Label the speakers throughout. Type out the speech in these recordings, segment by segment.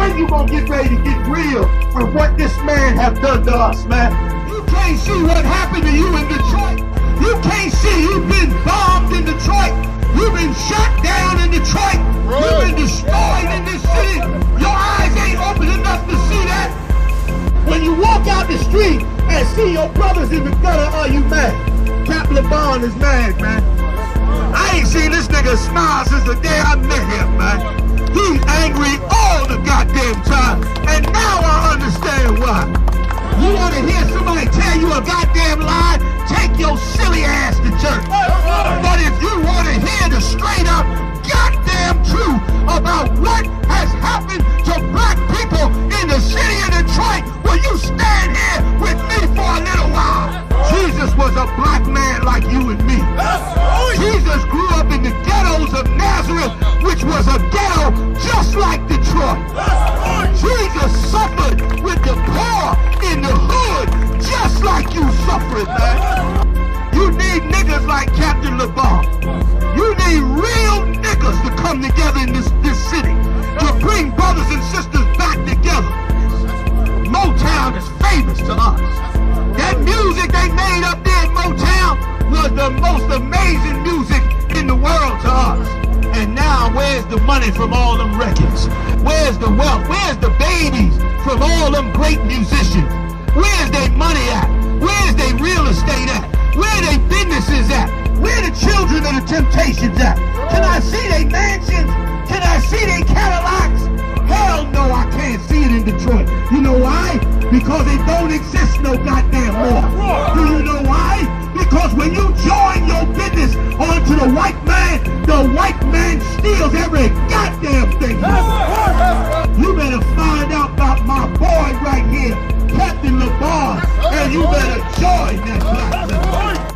Speaker 1: when you gonna get ready to get real with what this man have done to us, man? You can't see what happened to you in Detroit. You can't see you've been bombed in Detroit. You've been shot down in Detroit. You've been destroyed in this city. Your eyes ain't open enough to see that. When you walk out the street and see your brothers in the gutter, are you mad? Cap LeBron is mad, man. I ain't seen this nigga smile since the day I met him, man. He's angry all the goddamn time. And now I understand why. You want to hear somebody tell you a goddamn lie? Take your silly ass to church. But if you want to hear the straight up goddamn truth about what has happened to black people in the city of Detroit, will you stand here with me for a little while? Jesus was a black man like you and me. Jesus grew up in the ghettos of Nazareth, which was a ghetto just like Detroit. Jesus suffered with the poor in the hood just like you suffered, man. You need niggas like Captain LeBron. You need real niggas to come together in this city to bring brothers and sisters back together. Motown is famous to us. That music they made up there in Motown was the most amazing music in the world to us. And now where's the money from all them records? Where's the wealth? Where's the babies from all them great musicians? Where's their money at? Where's their real estate at? Where their businesses at? Where the children of the Temptations at? Can I see their mansions? Can I see their Cadillacs? Hell no, I can't see it in Detroit. You know why? Because it don't exist no goddamn more. Do you know why? Because when you join your business onto the white man steals every goddamn thing. You better find out about my boy right here, Captain LeBron, and you better join that black man.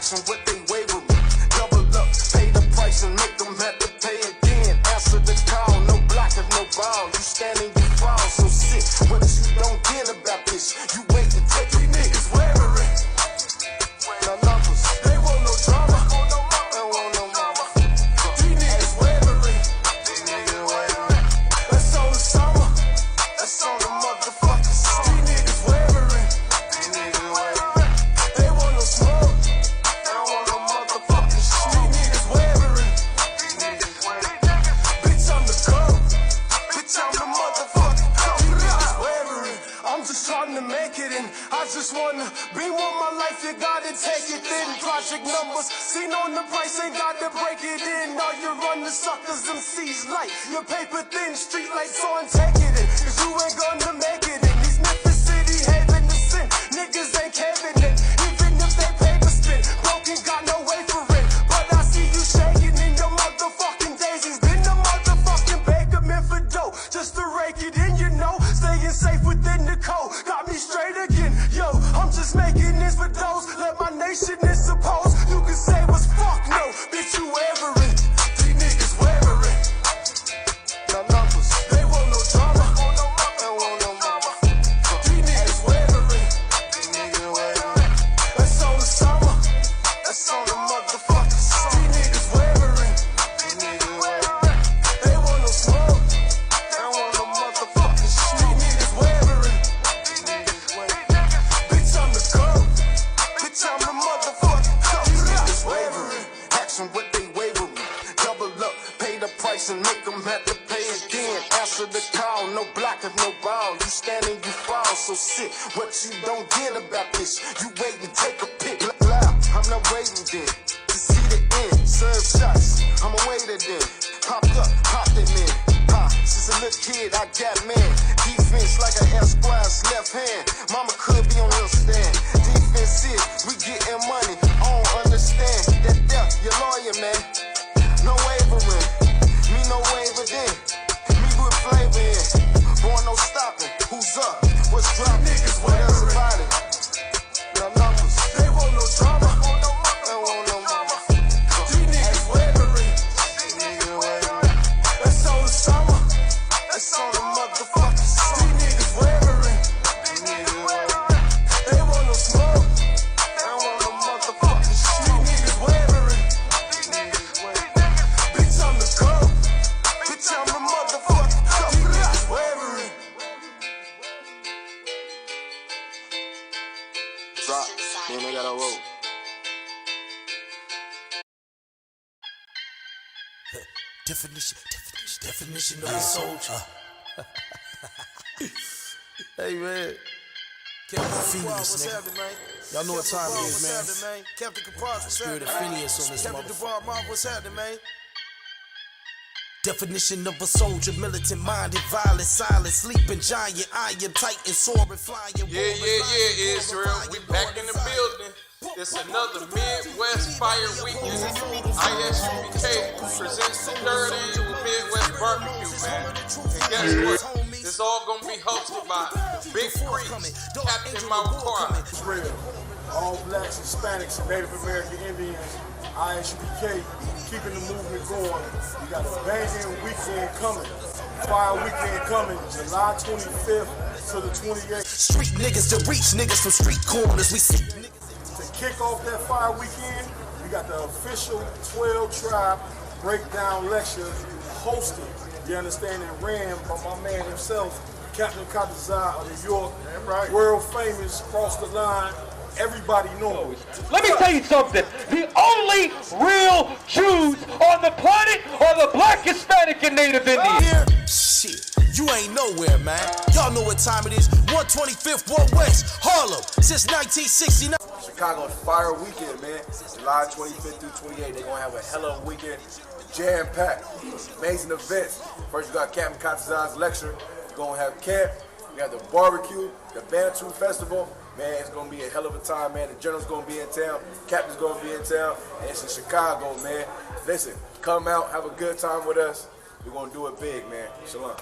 Speaker 2: And what they waiver me. Double up, pay the price and make them have to pay again. Answer the call, no blockers, no ball. You standing, you fall, so sick. What if you don't get about this? You wait to take these niggas wavering. The numbers, they want no drama. They want no mama. These niggas wavering. These niggas wavering. gonna make it, and I just wanna be one my life, you gotta take it in. Project numbers, seen on the price, ain't got to break it in. All you run the suckers, them C's light. Your paper thin, street lights on, take it in. Cause you ain't gonna make it in. These Memphis City having the sin. Niggas ain't caving in. Even if they paper spin, broken got no way for it. But I see you shaking in your motherfucking daisies. Been the motherfucking baker man for dough, just to rake it in, you know. Staying safe within the code, got me straight again. Yo, I'm just making this for those. Let my nation is supposed. You can say what's fuck no, bitch you ever in. These niggas wearing. No numbers, they want no drama. They want no mama. These niggas wearing. That's on the summer. That's on the motherfucking summer. These niggas wearing. They want no smoke. They want no motherfucking shit. These niggas wearing. Bitch I'm the goat. Bitch I'm the motherfucking goat. These niggas wavering. Action what they wavering. Double up, pay the price and make them have to pay again. Answer the call, no blocker, no ball. You standing, you fall, so sit. What you don't get about this, you wait and take a pic. Loud, I'm not waiting then to see the end. Serve shots, I'm a waiter then. Popped up, popped it in. Since a little kid, I got man. Defense like an Esquire's left hand. Mama could be on her stand. Defense is, we getting money. I don't understand that death, your lawyer, man. No wavering, me no waver then. Me with flavor in. Born no stopping. Who's up? What's dropping? Niggas, what else about it? No numbers. They want no drama. They want no mama. These niggas wavering. That's on the summer. That's on the motherfucking summer. These niggas wavering. They want no smoke. They want no motherfucking shit. These niggas wavering. Bitch I'm the goat. Bitch I'm the motherfucking goat. These niggas wavering. Drop, then they gotta roll.
Speaker 3: Definition of a soldier. Hey man,
Speaker 4: What's happening, man?
Speaker 3: y'all know what time it is,
Speaker 4: What's
Speaker 3: man.
Speaker 4: happening, man? Captain Capaz, what's
Speaker 3: Spirit of
Speaker 4: happening, man?
Speaker 3: Phineas on this
Speaker 4: Captain
Speaker 3: motherfucker.
Speaker 4: DeVar, what's happening, man?
Speaker 3: Definition of a soldier, militant minded, violent, silent, sleeping giant, iron, titan, soaring, flying.
Speaker 5: Yeah, Israel. We back in the building. It's another Midwest Fire Weekend. ISUBK presents the third annual Midwest Barbecue, man. And guess what? It's all gonna be hosted by Big Priest, Captain Mawakar.
Speaker 6: Israel, all blacks, Hispanics, and Native American Indians, ISUBK, keeping the movement going. We got a banging weekend coming, fire weekend coming, July 25th to the 28th.
Speaker 3: Street niggas to reach niggas from street corners. We see
Speaker 6: To kick off that fire weekend, we got the official 12 Tribe breakdown lecture hosted, you understand, and ran by my man himself, Captain Katazai of New York, world famous, cross the line, everybody knows.
Speaker 1: Let me tell you something. The only real Jews on the planet are the black, Hispanic, and Native Indians.
Speaker 3: here. Shit, you ain't nowhere, man. Y'all know what time it is. 125th, 1 West, Harlem, since 1969.
Speaker 6: Chicago's fire weekend, man. July 25th through 28th. They're gonna have a hell of a weekend. Jam-packed. Amazing events. First, you got Captain Katazai's lecture. You're gonna have camp. You have the barbecue, the Bantu Festival. Man, it's gonna be a hell of a time, man. The General's gonna be in town. Captain's gonna be in town. And it's in Chicago, man. Listen, come out, have a good time with us. We're gonna do it big, man. Shalom.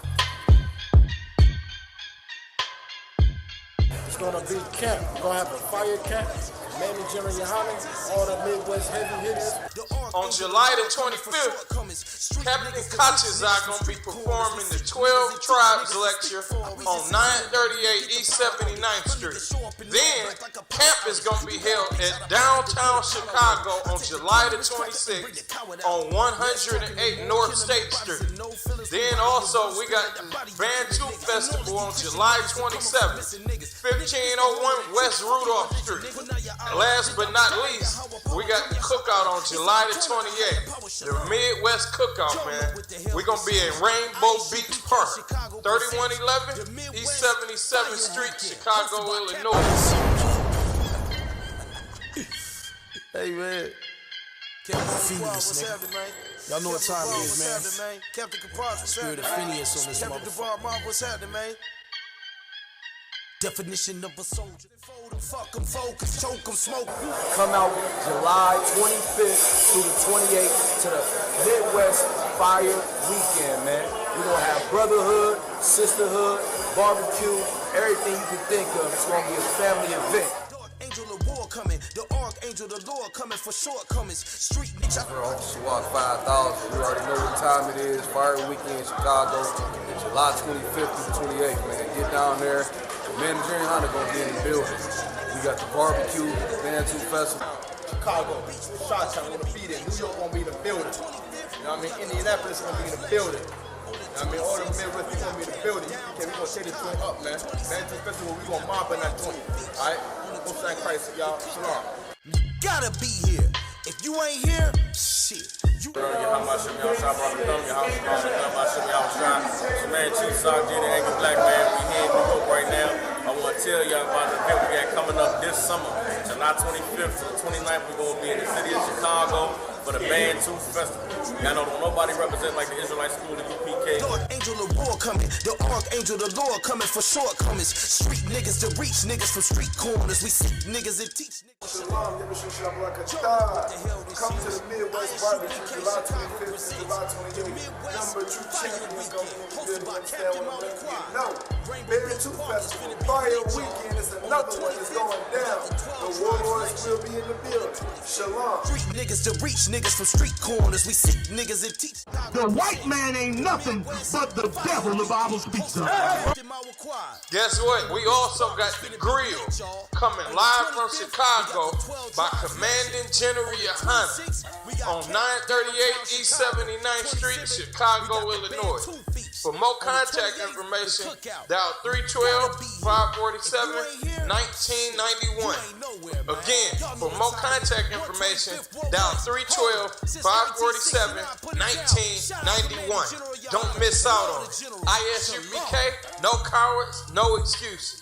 Speaker 6: It's gonna be camp. We're gonna have a fire camp. Manny, Jimmy, Yohana, all the Midwest heavy hitters.
Speaker 5: On July the 25th, Captain Katazai gonna be performing the 12 Tribes lecture on 938 East 79th Street. Then, camp is gonna be held at downtown Chicago on July the 26th on 108 North State Street. Then also, we got the Bantu Festival on July 27th, 1501 West Rudolph Street. Last but not least, we got the cookout on July the 28th. The Midwest Cookout, man. We're going to be in Rainbow Beach Park, 3111 East 77th Street, Chicago, Illinois.
Speaker 4: Hey, man. What's happening, man?
Speaker 3: Y'all know what time it is, man.
Speaker 4: Captain Capaz, what's
Speaker 3: Spirit of
Speaker 4: happening, man?
Speaker 3: Phineas on this
Speaker 4: Captain
Speaker 3: motherfucker.
Speaker 4: DeVar, what's happening, man?
Speaker 3: Definition of a soldier.
Speaker 4: Fold 'em, fuck 'em, focus, choke 'em, smoke 'em.
Speaker 6: Come out July 25th through the 28th to the Midwest Fire Weekend, man. We're going to have brotherhood, sisterhood, barbecue, everything you can think of. It's going to be a family event.
Speaker 4: Angel of war coming, the archangel, the Lord coming for shortcomings. Street niggas.
Speaker 6: Swat 5,000. You already know what time it is. Fire Weekend in Chicago, July 25th through the 28th, man. Get down there. Manager and Hunter gonna be in the building. We got the barbecue, Band 2 Festival.
Speaker 7: Chicago, Chi-Town gonna be there. New York gonna be in the building. You know what I mean? Indianapolis gonna be in the building. You know what I mean? All the Midwest we gonna be in the building. Okay, we gonna take this joint up, man. Band 2 Festival, we gonna mob in that joint. Alright? Most thank Christ, y'all. Shalom.
Speaker 3: Gotta be here. If you ain't here, shit. You
Speaker 8: Man, Chief Sock, Jenny, Angry Black Man, we here in New York right now. I want to tell y'all about the event we got coming up this summer. July 25th to the 29th, we're going to be in the city of Chicago for the Band 2 Festival. Y'all know don't nobody represent like the Israelite School, the UPK.
Speaker 4: Lord, angel of war coming, the archangel, the Lord coming for shortcomings. Street niggas to reach niggas from street corners. We see niggas and teach niggas.
Speaker 6: Come to the Midwest Barbecue, July 25th to July 28th. Number 2 champions gonna be in the building. Understand what I'm saying? No. Band 2 Festival, Fire Weekend is another one that's going down. The Warlords will be in the building. Shalom.
Speaker 4: Street niggas to reach niggas from street corners. We see niggas and teach.
Speaker 1: The white man ain't nothing but the devil, the Bible speaks of.
Speaker 5: Guess what? We also got the grill coming live from Chicago by Commanding General Yohana on 938 East 79th Street, Chicago, Illinois. For more contact information, dial 312-547-1991. Again, for more contact information, dial 312-547-1991. Don't miss out on it. ISUBK, no cowards, no excuses.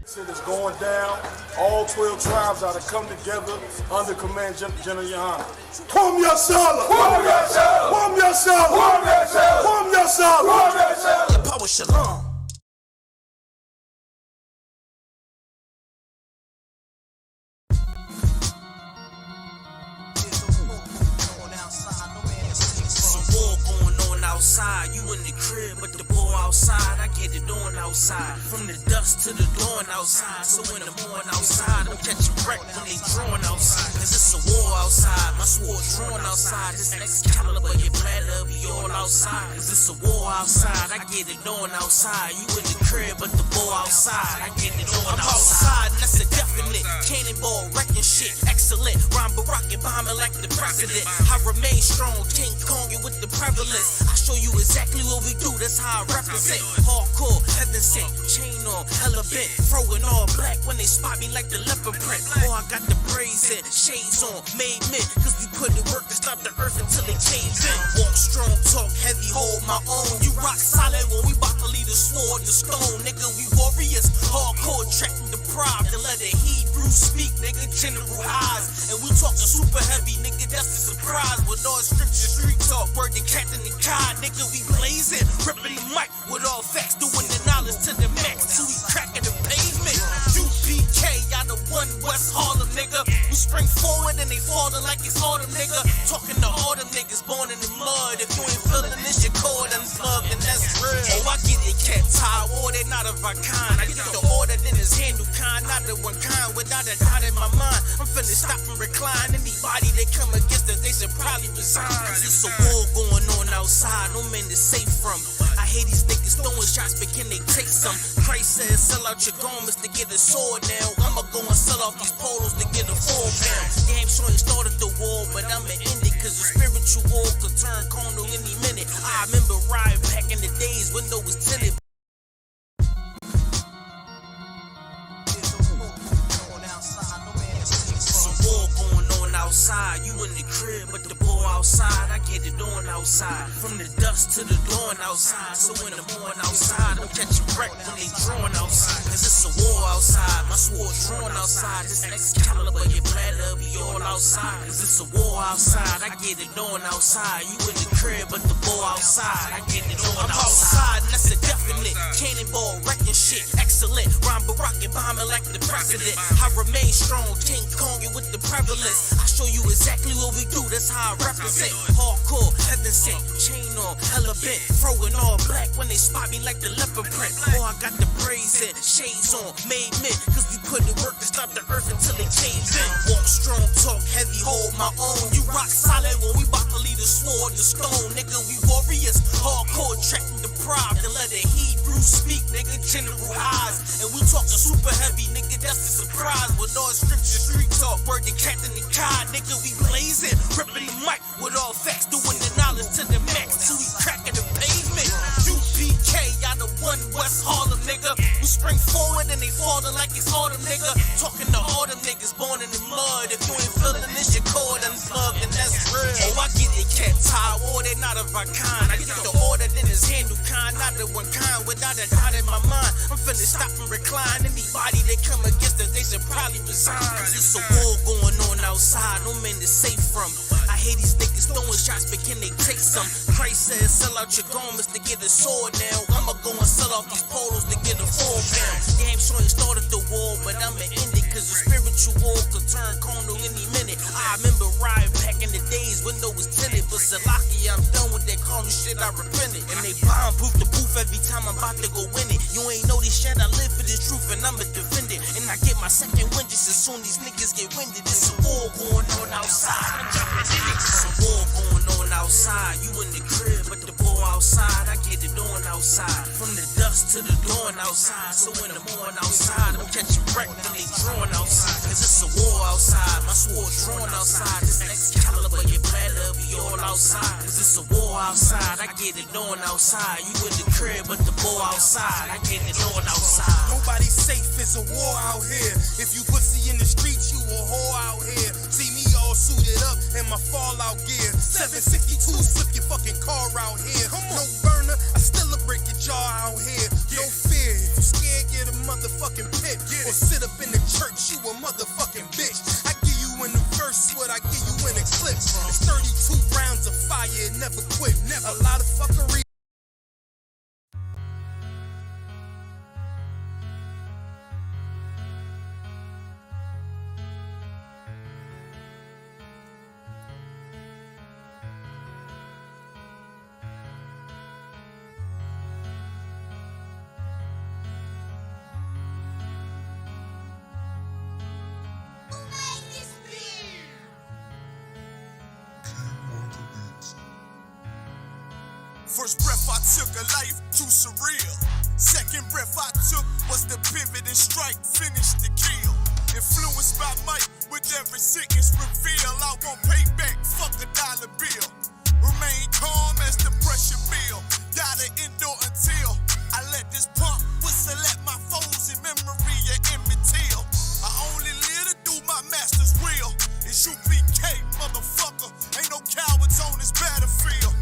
Speaker 6: Shit is going down. All 12 tribes are to come together under Command General Yohana. Come yourself! Come yourself! Come yourself! Come yourself! Come yourself! Come yourself!
Speaker 4: The power shalom.
Speaker 3: Outside, you in the crib, but the ball outside. I get it on outside. From the dust to the dawn outside. So in the morning outside, I'm catching wreck when they drawing outside. Cause it's a war outside. My sword drawn outside. This Excalibur, your bladder be all outside. Cause it's a war outside. I get it on outside. You in the crib, but the ball outside. I get it on outside. And that's a definite. Cannonball wrecking shit. Excellent. Rhyme Barack and bombing like the president. I remain strong. King Kong with the prevalence. I show you exactly what we do, that's how I represent. Hardcore, heaven sent, chain on, hella bent. Throwing all black when they spot me like the leopard print. Oh, I got the braids in, shades on, made men. Cause we put in work to stop the earth until they cave in. Walk strong, talk heavy, hold my own. You rock solid when we bout to leave the sword and stone. Nigga, we warriors, hardcore, tracking the pride. And let the Hebrew speak, nigga, general eyes. And we talking super heavy, nigga, that's a surprise. With all scripture, street talk, word to Captain the Kai. Nigga, we blazing, ripping the mic with all facts, doing the knowledge to the max till we cracking the pavement. UPK, y'all the one West Harlem, nigga. We spring forward and they falling like it's autumn, nigga. Talking to all them niggas born in the mud. If you ain't feeling this, your cord unplugged, and that's real. Oh, I get it, cat tie, war, they not of our kind. I get the order, then it's handle kind, not the one kind. Without a doubt in my mind, I'm finna stop and recline. Anybody that come against us, they should probably resign. Cause it's a war going on outside, no man is safe from. I hate these niggas throwing shots, but can they take some? Christ says, sell out your garments to get a sword now. I'ma go and sell off these polos to get a 4 pound. Damn sure ain't started the war, but I'ma end it. Cause the spiritual war could turn carnal any minute. I remember riding back in the days, window was tinted. outside, you in the crib, but the ball outside. I get it on outside, from the dust to the dawn outside. So in the morning outside, I'm catching wreck when they drawing outside. Cause it's a war outside, my sword drawn outside. This Excalibur, your bladder be all outside. Cause it's a war outside, I get it on outside. You in the crib, but the ball outside. I get it on outside, and that's a definite. Cannonball, wrecking shit, excellent. Rhyme Barack and bombing like the president. I remain strong, King Kong with the prevalence. I show you exactly what we do, that's how I represent. Hardcore, heaven sent, chain on, hella bent. Throwing all black when they spot me like the leopard print. Oh, I got the braids in, shades on, made men. Cause we put in work to stop the earth until it caves in. Walk strong, talk heavy, hold my own. You rock solid when we bout to leave the sword, the stone. Nigga, we warriors, hardcore, tracking the pride. And let the Hebrews speak, nigga, general eyes. And we talking super heavy, nigga, that's the surprise. With all scripture, street talk, word to Captain the God, nigga, we blazing. Ripping the mic with all facts, doing the knowledge to the max. Till we cracking the pavement. UPK, y'all the one West Harlem, nigga. We spring forward and they falling like it's autumn, nigga. Talking to all them niggas born in the mud. If you ain't feeling this, your cord unplugged, and that's real. Oh, I get it, cat tie, war, they not of our kind. I get the order, then it's handle kind, not the one kind. Without a doubt in my mind, I'm finna stop and recline. Anybody that come against us, they should probably resign. Cause it's a war going on outside, no man is safe from. I hate these niggas throwing shots, but can they take some? Christ says, sell out your garments to get a sword now. I'ma go and sell off these polos to get a 4 pound. Damn sure ain't started the war, but I'ma end it. Cause the spiritual war could turn carnal any minute. I remember riding back in the days, window was tinted. But Salaki, I'm done with that carnal shit, I repented. And they bomb-proof the booth every time I'm about to go win it. You ain't know this shit, I live for this truth and I'ma defend it. And I get my second win just as soon these niggas get winded. It's a war going on outside, I'm jumping in it. It's a war going on outside, you in the crib, but the ball outside. I get it on outside, from the dust to the dawn outside. So in the morning outside, I'm catching wreck when they drawing outside. Cause it's a war outside, my sword drawn outside. This Excalibur, your bladder be all outside. Cause it's a war outside, I get it on outside. You in the crib, but the ball outside. I get it on outside.
Speaker 9: Nobody's safe, it's a war out here. If you pussy in the streets, you a whore out here. See me all suited up in my fallout gear. 762, flip your fucking car out here. No burner, I still a break your jaw out here. No fear, if you scared, get a motherfucking pit. Or sit up in the church, you a motherfucking bitch. I give you in the verse what I give you in a clip. It's 32 rounds of fire, it never quit. A lot of fuckery.
Speaker 2: First breath I took, a life too surreal. Second breath I took was the pivot and strike, finish the kill. Influenced by might, with every sentence reveal. I won't pay back, fuck a dollar bill. Remain calm as the pressure build. Gotta endure until I let this pump whistle at my foes in memory of Emmett Till. I only live to do my master's will. It's UPK, motherfucker. Ain't no cowards on this battlefield.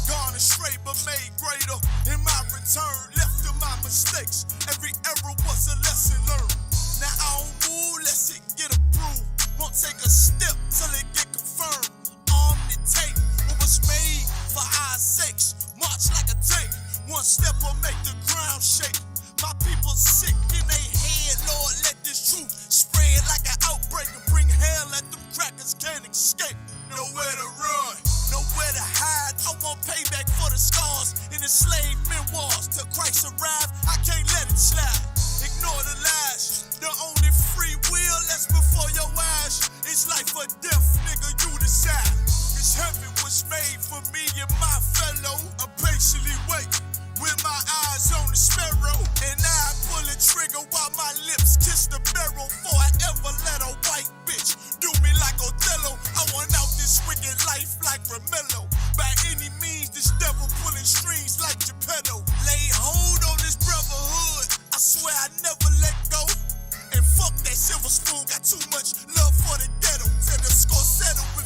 Speaker 2: Gone astray but made greater. In my return, left to my mistakes. Every error was a lesson learned. Now I don't move, let's it get approved. Won't take a step till it get confirmed. Arm to take what was made for our sakes. March like a tank. One step will make the ground shake. My people sick in they head, Lord, let this truth spread like an outbreak and bring hell at them crackers can't escape. Nowhere to run, nowhere to hide. I want payback for the scars in the slave memoirs. Till Christ arrive, I can't let it slide. Ignore the lies. The only free will that's before your eyes is life or death, nigga, you decide. This heaven was made for me and my fellow. I patiently wait with my eyes on the sparrow, and I pull a trigger while my lips kiss the barrel. Before I ever let a white bitch do me like Othello. I want out this wicked life like Romello. By any means, this devil pulling strings like Geppetto. Lay hold on this brotherhood, I swear I never let go. And fuck that silver spoon, got too much love for the ghetto. Till the score settle with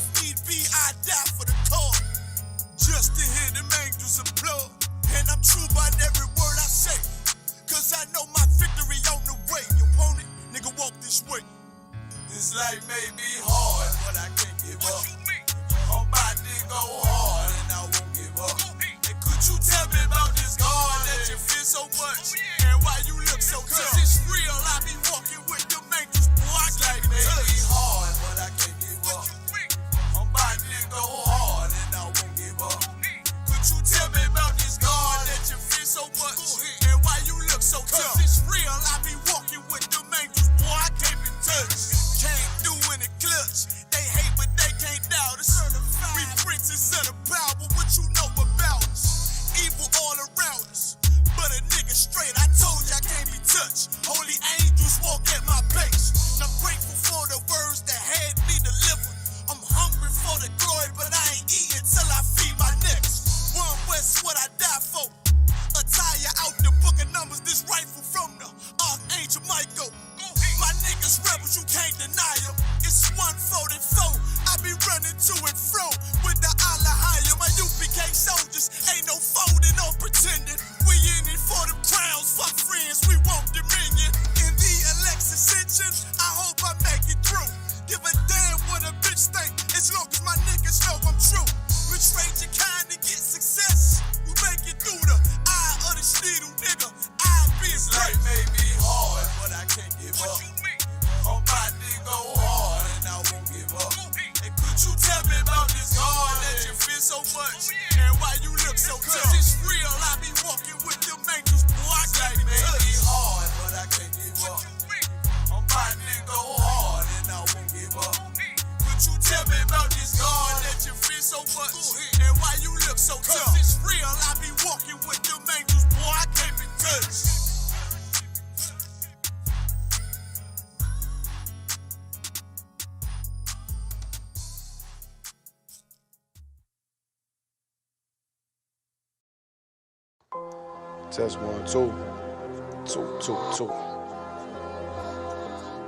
Speaker 9: way. You want it? Nigga, walk this way.
Speaker 2: This life may be hard, but I can't give up. I'm about to go hard and I won't give up. And could you tell me about this God that you feel so much? And why you look so tough? It's real, I be walking with them angels, boy. This life may be hard, but I can't give up. I'm about to go hard and I won't give up. Could you tell me about this God that you feel so much? And why you look so tough? It's real, I be walking with them angels, boy. I can't be touched. Came through in the clutch. They hate, but they can't doubt us. We princes of the power. What you know about us? Evil all around us, but a nigga straight. I told you I can't be touched. Holy angels walk at my pace. And I'm grateful for the words that had me delivered. I'm hungry for the glory, but I ain't eating till I feed my next. One West, what I die for. Attire out the book of numbers. This rifle from the Archangel Michael. My niggas rebels, you can't deny them. It's 144. I be running to and fro with the Allah higher. My youth became soldiers. Ain't no folding or pretending. We in it for them crowns. Fuck friends, we want dominion. In the election ascension, I hope I make it through. Give a damn what a bitch think, as long as my niggas know I'm true. Betrayed your kind to get success. We make it through the eye of the needle, nigga. I be a life may be hard, but I can't give up. I'm about to go hard and I won't give up. And could you tell me about this God that you feel so much? And why you look so tough? It's real, I be walking with them angels, boy. I can't be touched. It may be hard, but I can't give up. I'm about to go hard and I won't give up. Could you tell me about this God that you feel so much? And why you look so tough? It's real, I be walking with them angels, boy. I can't be touched.
Speaker 6: Test 1, 2. 2, 2, 2.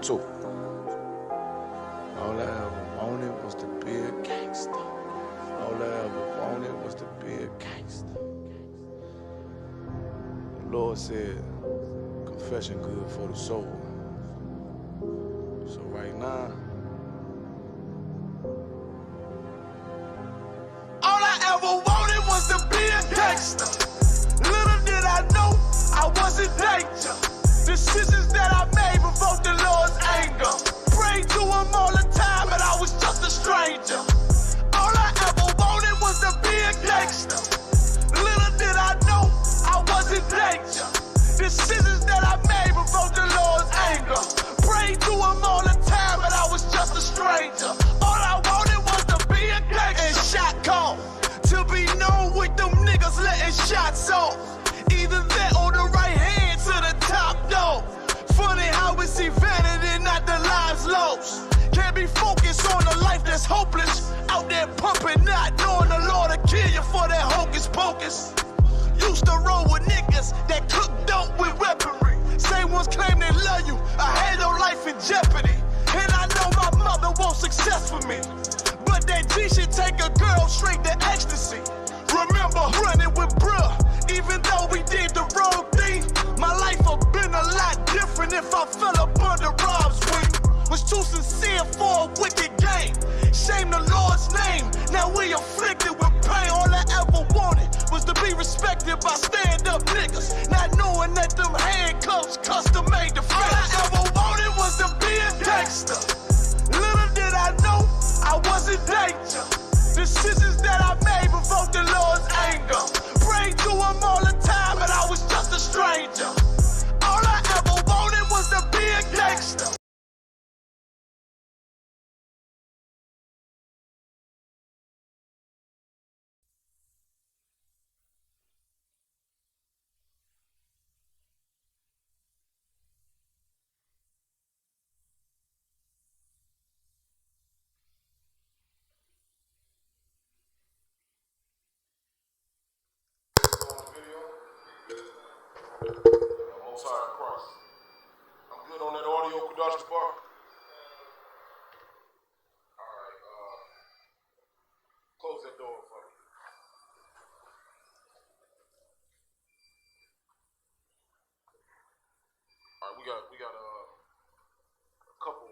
Speaker 6: 2. All I ever wanted was to be a gangster. All I ever wanted was to be a gangster. The Lord said, confession good for the soul. So right now,
Speaker 2: all I ever wanted was to be a gangster. Little did I know I was in danger. Decisions that I made provoked the Lord's anger. Prayed to him all the time, but I was just a stranger. All I ever wanted was to be a gangster. Little did I know I was in danger. Decisions that I made provoked the Lord's anger. Prayed to him all the time, but I was just a stranger. All I wanted was to be a gangster. And shot call to be known with them niggas letting shots off. Either that or the right hand to the top dog. Funny how we see vanity, not the lives lost. Can't be focused on a life that's hopeless. Out there pumping, not knowing the Lord will kill you for that hocus pocus. Used to roll with niggas that cook dope with weaponry. Same ones claim they love you. I had your life in jeopardy. And I know my mother wants success for me. But that G should take a girl straight to ecstasy. Remember running with bruh, even though we did the wrong thing. My life would've been a lot different if I fell up under Rob's wing. Was too sincere for a wicked game. Shame the Lord's name. Now we afflicted with pain. All I ever wanted was to be respected by stand-up niggas. Not knowing that them handcuffs custom made the face. All I ever wanted was to be a gangster. Little did I know I was in danger. Decisions that I made provoked the Lord's anger. Prayed to him all the time, but I was just a stranger. All I ever wanted was to be a gangster.
Speaker 10: Most High in Christ. I'm good on that audio, Kudash Bar. Alright, close that door for me. Alright, we got a couple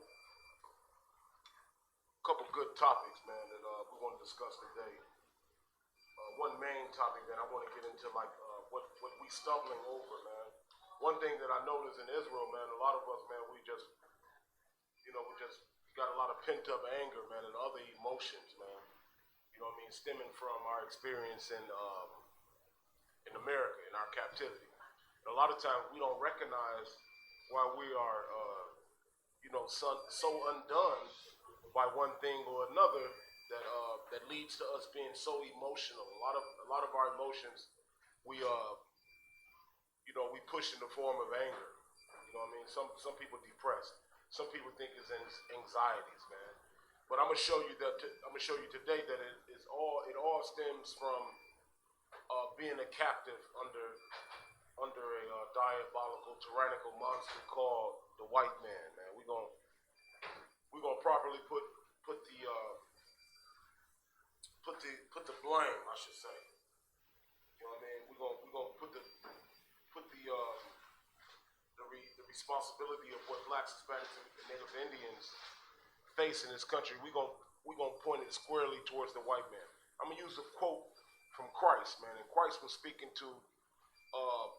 Speaker 10: good topics, man, that we want to discuss today. One main topic that I want to get into, like what we stumbling over, man. One thing that I noticed in Israel, man, a lot of us, man, we just got a lot of pent up anger, man, and other emotions, man. You know what I mean, stemming from our experience in America, in our captivity. And a lot of times we don't recognize why we are, so undone by one thing or another that leads to us being so emotional. A lot of our emotions, we push in the form of anger. You know what I mean? Some people depressed. Some people think it's anxieties, man. But I'm gonna show you today that it all stems from being a captive under a diabolical, tyrannical monster called the white man. Man, we're gonna properly put the blame, I should say. You know what I mean? We're gonna put the responsibility of what blacks, Hispanics, and Native Indians face in this country. We're gonna point it squarely towards the white man. I'm gonna use a quote from Christ, man, and Christ was speaking to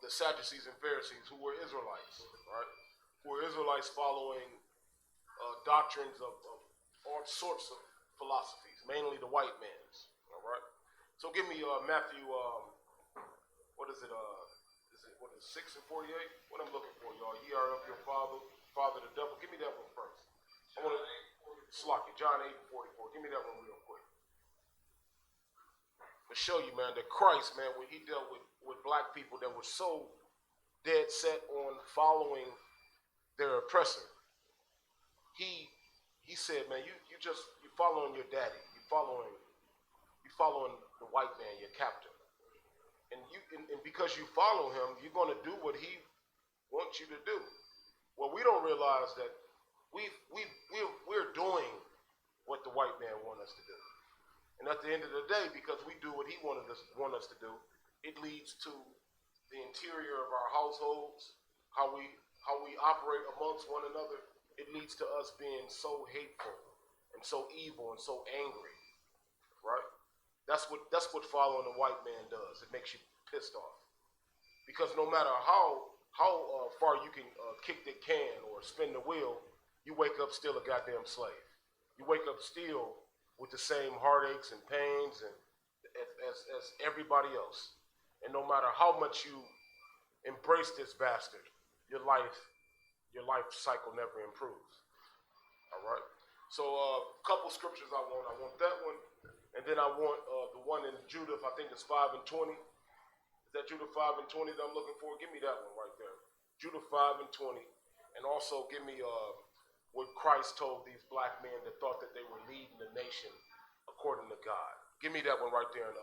Speaker 10: the Sadducees and Pharisees, who were Israelites, right? Who were Israelites following doctrines of all sorts of philosophies, mainly the white man's. All right. So give me Matthew. What is it? 6 and 48? What I'm looking for, y'all? Ye are of your father the devil. Give me that one first. I want to slock it. John 8 and 44. Give me that one real quick. To show you, man, that Christ, man, when he dealt with black people that were so dead set on following their oppressor, he said, man, you following your daddy. You following the white man, your captain. And because you follow him, you're going to do what he wants you to do. Well, we don't realize that we're doing what the white man wants us to do. And at the end of the day, because we do what he want us to do, it leads to the interior of our households, how we operate amongst one another. It leads to us being so hateful and so evil and so angry, right? That's what following the white man does. It makes you pissed off, because no matter how far you can kick the can or spin the wheel, you wake up still a goddamn slave. You wake up still with the same heartaches and pains and as everybody else. And no matter how much you embrace this bastard, your life cycle never improves. All right. So a couple scriptures I want that one. And then I want the one in Judah, I think it's 5 and 20. Is that Judah 5 and 20 that I'm looking for? Give me that one right there. Judah 5 and 20. And also give me what Christ told these black men that thought that they were leading the nation according to God. Give me that one right there in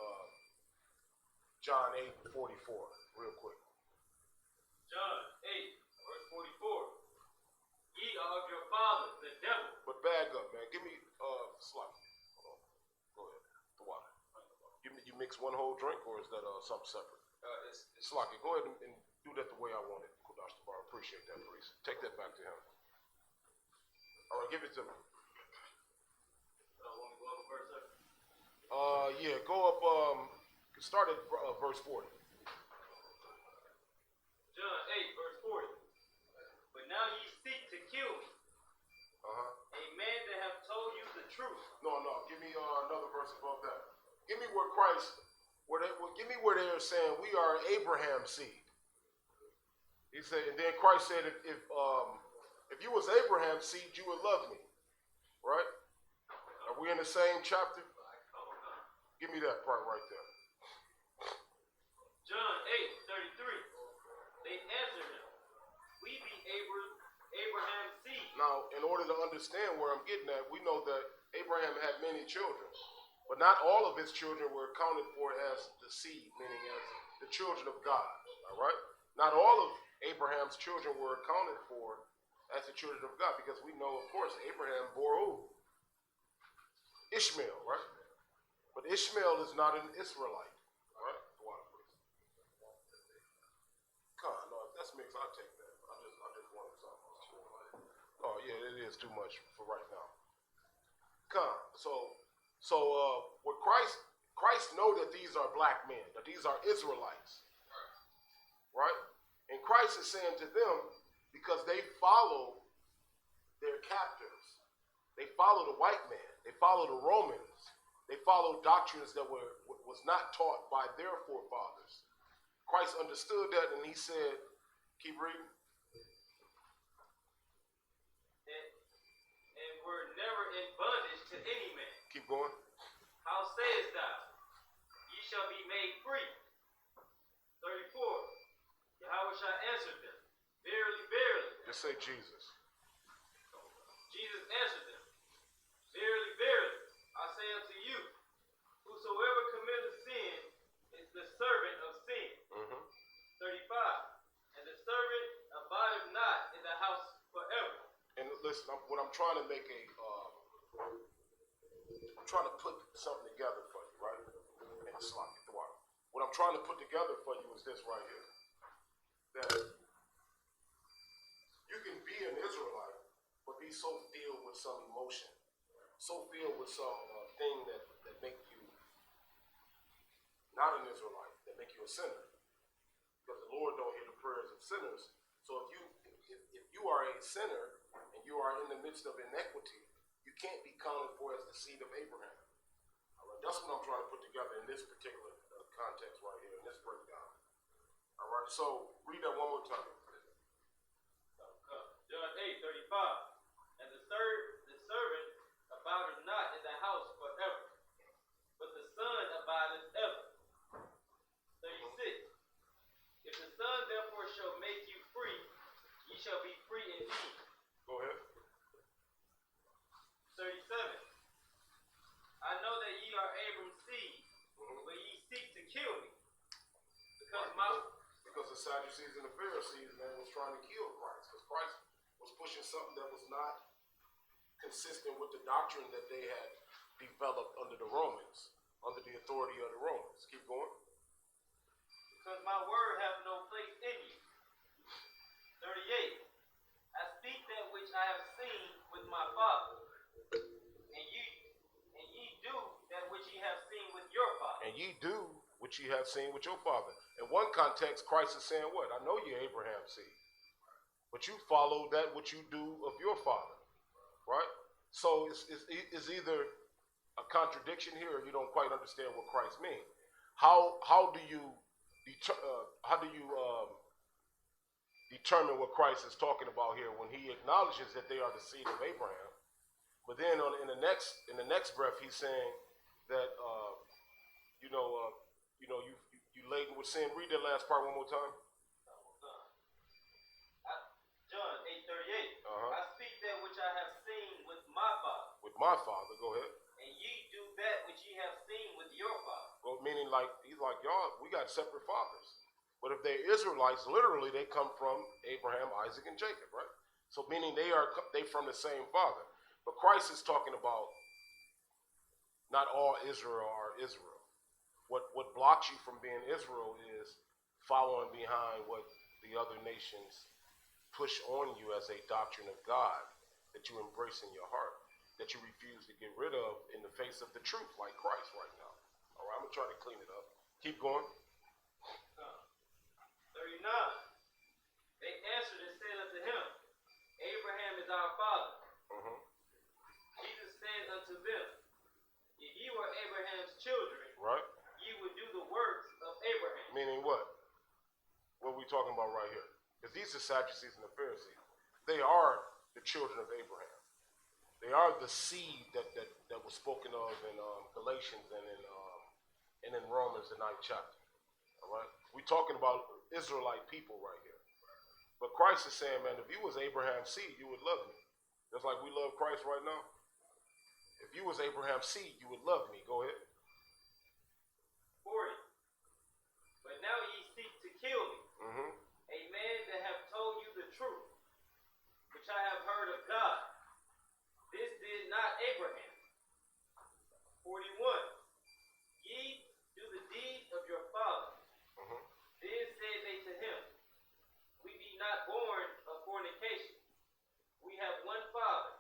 Speaker 10: John 8 and 44, real quick.
Speaker 11: John 8, verse 44. Ye are of your father, the devil.
Speaker 10: But bag up, man. Give me slide. You mix one whole drink, or is that something separate? It's Slocky. Go ahead and do that the way I want it, Kudash Tabar. Appreciate that, please. Take that back to him. All right, give it to me.
Speaker 11: Want me to go up a verse, sir?
Speaker 10: Yeah, go up. Start at verse 40.
Speaker 11: John 8, verse 40. But now ye seek to kill me. A man that have told you the truth.
Speaker 10: No. Give me another verse above that. Give me where Christ, give me where they're saying we are Abraham's seed. He said, and then Christ said, if you was Abraham's seed, you would love me, right? Are we in the same chapter? Give me that part right there.
Speaker 11: John 8, 33. They answered him, we be Abraham's seed.
Speaker 10: Now, in order to understand where I'm getting at, we know that Abraham had many children. But not all of his children were accounted for as the seed, meaning as the children of God, all right? Not all of Abraham's children were accounted for as the children of God, because we know, of course, Abraham bore who? Ishmael, right? But Ishmael is not an Israelite, all right? Come on, no, if that's mixed, I'll take that. I just wanted it is too much for right now. Come. So what Christ know that these are black men, that these are Israelites. Right? And Christ is saying to them, because they follow their captors, they follow the white man, they follow the Romans, they follow doctrines that was not taught by their forefathers. Christ understood that, and he said, keep reading.
Speaker 11: And were never in bondage to any man.
Speaker 10: Keep going.
Speaker 11: How sayest thou? Ye shall be made free. 34. Yahweh shall answer them. Verily, verily.
Speaker 10: Just say Jesus.
Speaker 11: Jesus answered them. Verily, verily, I say unto you, whosoever committeth sin is the servant of sin. 35. And the servant abideth not in the house forever.
Speaker 10: And listen, what I'm trying to make I'm trying to put something together for you, right? And it's like the water. What I'm trying to put together for you is this right here. That you can be an Israelite, but be so filled with some emotion, so filled with some thing that make you not an Israelite, that make you a sinner. Because the Lord don't hear the prayers of sinners. So if you are a sinner and you are in the midst of inequity, you can't be counted for as the seed of Abraham. All right, that's what I'm trying to put together in this particular context right here, in this breakdown. All right, so read that one more time.
Speaker 11: John 8:35. And the servant abideth not in the house forever, but the Son abideth ever. 36. If the Son therefore shall make you free, ye shall be free indeed.
Speaker 10: Go ahead.
Speaker 11: 37. I know that ye are Abram's seed, but ye seek to kill me.
Speaker 10: Because the Sadducees and the Pharisees, man, was trying to kill Christ. Because Christ was pushing something that was not consistent with the doctrine that they had developed under the Romans, under the authority of the Romans. Keep going.
Speaker 11: Because my word hath no place in you. 38. I speak that which I have seen with my Father, and ye do that which ye have seen with your father.
Speaker 10: And ye do which ye have seen with your father. In one context, Christ is saying what? I know you're Abraham's seed, but you follow that which you do of your father, right? So it's either a contradiction here, or you don't quite understand what Christ means. How do you determine what Christ is talking about here when he acknowledges that they are the seed of Abraham, but then in the next breath he's saying that you laden with sin. Read that last part one more time.
Speaker 11: John 8:38. I speak that which I have seen with my Father.
Speaker 10: With my father, go ahead.
Speaker 11: And ye do that which ye have seen with your father.
Speaker 10: Well, meaning he's like, y'all, we got separate fathers. But if they're Israelites, literally they come from Abraham, Isaac, and Jacob, right? So meaning they from the same father. But Christ is talking about not all Israel are Israel. What blocks you from being Israel is following behind what the other nations push on you as a doctrine of God that you embrace in your heart, that you refuse to get rid of in the face of the truth, like Christ right now. All right, I'm going to try to clean it up. Keep going.
Speaker 11: 39. They answered and said unto him, Abraham is our father. Jesus said unto them, if ye were Abraham's children,
Speaker 10: right,
Speaker 11: ye would do the works of Abraham.
Speaker 10: Meaning what? What are we talking about right here? Because these are Sadducees and the Pharisees. They are the children of Abraham. They are the seed that was spoken of in Galatians and in Romans, the 9th chapter. All right? We're talking about Israelite people right here. But Christ is saying, man, if you was Abraham's seed, you would love me. Just like we love Christ right now. If you was Abraham's seed, you would love me. Go ahead.
Speaker 11: 40. But now ye seek to kill me, a man that have told you the truth, which I have heard of God. This did not Abraham. 41. Ye do the deed of your father. Then said they to him, we be not born of fornication. We have one Father,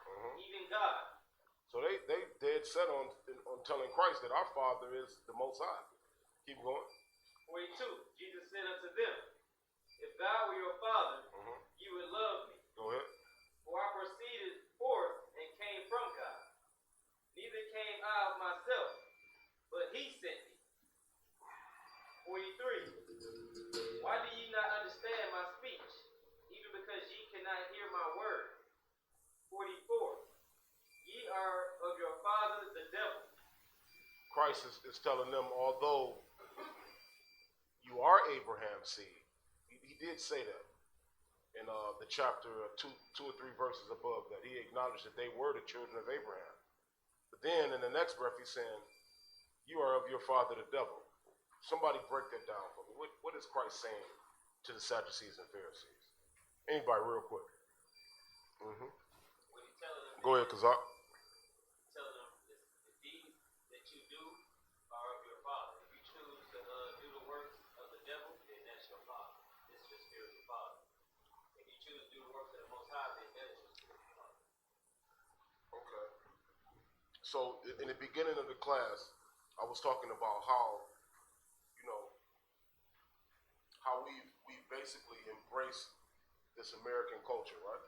Speaker 10: set on telling Christ that our Father is the Most High. Keep going.
Speaker 11: 42. Jesus said unto them, if God were your Father, you would love me.
Speaker 10: Go ahead.
Speaker 11: For I proceeded forth and came from God. Neither came I of myself, but he sent me. 43. Why do ye not understand my speech, even because ye cannot hear my word? 44. Ye are of your father the devil.
Speaker 10: Christ is telling them, although you are Abraham's seed, he did say that in the chapter 2 or 3 verses above that. He acknowledged that they were the children of Abraham. But then in the next breath, he's saying, you are of your father the devil. Somebody break that down for me. What is Christ saying to the Sadducees and Pharisees? Anybody, real quick.
Speaker 11: What he telling them?
Speaker 10: Go ahead, Kazak.
Speaker 11: Telling them the deeds that you do are of your father. If you choose to do the works of the devil, then that's your father. This is your spiritual father. If you choose to do the works of the Most High, then that is your spiritual father.
Speaker 10: Okay. So in the beginning of the class, I was talking about how, how we basically embrace this American culture, right?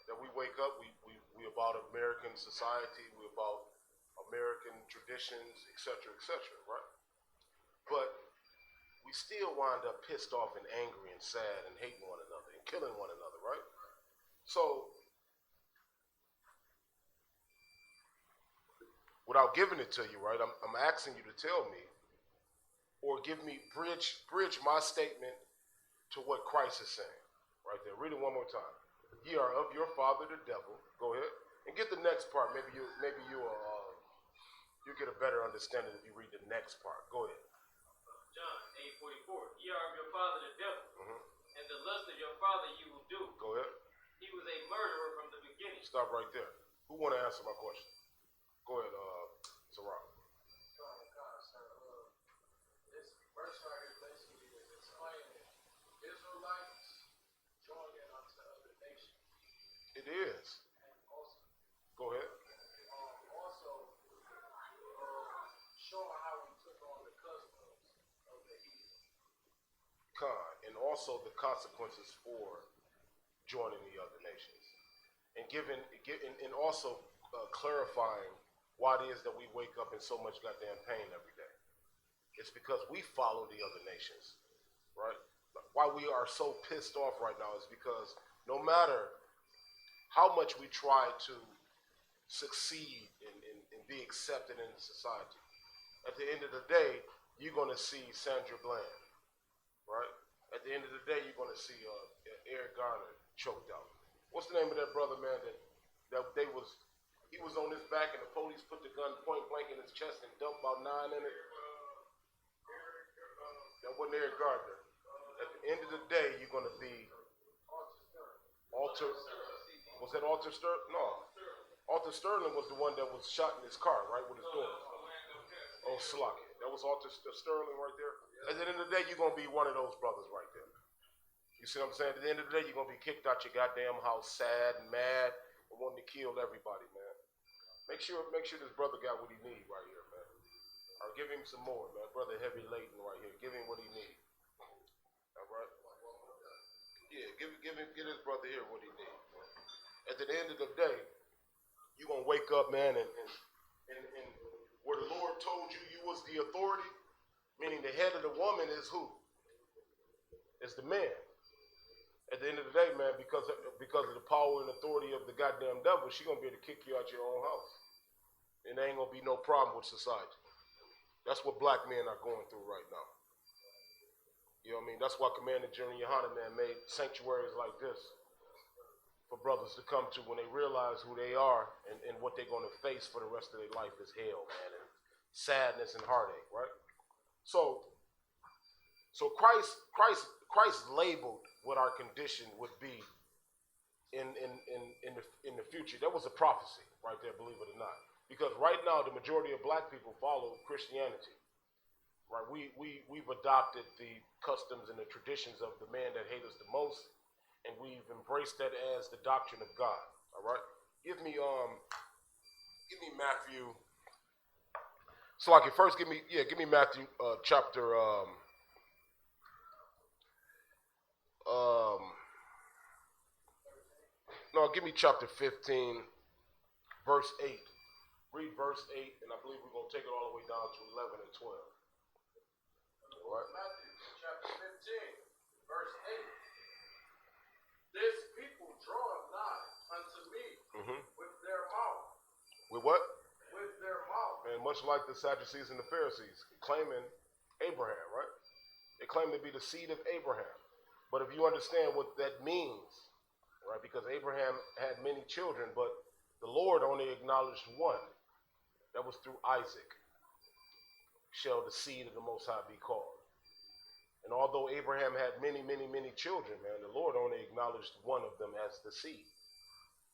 Speaker 10: That we wake up, we about American society, we about American traditions, etc., right? But we still wind up pissed off and angry and sad and hating one another and killing one another, right? So, without giving it to you, right, I'm asking you to tell me, or give me, bridge my statement to what Christ is saying, right there. Read it one more time. Ye are of your father the devil. Go ahead and get the next part. Maybe you'll get a better understanding if you read the next part. Go ahead.
Speaker 11: John 8:44. Ye are of your father the devil, and the lust of your father you will do.
Speaker 10: Go ahead.
Speaker 11: He was a murderer from the beginning.
Speaker 10: Stop right there. Who want to answer my question? Go ahead, Sarah.
Speaker 7: This verse right here basically is explaining Israelites joining unto other nations.
Speaker 10: It is.
Speaker 7: And also,
Speaker 10: Go ahead.
Speaker 7: Showing how we took on the customs of the heathen.
Speaker 10: And also the consequences for joining the other nations, and also clarifying why it is that we wake up in so much goddamn pain every day. It's because we follow the other nations, right? Why we are so pissed off right now is because no matter how much we try to succeed and be accepted in society, at the end of the day, you're going to see Sandra Bland, right? At the end of the day, you're going to see Eric Garner choked out. What's the name of that brother, man, he was on his back and the police put the gun point blank in his chest and dumped about 9 in it? That wasn't Eric Gardner. At the end of the day, you're going to be was that Alter Sterling? No. Alter Sterling was the one that was shot in his car, right, with his daughter. Oh, Slocky. That was Alter Sterling right there. At the end of the day, you're going to be one of those brothers right there. You see what I'm saying? At the end of the day, you're going to be kicked out your goddamn house, sad and mad, and wanting to kill everybody, man. Make sure this brother got what he need right here, man. Or give him some more, man. Brother Heavy Layton right here. Give him what he need. All right? Yeah, get his brother here what he need. At the end of the day, you're going to wake up, man, and where the Lord told you was the authority, meaning the head of the woman is who? It's the man. At the end of the day, man, because of the power and authority of the goddamn devil, she's going to be able to kick you out your own house. And there ain't going to be no problem with society. That's what black men are going through right now. You know what I mean? That's why Commander General Yohana, man, made sanctuaries like this for brothers to come to when they realize who they are and what they're going to face for the rest of their life is hell, man, and sadness and heartache, right? So Christ labeled what our condition would be in the future. That was a prophecy right there, believe it or not. Because right now the majority of black people follow Christianity. Right? We've adopted the customs and the traditions of the man that hates us the most, and we've embraced that as the doctrine of God. All right? Give me Matthew So like, first give me Matthew chapter no, give me chapter 15, verse 8. Read verse 8, and I believe we're going to take it all the way down to 11 and 12. All right.
Speaker 7: Matthew chapter 15, verse 8. This people draweth nigh unto me with their mouth.
Speaker 10: With what?
Speaker 7: With their mouth.
Speaker 10: And much like the Sadducees and the Pharisees, claiming Abraham, right? They claim to be the seed of Abraham. But if you understand what that means, right? Because Abraham had many children, but the Lord only acknowledged one. That was through Isaac. Shall the seed of the Most High be called. And although Abraham had many, many, many children, man, the Lord only acknowledged one of them as the seed.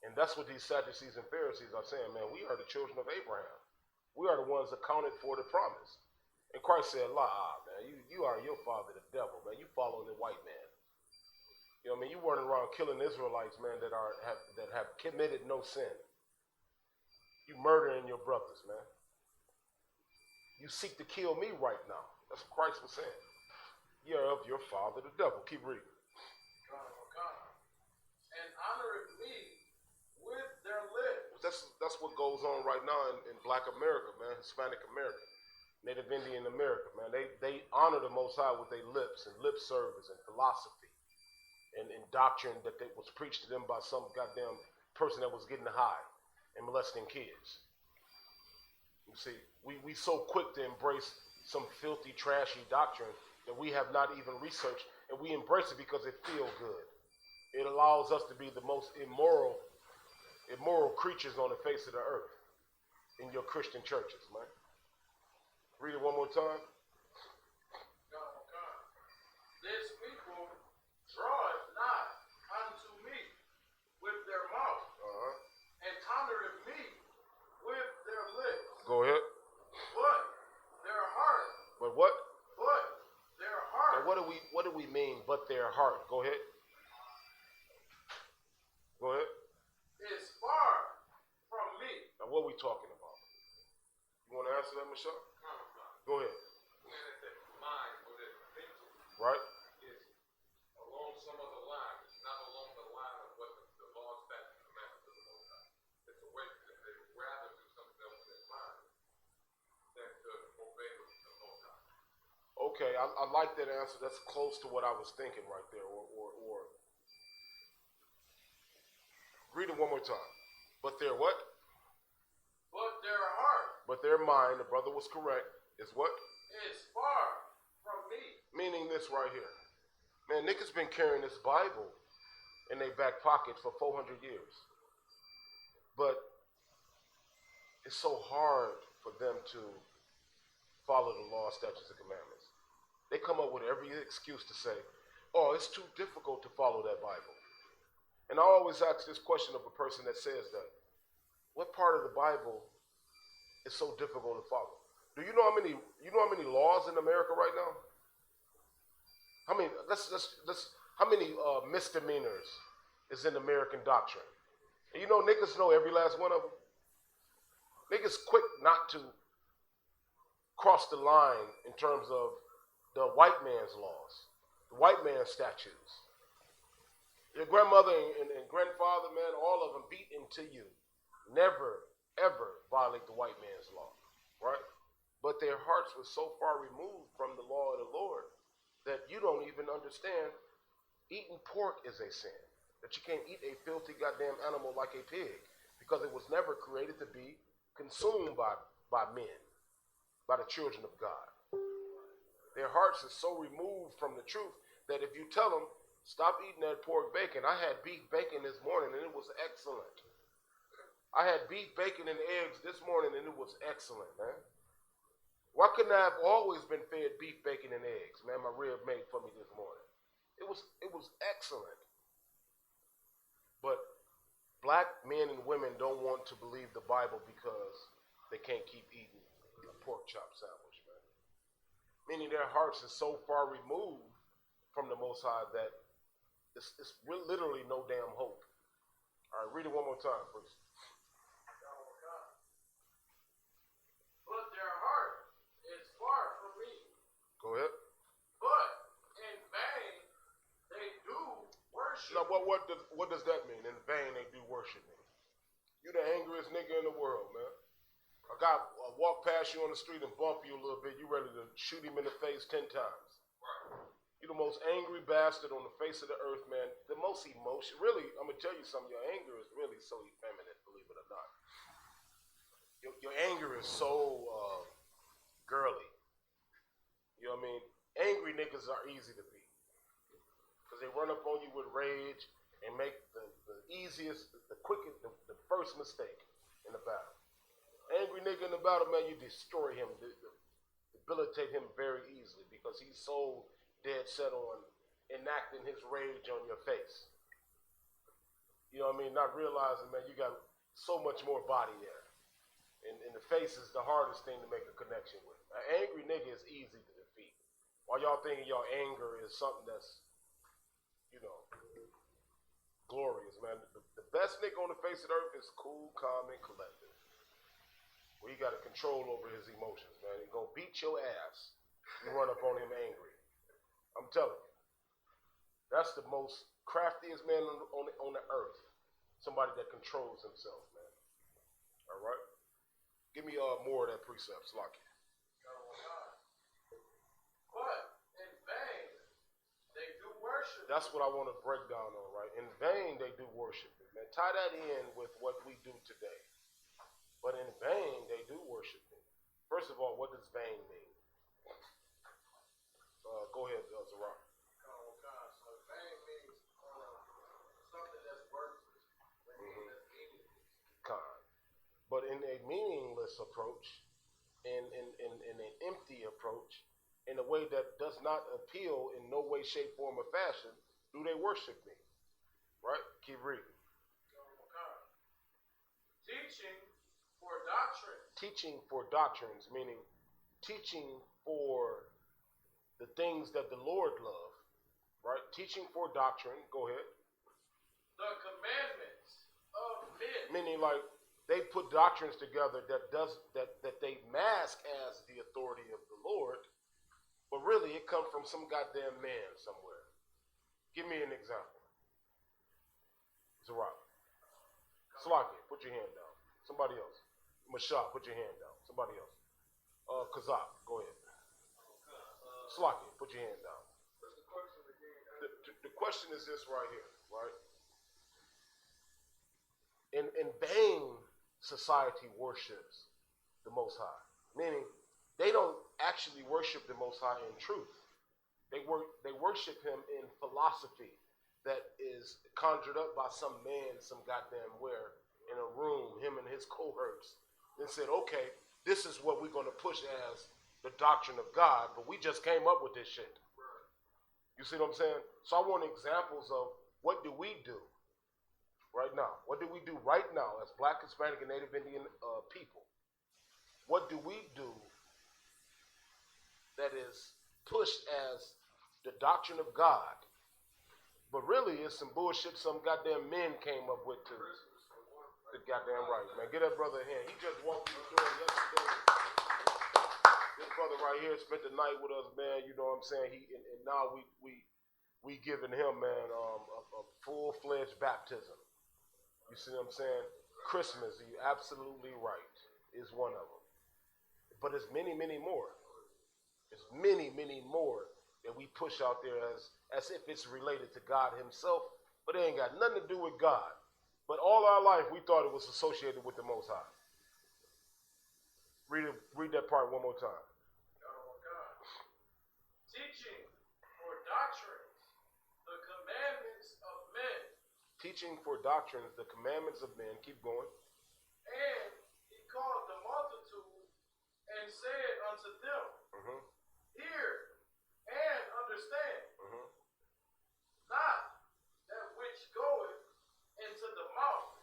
Speaker 10: And that's what these Sadducees and Pharisees are saying, man, we are the children of Abraham. We are the ones accounted for the promise. And Christ said, man, you are your father, the devil, man. You following the white man. You know what I mean? You running around killing Israelites, man, that have committed no sin. You murdering your brothers, man. You seek to kill me right now. That's what Christ was saying. You're of your father, the devil. Keep reading.
Speaker 7: And honoreth me with their lips.
Speaker 10: That's what goes on right now in Black America, man. Hispanic America, Native Indian America, man. They honor the Most High with their lips and lip service and philosophy and doctrine that was preached to them by some goddamn person that was getting high and molesting kids. You see, we so quick to embrace some filthy, trashy doctrine that we have not even researched, and we embrace it because it feels good. It allows us to be the most immoral creatures on the face of the earth in your Christian churches, man. Read it one more time.
Speaker 7: This people draweth nigh unto me with their mouth, and honoreth me with their lips.
Speaker 10: Go ahead.
Speaker 7: But their heart.
Speaker 10: But what?
Speaker 7: But their heart.
Speaker 10: And what do we mean, but their heart? Go ahead. Go ahead.
Speaker 7: Is far from me.
Speaker 10: Now, what are we talking about? You want to answer that, Michelle? Go ahead. Right?
Speaker 12: Is along some other line. It's not along the line of what the law, statute, commandments of the Most High. It's a way that they rather do something else in their mind than to obey the Most High.
Speaker 10: Okay, I like that answer. That's close to what I was thinking right there. Or read it one more time. But their what?
Speaker 7: But their heart.
Speaker 10: But their mind, the brother was correct, is what?
Speaker 7: Is far from me.
Speaker 10: Meaning this right here. Man, niggas been carrying this Bible in their back pocket for 400 years. But it's so hard for them to follow the law, statutes, and commandments. They come up with every excuse to say, oh, it's too difficult to follow that Bible. And I always ask this question of a person that says that. What part of the Bible is so difficult to follow? Do you know how many laws in America right now? How many misdemeanors is in American doctrine? And you know niggas know every last one of them. Niggas quick not to cross the line in terms of the white man's laws, the white man's statutes. Your grandmother and grandfather, man, all of them beat into you. Never, ever violate the white man's law, right? But their hearts were so far removed from the law of the Lord that you don't even understand eating pork is a sin. That you can't eat a filthy goddamn animal like a pig because it was never created to be consumed by men, by the children of God. Their hearts are so removed from the truth that if you tell them, stop eating that pork bacon. I had beef bacon this morning and it was excellent. I had beef bacon and eggs this morning and it was excellent, man. Why couldn't I have always been fed beef bacon and eggs, man? My rib made for me this morning. It was excellent. But black men and women don't want to believe the Bible because they can't keep eating a pork chop sandwich, man. Meaning their hearts are so far removed from the Most High that it's literally no damn hope. All right, read it one more time, please.
Speaker 7: But their heart
Speaker 10: what does that mean? In vain they do worship me. You the angriest nigga in the world, man. A guy walk past you on the street and bump you a little bit, you ready to shoot him in the face 10 times. You're the most angry bastard on the face of the earth, man. The most emotion. Really, I'm going to tell you something. Your anger is really so effeminate, believe it or not. Your anger is so girly. You know what I mean? Angry niggas are easy to beat. Because they run up on you with rage and make the easiest, the quickest, the first mistake in the battle. Angry nigga in the battle, man, you destroy him, debilitate him very easily because he's so dead set on enacting his rage on your face. You know what I mean? Not realizing, man, you got so much more body there. And the face is the hardest thing to make a connection with. An angry nigga is easy to defeat. While y'all thinking your anger is something that's, you know, glorious, man. The best nigga on the face of the earth is cool, calm, and collected. Where he got a control over his emotions, man. He gonna beat your ass. You run up on him angry. I'm telling you. That's the most craftiest man on the earth. Somebody that controls himself, man. All right? Give me more of that precept, Slocky.
Speaker 5: But in vain, they do worship.
Speaker 10: That's what I want to break down on, right? In vain, they do worship me, man. Tie that in with what we do today. But in vain, they do worship me. First of all, what does vain mean? Go ahead, Zarak.
Speaker 5: Oh, God. So vain means something that's worthless. That's meaningless.
Speaker 10: Con. But in a meaningless approach, in an empty approach, in a way that does not appeal in no way, shape, form, or fashion, do they worship me? Right? Keep reading.
Speaker 5: Teaching for doctrine.
Speaker 10: Teaching for doctrines, meaning teaching for the things that the Lord loved, right? Teaching for doctrine, go ahead.
Speaker 5: The commandments of men.
Speaker 10: Meaning like they put doctrines together that they mask as the authority of the Lord, but really it comes from some goddamn man somewhere. Give me an example. Zarak. Slaki, put your hand down. Somebody else. Mashah, put your hand down. Somebody else. Kazak, go ahead. Slaki, put your hand down. The question is this right here, right? In vain, society worships the Most High. Meaning, they don't actually worship the Most High in truth. They worship him in philosophy that is conjured up by some man, some goddamn where, in a room, him and his cohorts, then said, okay, this is what we're going to push as the doctrine of God, but we just came up with this shit. You see what I'm saying? So I want examples of what do we do right now? What do we do right now as Black, Hispanic, and Native Indian people? What do we do that is pushed as the doctrine of God, but really it's some bullshit some goddamn men came up with too. The goddamn right, man. Get that brother a hand. He just walked through the door yesterday. This brother right here spent the night with us, man. You know what I'm saying? And now we giving him, man, a full-fledged baptism. You see what I'm saying? Christmas, you're absolutely right, is one of them. But there's many, many more. There's many, many more that we push out there as if it's related to God himself, but it ain't got nothing to do with God. But all our life, we thought it was associated with the Most High. Read that part one more time.
Speaker 5: Teaching for doctrines, the commandments of men.
Speaker 10: Teaching for doctrines, the commandments of men. Keep going.
Speaker 5: And he called the multitude and said unto them, hear and understand, not that which goeth into the mouth.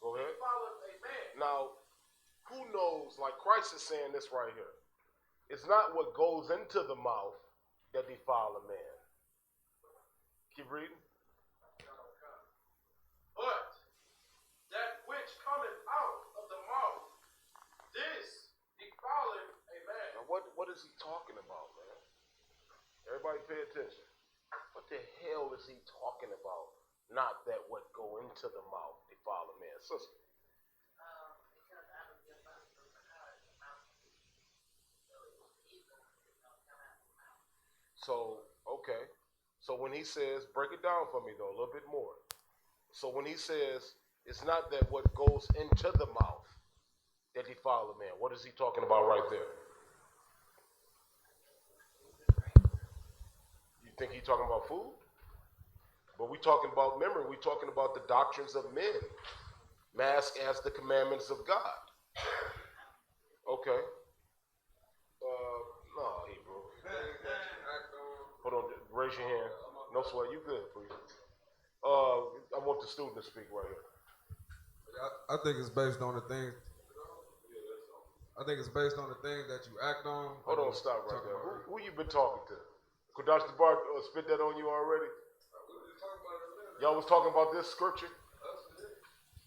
Speaker 10: Go ahead.
Speaker 5: Followeth a man.
Speaker 10: Now, who knows, like Christ is saying this right here. It's not what goes into the mouth that defile a man. Keep reading.
Speaker 5: But that which cometh out of the mouth, this defileth a man.
Speaker 10: Now what is he talking about, man? Everybody pay attention. What the hell is he talking about not that what go into the mouth defile a man? Sister. So, okay. So when he says, break it down for me though, a little bit more. So when he says, it's not that what goes into the mouth that defile a man, what is he talking about right there? You think he's talking about food? But we talking about, remember, we talking about the doctrines of men, masked as the commandments of God. Okay. No, Hebrew. Hold on, raise your hand. No sweat, you good, please. I want the student to speak right here.
Speaker 13: I think it's based on the things. I think it's based on the things that you act on.
Speaker 10: Hold on, stop right there. Who you been talking to? Kudash the Bar spit that on you already? Y'all was talking about this scripture?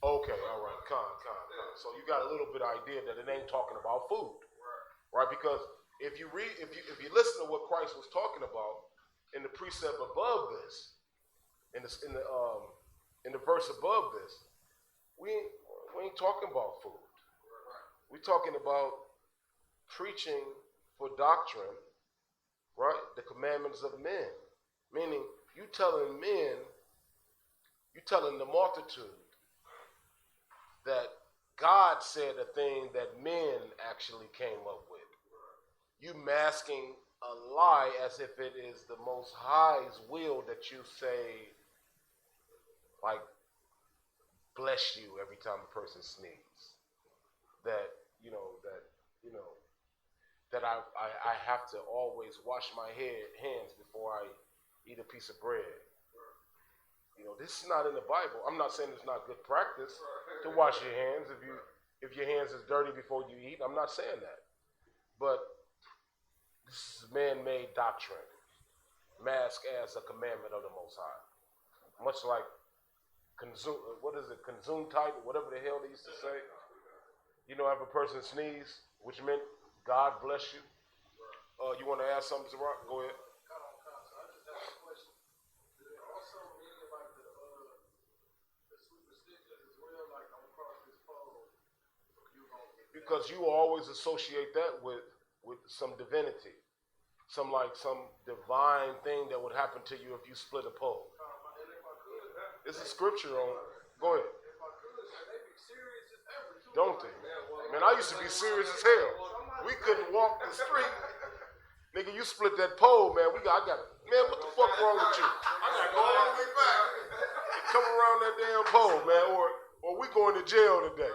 Speaker 10: Okay, all right. Con. So you got a little bit of idea that it ain't talking about food, right? Because if you listen to what Christ was talking about in the precept above this, in the verse above this, we ain't talking about food. We're talking about preaching for doctrine, right? The commandments of men, meaning you telling the multitude that God said a thing that men actually came up with. You masking a lie as if it is the Most High's will that you say, like, bless you every time a person sneezes. That I have to always wash my hands before I eat a piece of bread. This is not in the Bible. I'm not saying it's not good practice to wash your hands if your hands is dirty before you eat. I'm not saying that. But this is man-made doctrine, masked as a commandment of the Most High. Much like consume type, or whatever the hell they used to say. Have a person sneeze, which meant God bless you. You want to ask something, Zarak? Go ahead. Because you always associate that with some divinity, some divine thing that would happen to you if you split a pole. It's a scripture on. Go ahead. Don't they? Man, I used to be serious as hell. We couldn't walk the street. Nigga, you split that pole, man. Man, what the fuck wrong with you? I gotta go all the way back. Come around that damn pole, man, or we going to jail today.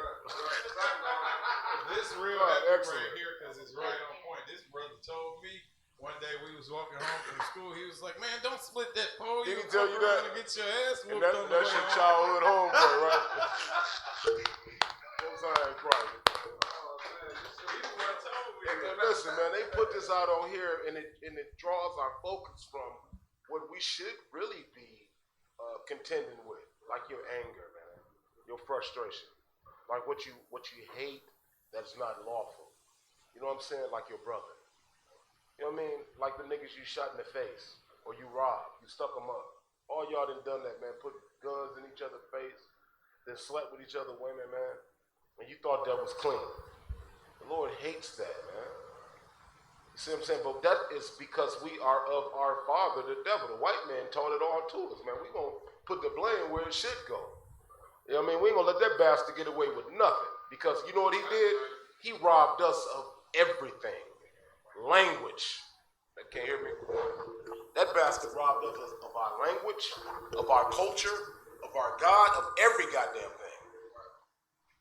Speaker 12: This real epic right here, because it's right on point. This brother told me one day we was walking home from school. He was like, "Man, don't split that pole.
Speaker 10: Did he tell you that?
Speaker 12: Get your ass whooped on the way
Speaker 10: That's your childhood homeboy, right? I'm sorry, Christ. Listen, man, they put this out on here, and it draws our focus from what we should really be contending with, like your anger, man, your frustration, like what you hate that's not lawful. You know what I'm saying? Like your brother. You know what I mean? Like the niggas you shot in the face, or you robbed, you stuck them up. All y'all done that, man. Put guns in each other's face, then slept with each other women, man. And you thought that was clean. The Lord hates that, man. You see what I'm saying? But that is because we are of our father, the devil. The white man taught it all to us, man. We gonna put the blame where it should go. You know what I mean? We ain't gonna let that bastard get away with nothing. Because you know what he did? He robbed us of everything. Language. Can't hear me? That bastard robbed us of our language, of our culture, of our God, of every goddamn thing.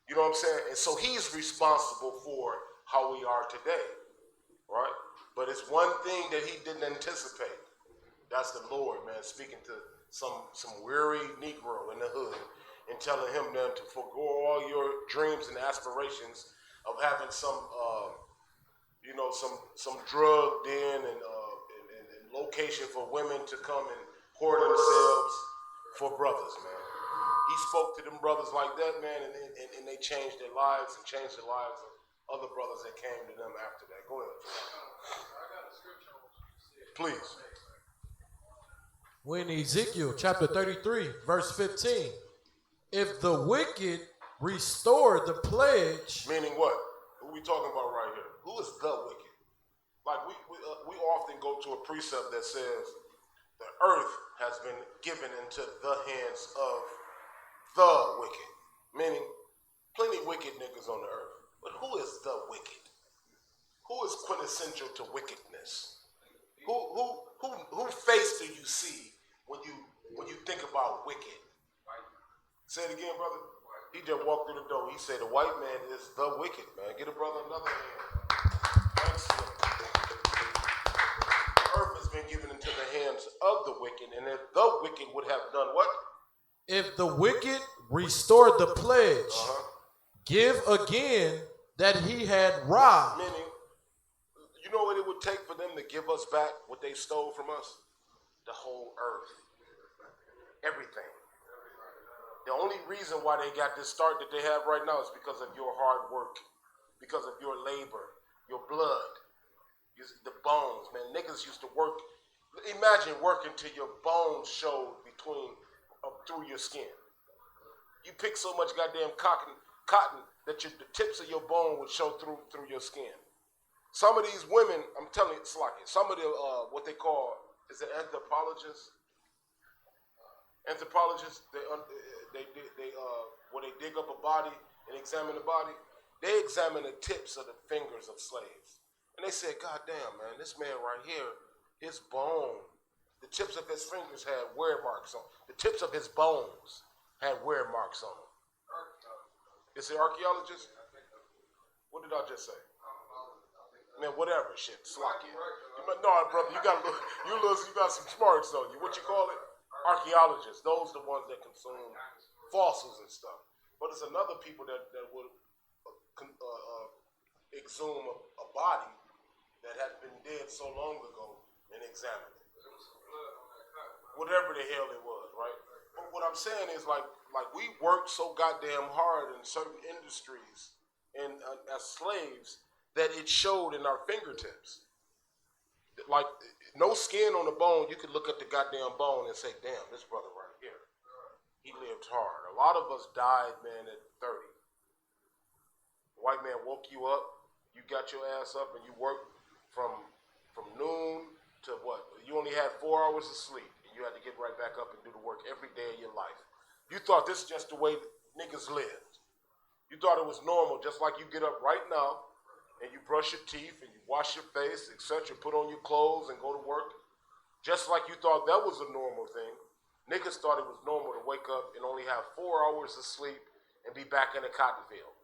Speaker 10: You know what I'm saying? And so he's responsible for how we are today. Right? But it's one thing that he didn't anticipate. That's the Lord, man, speaking to some weary Negro in the hood and telling him then to forego all your dreams and aspirations of having some drug den and location for women to come and whore themselves for brothers, man. He spoke to them brothers like that, man, and they changed their lives and changed the lives of other brothers that came to them after that. Go ahead.
Speaker 12: I got a scripture on what you said.
Speaker 10: Please.
Speaker 14: We're in Ezekiel chapter 33, verse 15. If the wicked restore the pledge.
Speaker 10: Meaning what? Who we talking about right here? Who is the wicked? Like we often go to a precept that says the earth has been given into the hands of the wicked. Meaning plenty wicked niggas on the earth. But who is the wicked? Who is quintessential to wickedness? Who face do you see when you think about wicked? Say it again, brother. He just walked through the door. He said the white man is the wicked, man. Get a brother another hand. Excellent. The earth has been given into the hands of the wicked, and if the wicked would have done what?
Speaker 14: If the wicked restored the pledge, give again that he had robbed.
Speaker 10: Meaning, you know what it would take for them to give us back what they stole from us? The whole earth. Everything. The only reason why they got this start that they have right now is because of your hard work, because of your labor, your blood, the bones, man. Niggas used to work. Imagine working till your bones showed through your skin. You pick so much goddamn cotton that the tips of your bone would show through your skin. Some of these women, I'm telling you, it's like it. Some of the what they call is it anthropologists. Anthropologists, when they dig up a body and examine the body, they examine the tips of the fingers of slaves. And they said, God damn, man, this man right here, his bone, the tips of his fingers had wear marks on. The tips of his bones had wear marks on them. Is it archaeologist? What did I just say? Man, whatever, shit, slocky. No, brother, you got some smarts on you. What you call it? Archaeologists. Those are the ones that consume fossils and stuff. But it's another people that would exhume a body that had been dead so long ago and examine it. Whatever the hell it was, right? But what I'm saying is like we worked so goddamn hard in certain industries and as slaves that it showed in our fingertips. Like no skin on the bone, you could look at the goddamn bone and say, damn, this brother right here, he lived hard. A lot of us died, man, at 30. White man woke you up, you got your ass up and you worked from noon to what? You only had 4 hours of sleep. You had to get right back up and do the work every day of your life. You thought this is just the way niggas lived. You thought it was normal, just like you get up right now and you brush your teeth and you wash your face, etc., put on your clothes and go to work. Just like you thought that was a normal thing. Niggas thought it was normal to wake up and only have 4 hours of sleep and be back in a cotton field.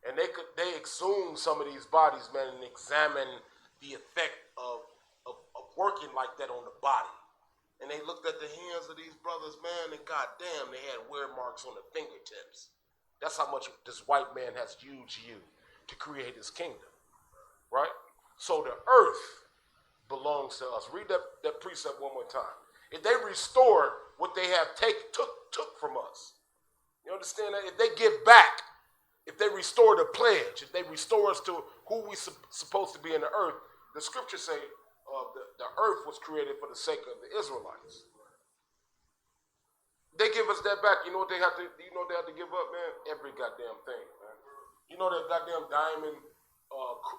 Speaker 10: And they exhume some of these bodies, man, and examine the effect of working like that on the body. And they looked at the hands of these brothers, man, and goddamn, they had wear marks on the fingertips. That's how much this white man has used you to create his kingdom, right? So the earth belongs to us. Read that precept one more time. If they restore what they have took from us, you understand that? If they give back, if they restore the pledge, if they restore us to who we supposed to be in the earth, the scriptures say the earth was created for the sake of the Israelites. They give us that back. You know what they have to give up, man? Every goddamn thing, man. You know that goddamn diamond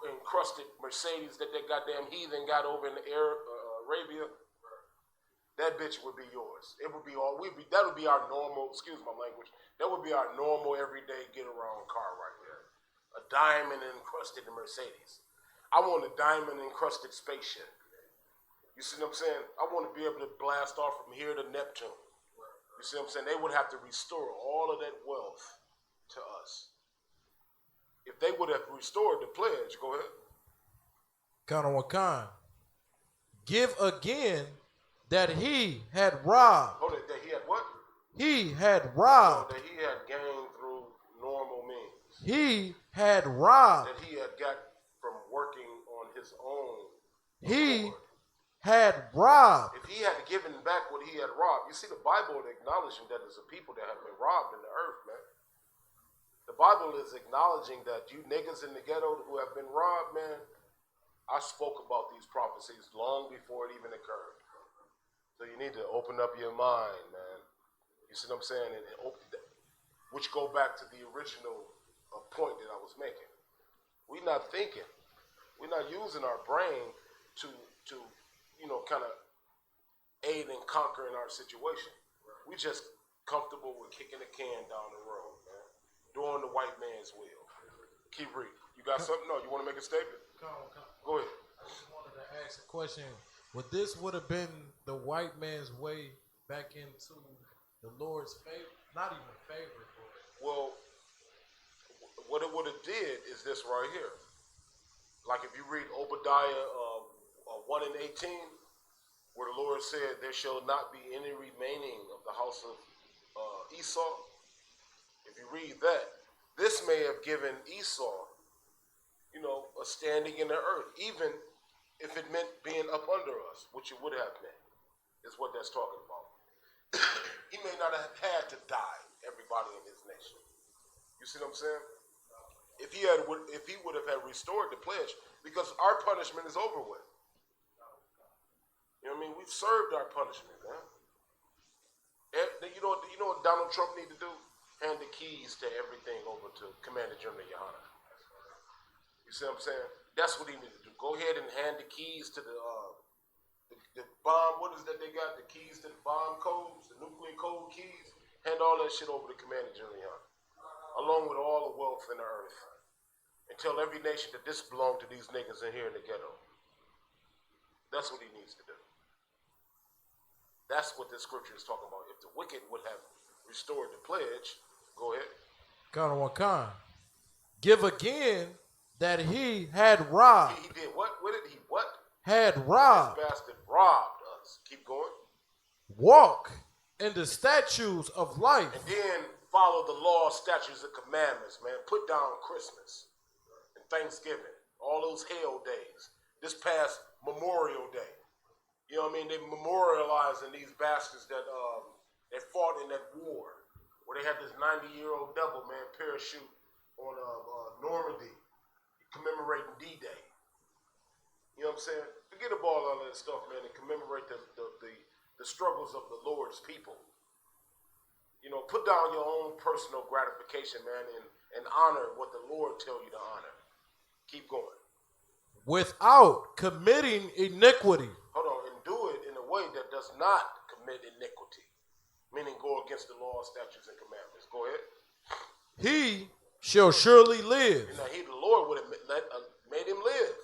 Speaker 10: encrusted Mercedes that goddamn heathen got over in Arabia? That bitch would be yours. It would be that would be our normal, excuse my language, that would be our normal everyday get around car right there. A diamond encrusted Mercedes. I want a diamond encrusted spaceship. You see what I'm saying? I want to be able to blast off from here to Neptune. You see what I'm saying? They would have to restore all of that wealth to us. If they would have restored the pledge, go ahead.
Speaker 14: Count on what kind? Give again that he had robbed.
Speaker 10: Oh, that he had what?
Speaker 14: He had robbed.
Speaker 10: Oh, that he had gained through normal means.
Speaker 14: He had robbed.
Speaker 10: That he had got from working on his own.
Speaker 14: He had robbed.
Speaker 10: If he had given back what he had robbed, you see the Bible acknowledging that there's a people that have been robbed in the earth, man. The Bible is acknowledging that you niggas in the ghetto who have been robbed, man, I spoke about these prophecies long before it even occurred. So you need to open up your mind, man. You see what I'm saying? And open that, which go back to the original point that I was making. We're not thinking. We're not using our brain to kind of aid and conquer in our situation. We just comfortable with kicking the can down the road, man. Doing the white man's will. Keep reading. You got something? No, you want to make a statement? Go ahead.
Speaker 14: I just wanted to ask a question. Would have been the white man's way back into the Lord's favor? Not even favor.
Speaker 10: Well, what it would have did is this right here. Like if you read Obadiah 1 and 18, where the Lord said, there shall not be any remaining of the house of Esau. If you read that, this may have given Esau, a standing in the earth, even if it meant being up under us, which it would have meant, is what that's talking about. He may not have had to die, everybody in his nation. You see what I'm saying? If he would have had restored the pledge, because our punishment is over with. You know what I mean? We've served our punishment, man. You know what Donald Trump need to do? Hand the keys to everything over to Commander General Yohana. You see what I'm saying? That's what he need to do. Go ahead and hand the keys to the bomb. What is that they got? The keys to the bomb codes, the nuclear code keys. Hand all that shit over to Commander General Yohana, along with all the wealth in the earth, and tell every nation that this belongs to these niggas in here in the ghetto. That's what he needs to do. That's what this scripture is talking about. If the wicked would have restored the pledge, go ahead.
Speaker 14: Khan. Give again that he had robbed.
Speaker 10: He did what with it? He what?
Speaker 14: Had robbed.
Speaker 10: This bastard robbed us. Keep going.
Speaker 14: Walk in the statutes of life.
Speaker 10: And then follow the law, statutes, and commandments, man. Put down Christmas and Thanksgiving, all those hell days. This past Memorial Day. You know what I mean? They memorializing these bastards that fought in that war, where they had this 90-year-old devil, man, parachute on Normandy, commemorating D-Day. You know what I'm saying? Forget about all that stuff, man, and commemorate the struggles of the Lord's people. Put down your own personal gratification, man, and honor what the Lord tell you to honor. Keep going.
Speaker 14: Without committing iniquity.
Speaker 10: Hold on, and do it in a way that does not commit iniquity, meaning go against the law, statutes, and commandments. Go ahead.
Speaker 14: He shall surely live.
Speaker 10: The Lord would have made him live.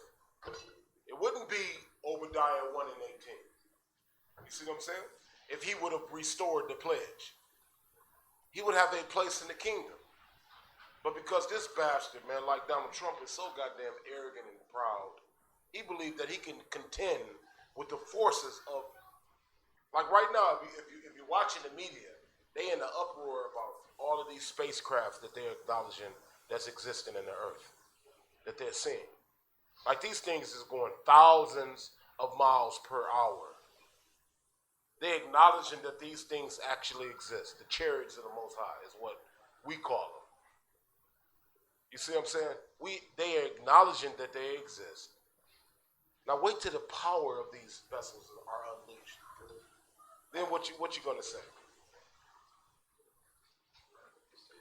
Speaker 10: It wouldn't be Obadiah 1 and 18. You see what I'm saying? If he would have restored the pledge, he would have a place in the kingdom. But because this bastard, man, like Donald Trump, is so goddamn arrogant and proud, he believed that he can contend with the forces of, like right now, if you're watching the media, they in the uproar about all of these spacecrafts that they're acknowledging that's existing in the earth, that they're seeing. Like these things is going thousands of miles per hour. They're acknowledging that these things actually exist. The chariots of the Most High is what we call them. You see what I'm saying? They are acknowledging that they exist. Now wait till the power of these vessels are unleashed. Then what you gonna say?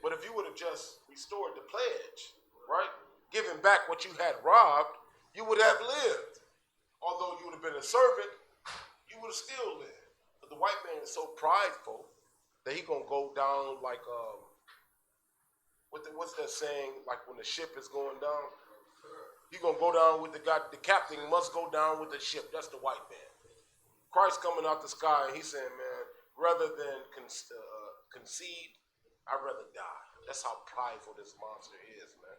Speaker 10: But if you would have just restored the pledge, right? Given back what you had robbed, you would have lived. Although you would have been a servant, you would have still lived. But the white man is so prideful that he gonna go down like what's that saying? Like when the ship is going down, he gonna go down with the captain must go down with the ship. That's the white man. Christ coming out the sky, and he's saying, man, rather than concede, I'd rather die. That's how prideful this monster is, man.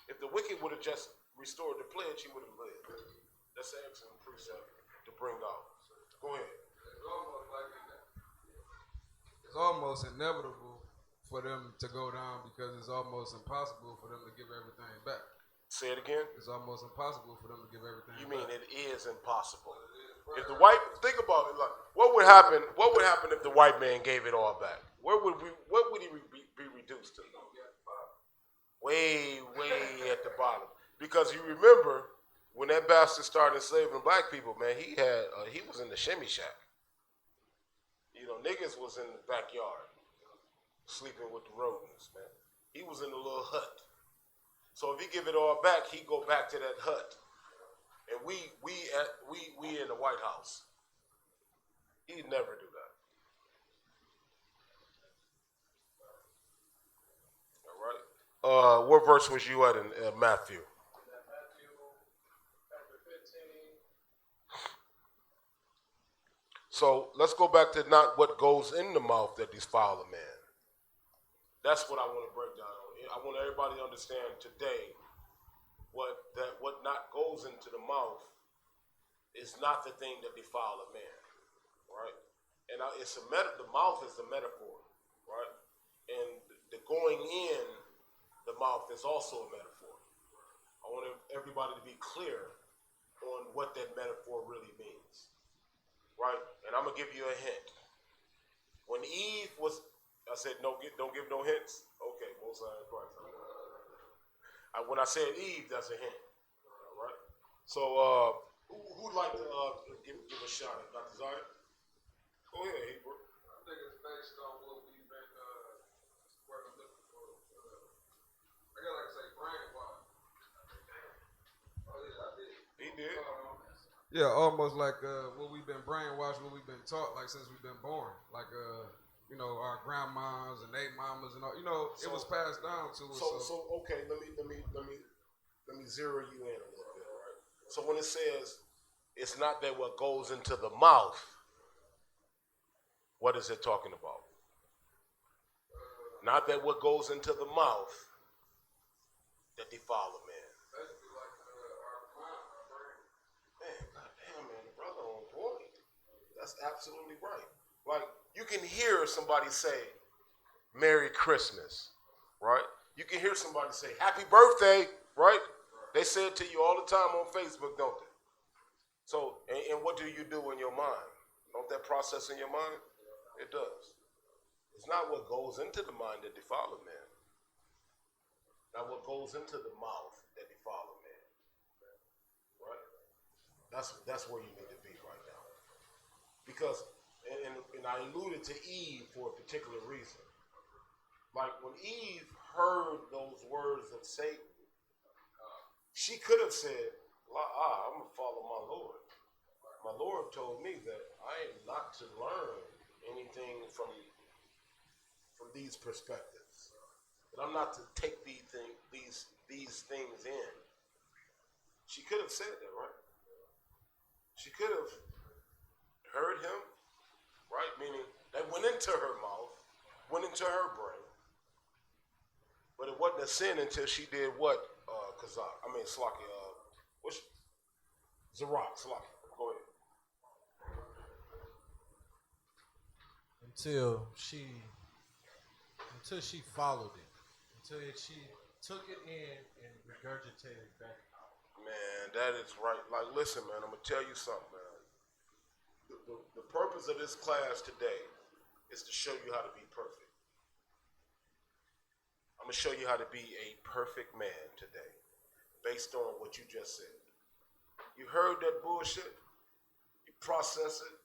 Speaker 10: If the wicked would have just restored the pledge, he would have lived. That's an excellent precept to bring out. Go ahead.
Speaker 13: It's almost inevitable for them to go down because it's almost impossible for them to give everything back.
Speaker 10: Say it again.
Speaker 13: It's almost impossible for them to give everything
Speaker 10: You
Speaker 13: back.
Speaker 10: mean it is impossible? If the white, think about it, like what would happen if the white man gave it all back? What would he be reduced to? Way at the bottom. Because you remember when that bastard started enslaving black people, man, he was in the shimmy shack. niggas was in the backyard, sleeping with the rodents, man. He was in a little hut. So if he give it all back, he go back to that hut. And we in the White House. He'd never do that. All right. What verse was you at in Matthew? So let's go back to not what goes in the mouth that defile a man. That's what I want to break down. I want everybody to understand today what not goes into the mouth is not the thing that defile a man, right? And it's the mouth is the metaphor, right? And the going in the mouth is also a metaphor. I want everybody to be clear on what that metaphor really means, right? And I'm gonna give you a hint. When Eve was, I said don't give no hints. Okay, most high in Christ. When I said Eve, that's a hint. All right. So who'd like to give a shot at Dr. Zion? Go ahead, Hebrew.
Speaker 13: I think it's based on what we've been looking for. I gotta say brainwash. Oh yeah, I did.
Speaker 10: He did.
Speaker 13: Yeah, almost like what we've been brainwashed, what we've been taught, like since we've been born, like our grandmas and their mamas and all. It was passed down to us.
Speaker 10: So okay, let me zero you in a little bit, right? So when it says it's not that what goes into the mouth, what is it talking about? Not that what goes into the mouth that defile a man. Man, goddamn, man, the brother on point. That's absolutely right. Like, you can hear somebody say, Merry Christmas, right? You can hear somebody say, Happy birthday, right? They say it to you all the time on Facebook, don't they? So, and what do you do in your mind? Don't that process in your mind? It does. It's not what goes into the mind that defile a man. Not what goes into the mouth that defile a man. Right? That's where you need to be right now. Because, and I alluded to Eve for a particular reason. Like when Eve heard those words of Satan, she could have said, I'm going to follow my Lord. My Lord told me that I am not to learn anything from these perspectives. That I'm not to take these things in. She could have said that, right? She could have heard him, right? Meaning that went into her mouth, went into her brain. But it wasn't a sin until she did what? Slaki. Zarak, Slaki. Go ahead.
Speaker 14: Until she followed it. Until she took it in and regurgitated it back out.
Speaker 10: Man, that is right. Like, listen, man, I'm going to tell you something, man. The purpose of this class today is to show you how to be perfect. I'm going to show you how to be a perfect man today based on what you just said. You heard that bullshit. You process it.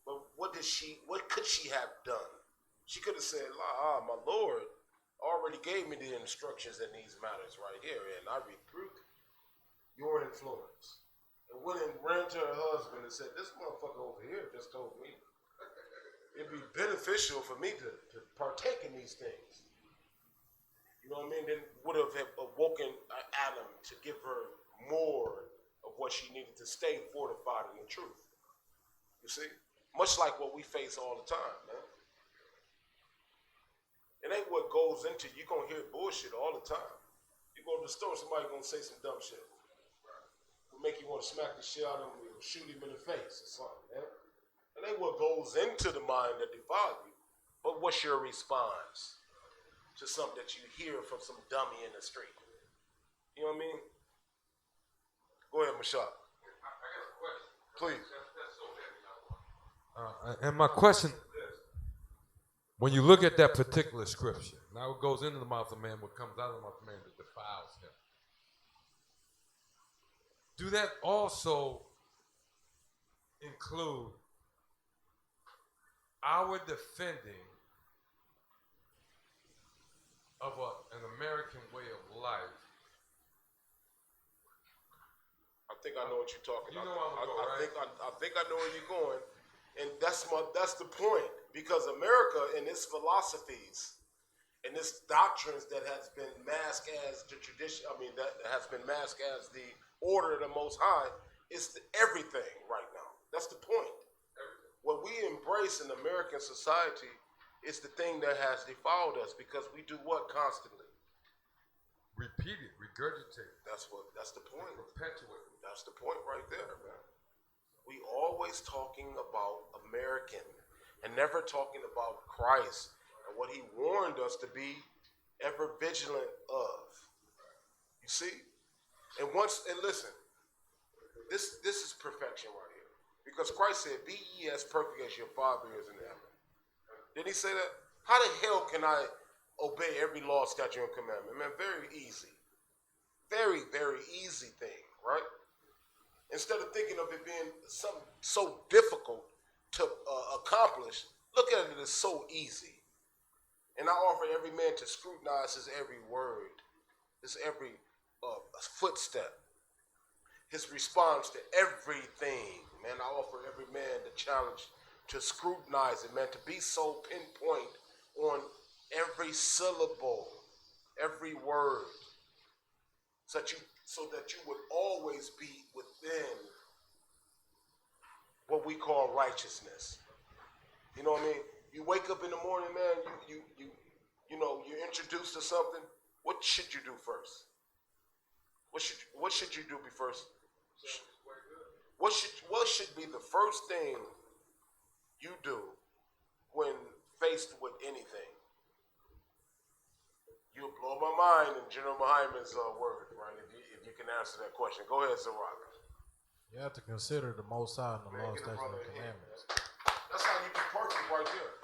Speaker 10: But what could she have done? She could have said, my Lord already gave me the instructions in these matters right here, and I rebuke your influence. And went and ran to her husband and said, this motherfucker over here just told me it'd be beneficial for me to partake in these things. You know what I mean? Then would have awoken Adam to give her more of what she needed to stay fortified in the truth. You see? Much like what we face all the time, man. It ain't what goes into you. You're going to hear bullshit all the time. You go to the store, somebody going to say some dumb shit. Will make you want to smack the shit out of him or shoot him in the face or something, man. It ain't what goes into the mind that defiles you, but what's your response to something that you hear from some dummy in the street? You know what I mean? Go ahead, Mashak.
Speaker 12: I got a question.
Speaker 10: Please.
Speaker 12: That's so heavy.
Speaker 15: And my question, when you look at that particular scripture, now it goes into the mouth of man, what comes out of the mouth of man that defiles him. Do that also include our defending of an American way of life.
Speaker 10: I think I know what you're talking about.
Speaker 15: You know where I'm going, right?
Speaker 10: I think I know where you're going, and that's the point. Because America and its philosophies and its doctrines that has been masked as the tradition. I mean, that has been masked as the order of the Most High. Is everything right now. That's the point. What we embrace in American society is the thing that has defiled us because we do what constantly?
Speaker 15: Repeat it, regurgitate.
Speaker 10: That's the point.
Speaker 15: Perpetuate.
Speaker 10: That's the point right there, man. We always talking about American and never talking about Christ and what he warned us to be ever vigilant of. You see? And listen, this is perfection right here. Because Christ said, be ye as perfect as your Father is in heaven. Didn't he say that? How the hell can I obey every law, statute, and commandment? Man, very easy. Very, very easy thing, right? Instead of thinking of it being something so difficult to accomplish, look at it as so easy. And I offer every man to scrutinize his every word, his every footstep, his response to everything. Man, I offer every man the challenge to scrutinize it, man, to be so pinpoint on every syllable, every word, so that you would always be within what we call righteousness. You know what I mean? You wake up in the morning, man, you're introduced to something. What should you do first? What should you do first? What should be the first thing you do when faced with anything? You'll blow my mind in General Muhammad's word, right? If you can answer that question. Go ahead, Zaraga.
Speaker 14: You have to consider the Most High and the law, statutes, and commandments.
Speaker 10: That's how you be perfect right there.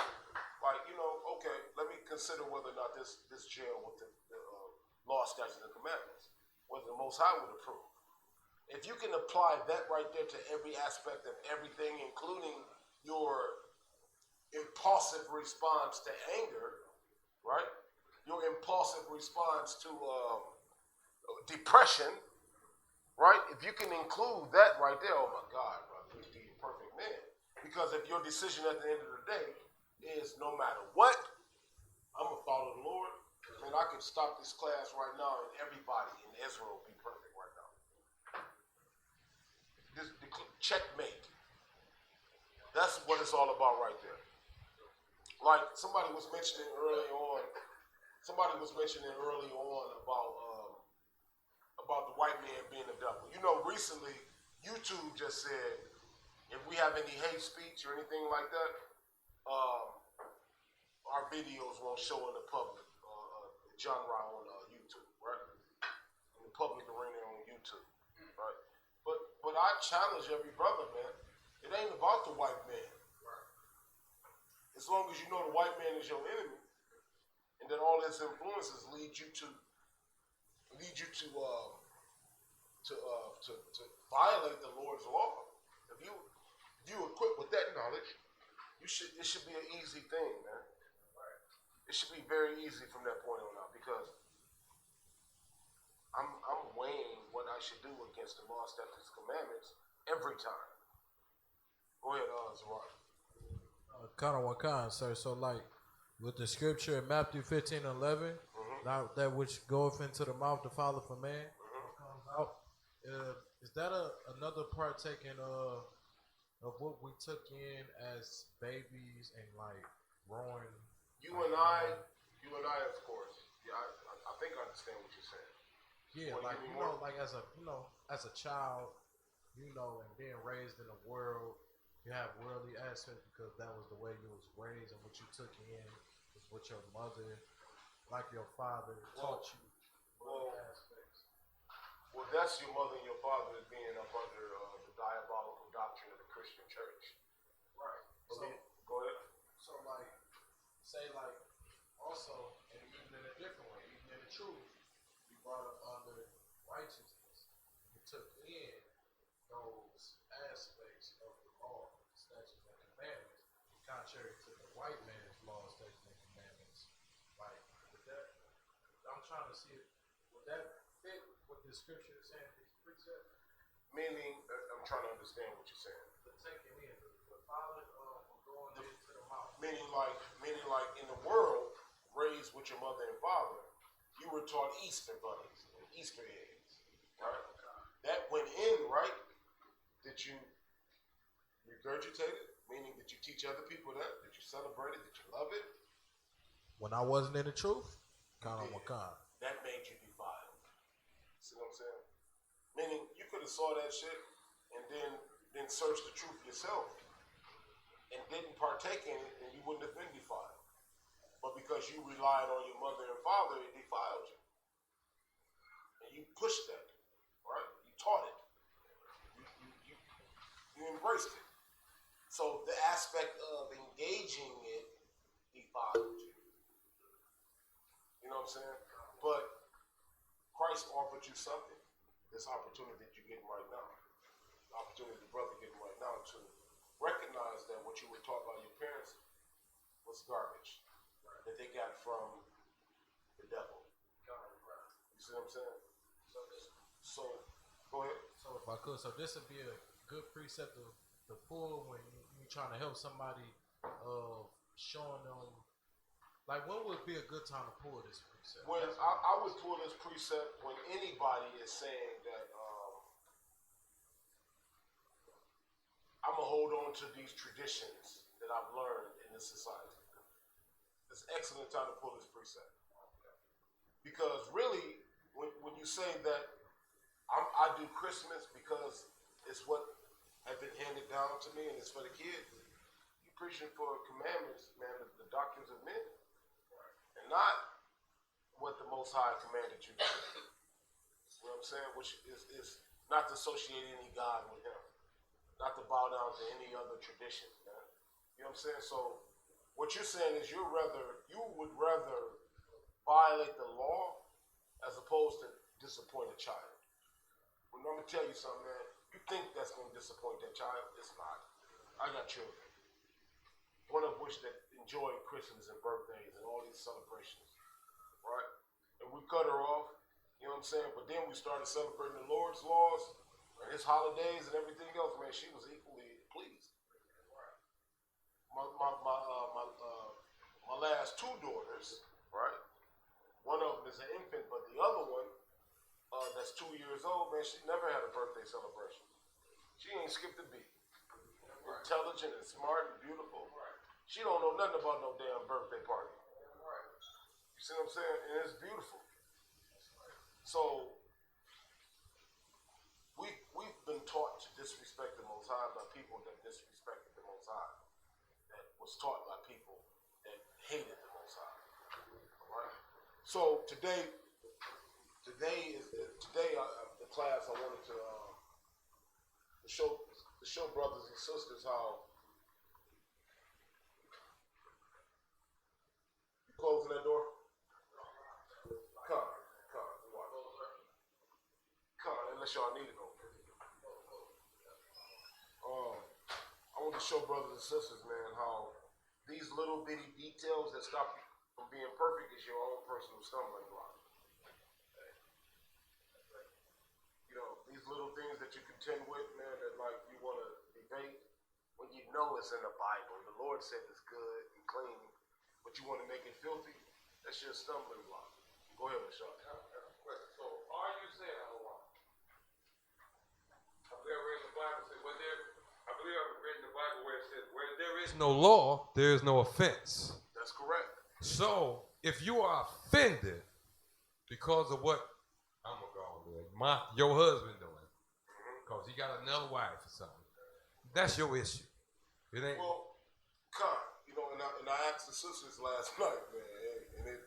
Speaker 10: Like, okay, let me consider whether or not this jail with the law, statutes, and commandments, whether the Most High would approve. If you can apply that right there to every aspect of everything, including your impulsive response to anger, right? Your impulsive response to depression, right? If you can include that right there, oh my God, brother, you'd be a perfect man. Because if your decision at the end of the day is no matter what, I'm going to follow the Lord, and I can stop this class right now and everybody in Israel will be perfect right now. The checkmate. That's what it's all about right there. Like somebody was mentioning early on about the white man being the devil. Recently YouTube just said if we have any hate speech or anything like that, our videos won't show in the public genre on YouTube, right? In the public arena on YouTube, right? But I challenge every brother, man. It ain't about the white man. As long as you know the white man is your enemy, and that all his influences lead you to violate the Lord's law. If you equipped with that knowledge, it should be an easy thing, man. It should be very easy from that point on out because I'm weighing what I should do against the law, statutes, commandments every time. Go ahead, Zerah.
Speaker 14: Wakan, sir. So, like, with the scripture in Matthew 15:11, now that which goeth into the mouth to follow for man comes out. Is that another partaking of what we took in as babies and like growing?
Speaker 10: You and I, of course. Yeah, I think I understand what you're saying.
Speaker 14: Yeah, like like as a child, and being raised in the world, you have worldly aspects because that was the way you was raised, and what you took in was what your mother, like your father, taught you. Aspects.
Speaker 10: Well, that's your mother and your father being up under the diabolical doctrine of the Christian church.
Speaker 14: Right.
Speaker 10: So, go ahead.
Speaker 14: So, like, say, like, also, and even in a different way, even in the truth, you brought up under righteousness. You took in those aspects of the law, statutes, and commandments, contrary to to see it. Would that fit what the scripture is saying? These precepts?
Speaker 10: Meaning, I'm trying to understand what you're saying.
Speaker 14: The taking in, the father going into the mouth.
Speaker 10: Meaning like in the world, raised with your mother and father, you were taught Easter bunnies and Easter eggs, right? That went in, right? Did you regurgitate it? Meaning, did you teach other people that? Did you celebrate it? Did you love it?
Speaker 14: When I wasn't in the truth, kind of wakan.
Speaker 10: That made you defiled. See what I'm saying? Meaning, you could have saw that shit and then searched the truth yourself and didn't partake in it, and you wouldn't have been defiled. But because you relied on your mother and father, it defiled you. And you pushed that, right? You taught it. You embraced it. So the aspect of engaging it defiled you. You know what I'm saying? But Christ offered you something. This opportunity that you're getting right now. The opportunity the brother getting right now to recognize that what you were taught by your parents was garbage. That they got from the devil. You see what I'm saying? So go ahead.
Speaker 14: So if I could, so this would be a good precept to pull when you're trying to help somebody, showing them, like when would be a good time to pull this precept?
Speaker 10: When I would pull this precept when anybody is saying that I'm gonna hold on to these traditions that I've learned in this society. It's an excellent time to pull this precept. Because really, when you say that I do Christmas because it's what has been handed down to me and it's for the kids, you're preaching for commandments, man, the doctrines of men. And not what the Most High commanded you to do. You know what I'm saying? Which is not to associate any God with him. Not to bow down to any other tradition, man. You know what I'm saying? So what you're saying is you would rather violate the law as opposed to disappoint a child. Well, I'm gonna tell you something, man. You think that's gonna disappoint that child? It's not. I got children, one of which that enjoy Christmas and birthdays and all these celebrations, right? And we cut her off, you know what I'm saying? But then we started celebrating the Lord's laws and his holidays and everything else. Man, she was equally pleased. My last two daughters, right? One of them is an infant, but the other one, that's 2 years old, man, she never had a birthday celebration. She ain't skipped a beat. Intelligent and smart and beautiful. She don't know nothing about no damn birthday party. You see what I'm saying? And it's beautiful. So we've been taught to disrespect the Most High by people that disrespected the Most High. That was taught by people that hated the Most High. All right. So today the class I wanted to show brothers and sisters how you closing that door. Come, unless y'all need it open. I want to show brothers and sisters, man, how these little bitty details that stop you from being perfect is your own personal stumbling block. You know, these little things that you contend with, man, that like you want to debate when you know it's in the Bible. The Lord said it's good and clean, but you want to make it filthy. That's your stumbling block. Go ahead, Michelle.
Speaker 12: So, are you saying, I believe I read in the Bible, I believe I read in the Bible where it says, where there is
Speaker 15: no law, there is no offense.
Speaker 10: That's correct.
Speaker 15: So, if you are offended because of what I'm gonna go on with your husband doing, because he got another wife or something, that's your issue. It ain't.
Speaker 10: Well, you know, and I asked the sisters last night, man,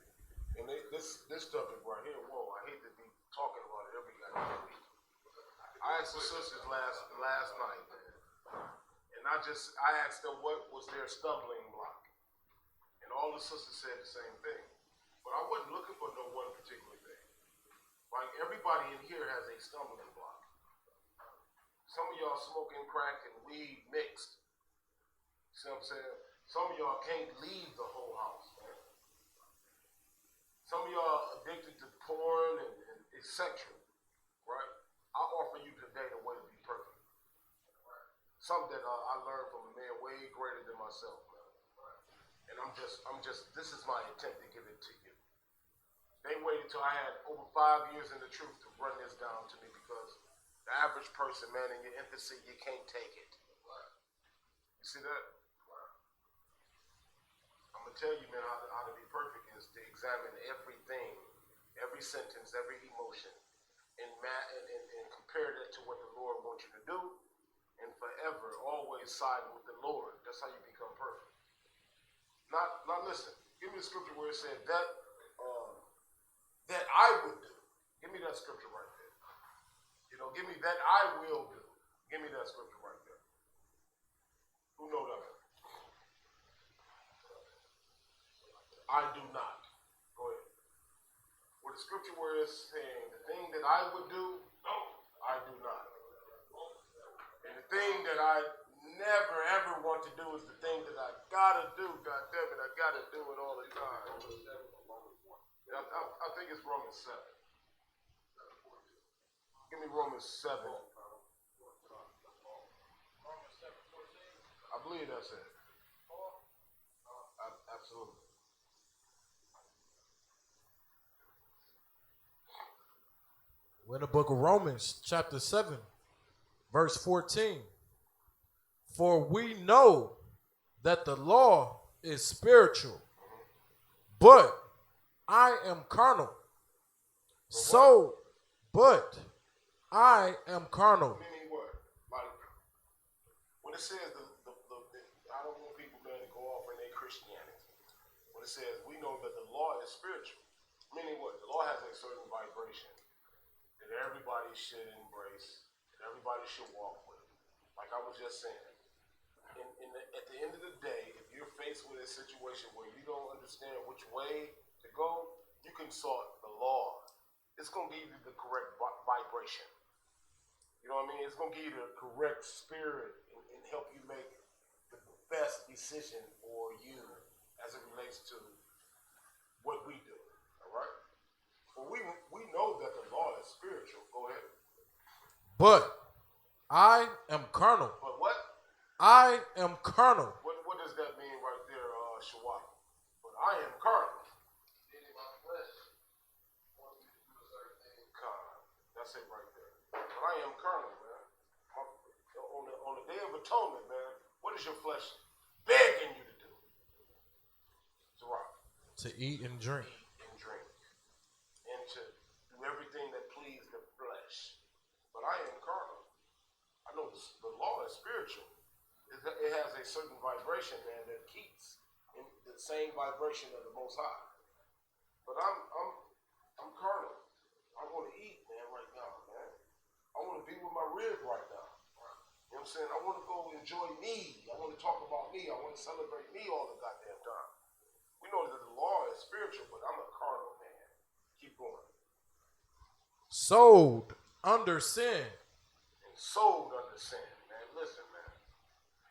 Speaker 10: and this subject right here, whoa, I hate to be talking about it every goddamn week. I asked the sisters last night, man, and I asked them what was their stumbling block, and all the sisters said the same thing. But I wasn't looking for no one particular thing. Like everybody in here has a stumbling block. Some of y'all smoking crack and weed mixed. See what I'm saying? Some of y'all can't leave the whole house, man. Some of y'all addicted to porn essential, right? I offer you today the way to be perfect. Something that I learned from a man way greater than myself, man. And this is my attempt to give it to you. They waited till I had over 5 years in the truth to run this down to me because the average person, man, in your infancy, you can't take it. You see that? I'm gonna tell you, man, how to be perfect is to examine everything, every sentence, every emotion, and compare that to what the Lord wants you to do, and forever always side with the Lord. That's how you become perfect. Now listen, give me the scripture where it said that I would do. Give me that scripture right there. You know, give me that I will do. Give me that scripture right there. Who know that? I do not. Go ahead. Where the scripture where it's saying the thing that I would do, no, I do not. And the thing that I never ever want to do is the thing that I gotta do. God damn it, I gotta do it all the time. I think it's Romans 7. Give me Romans 7. I believe that's it. Absolutely.
Speaker 14: We're in the book of Romans, chapter 7, verse 14. For we know that the law is spiritual, but I am carnal. But I am carnal.
Speaker 10: Meaning what? Like, when it says, I don't want people, man, to go off in their Christianity. When it says, we know that the law is spiritual. Meaning what? The law has a certain vibration that everybody should embrace, that everybody should walk with. Like I was just saying. At the end of the day, if you're faced with a situation where you don't understand which way to go, you consult the law. It's going to give you the correct vibration. You know what I mean? It's going to give you the correct spirit and help you make the best decision for you as it relates to what we do. All right? Well, we know that the law is spiritual. Go ahead.
Speaker 14: But I am carnal.
Speaker 10: But what?
Speaker 14: I am carnal.
Speaker 10: What does that mean right there, Shawak? But I am carnal. That's it right there. But I am carnal, man. On the Day of Atonement, man, what is your flesh begging you to do?
Speaker 14: To eat and drink.
Speaker 10: Eat and drink. And to do everything that pleases the flesh. But I am carnal. I know the law is spiritual. It has a certain vibration, man, that keeps in the same vibration of the Most High. But I'm carnal. I want to eat, man, right now, man. I want to be with my rib right now. You know what I'm saying? I want to go enjoy me. I want to talk about me. I want to celebrate me all the goddamn time. We know that the law is spiritual, but I'm a carnal man. Keep going.
Speaker 14: Sold under sin.
Speaker 10: And sold under sin, man. Listen, man.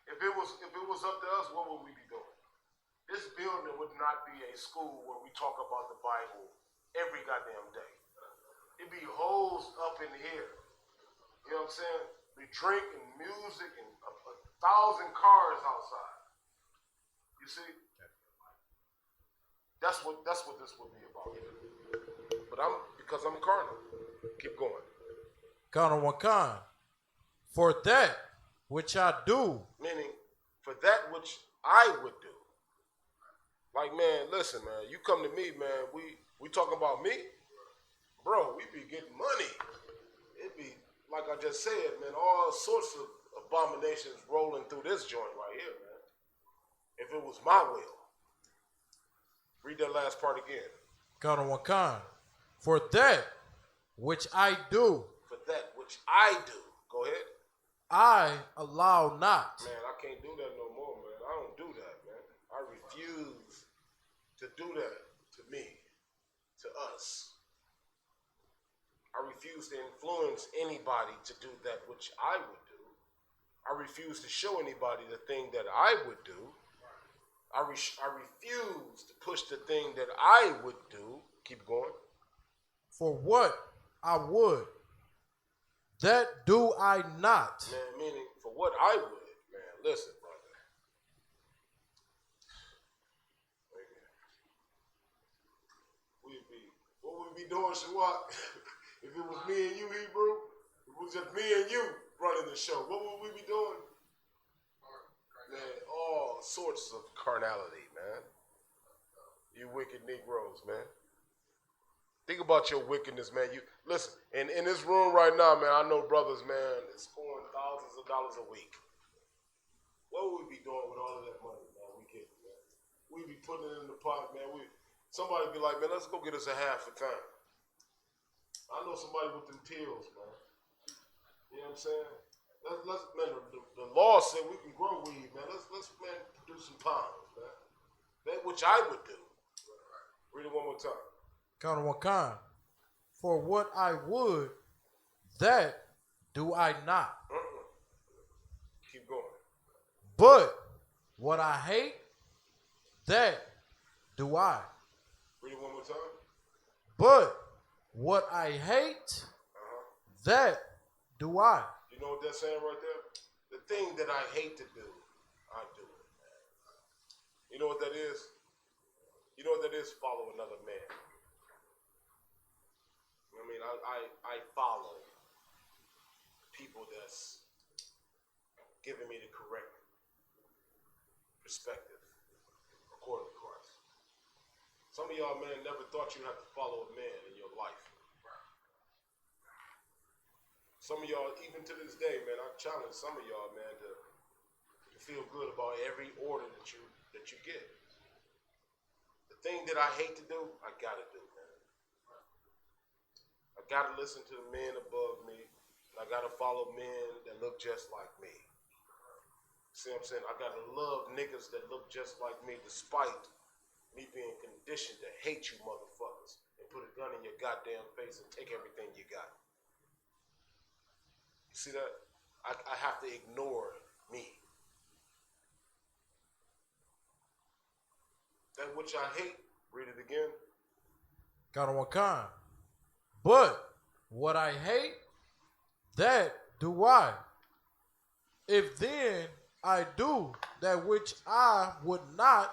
Speaker 10: If it was up to us, what would we be doing? This building would not be a school where we talk about the Bible every goddamn day. It'd be holes up in here. You know what I'm saying? We drink and music and a 1,000 cars outside. You see? That's what this would be about. But because I'm carnal. Keep going.
Speaker 14: Carnal wakan. For that which I do.
Speaker 10: Meaning, for that which I would do. Like, man, listen, man. You come to me, man. We talking about me? Bro, we be getting money. It be, like I just said, man, all sorts of abominations rolling through this joint right here, man. If it was my will. Read that last part again.
Speaker 14: Carnal wakan. For that which I do.
Speaker 10: For that which I do. Go ahead.
Speaker 14: I allow not.
Speaker 10: Man, I can't do that no more, man. I don't do that, man. I refuse to do that to me, to us. I refuse to influence anybody to do that which I would do. I refuse to show anybody the thing that I would do. I refuse to push the thing that I would do. Keep going.
Speaker 14: For what I would, that do I not.
Speaker 10: Man, meaning for what I would, man. Listen, brother. What would we be doing, Shawat? If it was me and you, Hebrew, if it was just me and you running the show, what would we be doing? Man, all sorts of carnality, man. You wicked Negroes, man. Think about your wickedness, man. You listen, in this room right now, man, I know brothers, man, that's scoring thousands of dollars a week. What would we be doing with all of that money, man? We get it, man. We'd be putting it in the pot, man. Somebody be like, man, let's go get us a half a time. I know somebody with them pills, man. You know what I'm saying? Let's man, the law said we can grow weed, man. Let's man, produce some pounds, man. That which I would do. Read it one more time.
Speaker 14: Count on one kind. For what I would, that do I not.
Speaker 10: Keep going.
Speaker 14: But what I hate, that do I.
Speaker 10: Read it one more time.
Speaker 14: But what I hate, that do I.
Speaker 10: You know what that's saying right there? The thing that I hate to do, I do it, man. You know what that is? You know what that is? Follow another man. I mean, I follow people that's giving me the correct perspective according to Christ. Some of y'all, man, never thought you'd have to follow a man in your life. Some of y'all, even to this day, man, I challenge some of y'all, man, to feel good about every order that you get. The thing that I hate to do, I gotta do, man. I gotta listen to the men above me, and I gotta follow men that look just like me. See what I'm saying? I gotta love niggas that look just like me, despite me being conditioned to hate you motherfuckers and put a gun in your goddamn face and take everything you got. You see that? I have to ignore me. That which I hate, read it again.
Speaker 14: Count on one kind. But what I hate, that do I. If then I do that which I would not,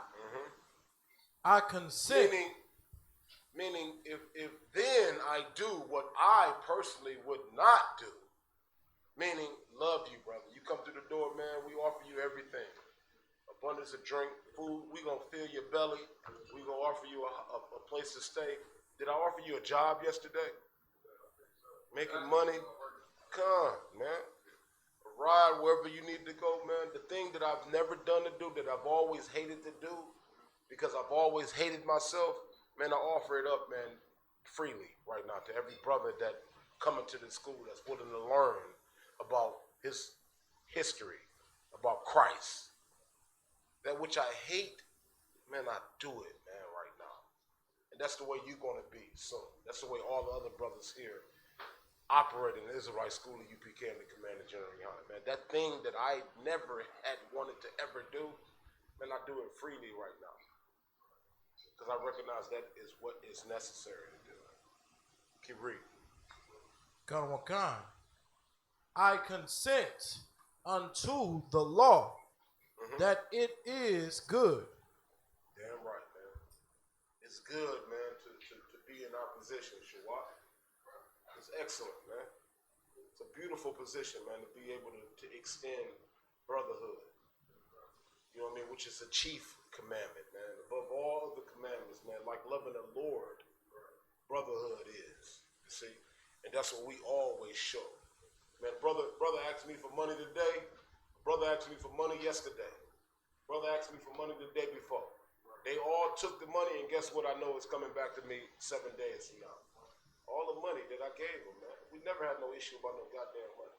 Speaker 14: I consent.
Speaker 10: Meaning if then I do what I personally would not do, meaning love you, brother. You come through the door, man, we offer you everything. Abundance of drink, food, we gonna fill your belly. We gonna offer you a place to stay. Did I offer you a job yesterday? Making money? Come, man. Ride wherever you need to go, man. The thing that I've never done to do, that I've always hated to do, because I've always hated myself, man, I offer it up, man, freely right now to every brother that coming to the school that's willing to learn about his history, about Christ. That which I hate, man, I do it, man, right now. And that's the way you're going to be soon. That's the way all the other brothers here operate in the Israelite School of UPK and the Commander General Yohana, man. That thing that I never had wanted to ever do, man, I do it freely right now. Because I recognize that is what is necessary to do. Keep reading.
Speaker 14: Count on one kind. I consent unto the law that it is good.
Speaker 10: Damn right, man. It's good, man, to be in our position, Shawat. It's excellent, man. It's a beautiful position, man, to be able to extend brotherhood. You know what I mean? Which is the chief commandment, man. Above all the commandments, man, like loving the Lord, brotherhood is. You see? And that's what we always show. Man, brother asked me for money today. Brother asked me for money yesterday. Brother asked me for money the day before. They all took the money, and guess what? I know it's coming back to me 7 days from now. All the money that I gave them, man. We never had no issue about no goddamn money.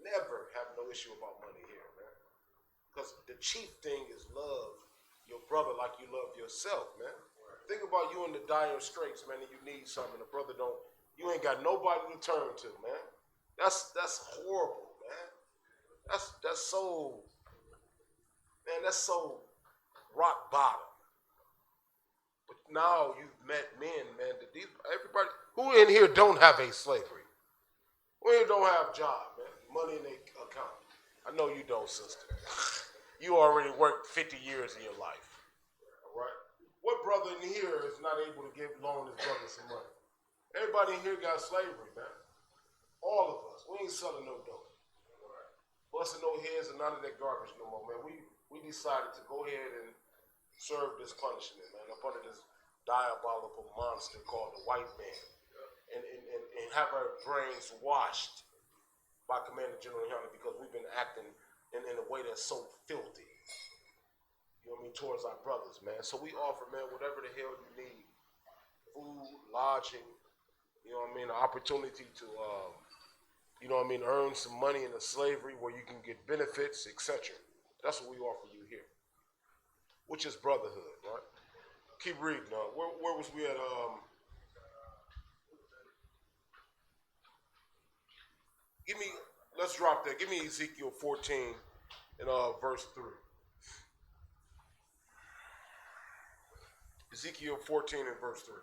Speaker 10: Never have no issue about money here, man. Because the chief thing is love your brother like you love yourself, man. Think about you in the dire straits, man, and you need something. The brother don't. You ain't got nobody to turn to, man. That's horrible, man. That's so, man. That's so rock bottom. But now you've met men, man. Everybody, who in here don't have a slavery? Who in here don't have a job, man? Money in their account. I know you don't, sister. You already worked 50 years of your life. All right? What brother in here is not able to loan his brother some money? Everybody in here got slavery, man. All of us. We ain't selling no dope. Busting no heads and none of that garbage no more, man. We decided to go ahead and serve this punishment, man, up under this diabolical monster called the white man. And have our brains washed by Commander General Young because we've been acting in a way that's so filthy. You know what I mean? Towards our brothers, man. So we offer, man, whatever the hell you need. Food, lodging, you know what I mean? An opportunity to, you know what I mean, earn some money in the slavery where you can get benefits, etc. That's what we offer you here. Which is brotherhood, right? Keep reading. Where was we at? Let's drop that. Give me Ezekiel 14 and verse 3. Ezekiel 14 and verse 3.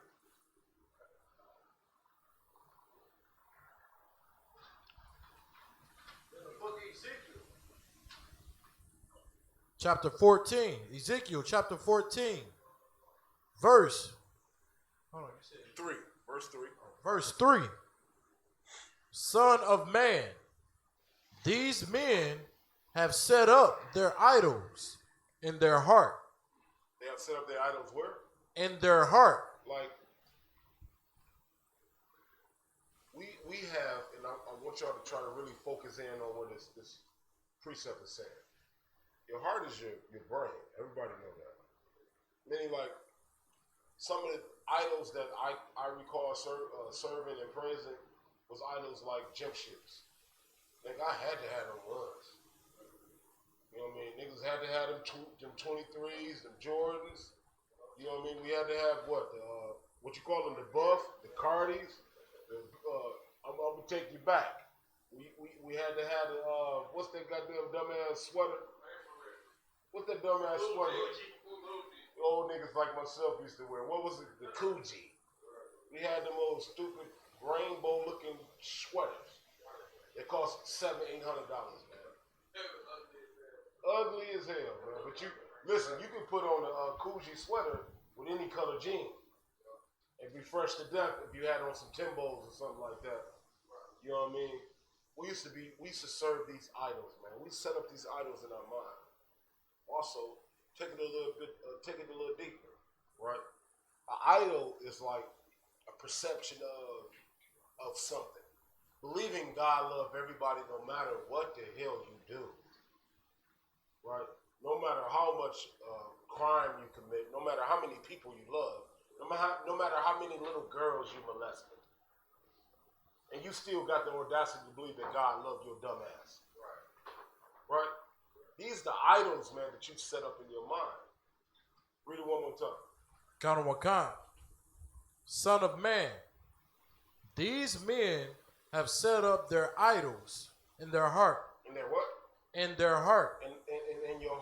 Speaker 14: Chapter 14. Ezekiel chapter 14. Verse. Hold on, you said
Speaker 10: 3. Verse 3.
Speaker 14: Verse 3. Son of man, these men have set up their idols in their heart.
Speaker 10: They have set up their idols where?
Speaker 14: In their heart.
Speaker 10: Like, we have, and I want y'all to try to really focus in on what this precept is saying. Your heart is your brain. Everybody know that. Meaning, like, some of the idols that I recall serving and praising was idols like gym shoes. Like, I had to have them ones. You know what I mean? Niggas had to have them 23s, them Jordans. You know what I mean? We had to have what you call them, the buff, the Cardis. I'm gonna take you back. We had to have the what's that goddamn dumbass sweater? What's that dumbass sweater? The old niggas like myself used to wear. What was it? The Coogee. We had them old stupid rainbow looking sweaters. They cost $700-800, man. Ugly as hell, man. But you listen, you can put on a Coogee sweater with any color jean and be fresh to death if you had on some Timbos or something like that. You know what I mean? We used to serve these idols, man. We set up these idols in our mind. Also, take it a little deeper, right? An idol is like a perception of something. Believing God loves everybody no matter what the hell you do, right? No matter how much crime you commit, no matter how many people you love, no matter how many little girls you molested, and you still got the audacity to believe that God loved your dumb ass, right? These are the idols, man, that you set up in your mind. Read it one more time.
Speaker 14: Count on one count. Son of man, these men have set up their idols in their heart.
Speaker 10: In their what?
Speaker 14: In their heart.
Speaker 10: And your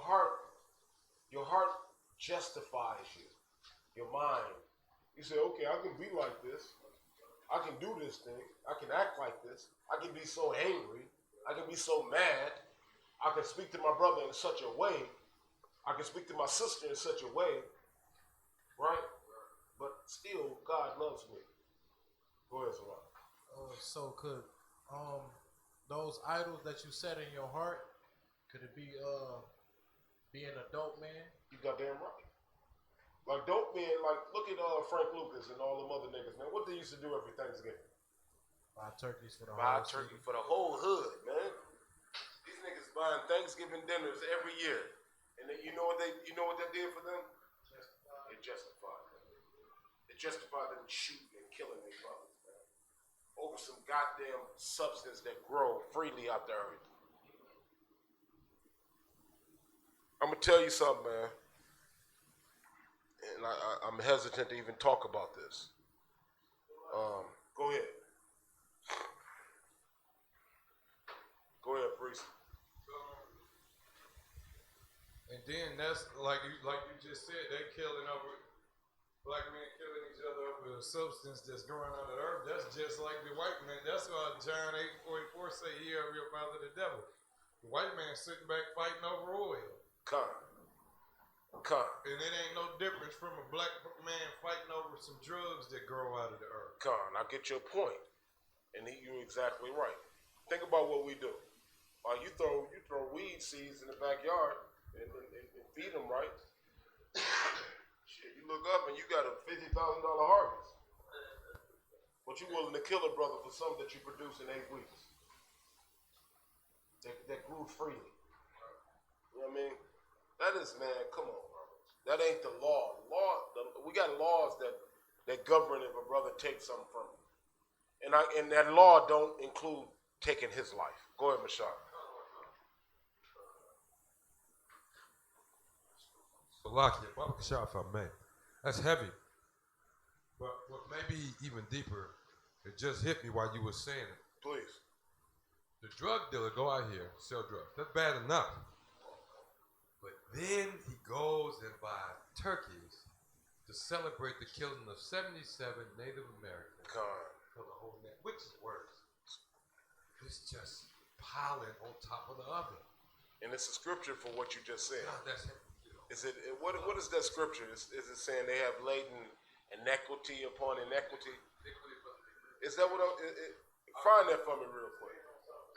Speaker 10: heart justifies you. Your mind. You say, okay, I can be like this. I can do this thing. I can act like this. I can be so angry. I can be so mad. I can speak to my brother in such a way. I can speak to my sister in such a way. Right? But still, God loves me. Go ahead, Salah.
Speaker 14: So could those idols that you set in your heart, could it be being a dope man?
Speaker 10: You goddamn right. Like dope men, like look at Frank Lucas and all them other niggas, man. What they used to do every Thanksgiving?
Speaker 14: Buy turkeys for the
Speaker 10: Buy turkey for the whole hood, man. These niggas buying Thanksgiving dinners every year, and you know what that did for them? It justified them. It justified them shooting and killing their brothers, man, over some goddamn substance that grow freely out the earth. I'm gonna tell you something, man. And I'm hesitant to even talk about this. Go ahead. Go ahead, priest.
Speaker 15: And then that's like you just said, they killing over black men killing each other over with a substance that's growing on the earth, that's just like the white man. That's why John 8:44 say, "Ye are your father the devil." The white man sitting back fighting over oil. And it ain't no difference from a black man fighting over some drugs that grow out of the earth.
Speaker 10: I get your point, and you're exactly right. Think about what we do. You throw weed seeds in the backyard and feed them right. Shit, you look up and you got a $50,000 harvest, but you're willing to kill a brother for something that you produce in 8 weeks. That grew freely. You know what I mean? That is, man, come on, bro. That ain't the law. We got laws that govern if a brother takes something from you. And that law don't include taking his life. Go ahead, Mashak.
Speaker 15: Salakia, if I may. That's heavy. But what may be even deeper, it just hit me while you were saying it.
Speaker 10: Please.
Speaker 15: The drug dealer go out here, sell drugs. That's bad enough. But then he goes and buys turkeys to celebrate the killing of 77 Native Americans for the whole net. Which is worse? It's just piling on top of the other.
Speaker 10: And it's a scripture for what you just said.
Speaker 15: God, that's
Speaker 10: Is it what is that scripture? Is it saying they have laden inequity upon inequity? Is that what? Find that for me real quick.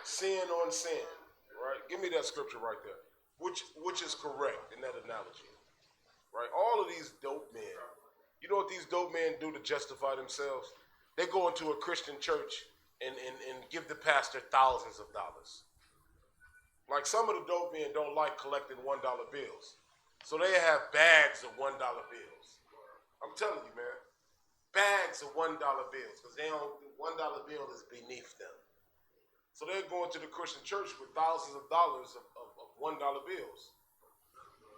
Speaker 10: Sin on sin, right? Give me that scripture right there. Which is correct in that analogy, right? All of these dope men, you know what these dope men do to justify themselves? They go into a Christian church and give the pastor thousands of dollars. Like some of the dope men don't like collecting $1 bills. So they have bags of $1 bills. I'm telling you, man. Bags of $1 bills. Because they don't, $1 bill is beneath them. So they're going to the Christian church with thousands of dollars of $1 bills.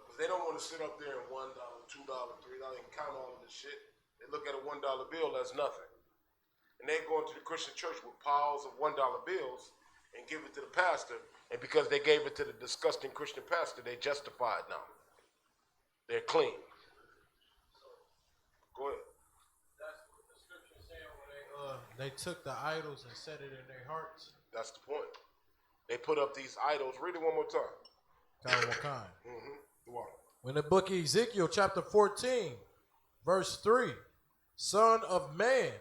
Speaker 10: Because they don't want to sit up there and $1, $2, $3, and count all of this shit. They look at a $1 bill as nothing. And they go into the Christian church with piles of $1 bills and give it to the pastor. And because they gave it to the disgusting Christian pastor, they justify it now. They're clean. Go ahead.
Speaker 14: That's what the scripture saying when they took the idols and set it in their hearts.
Speaker 10: That's the point. They put up these idols. Read it one more time.
Speaker 14: When the book of Ezekiel, chapter 14, verse 3, Son of man,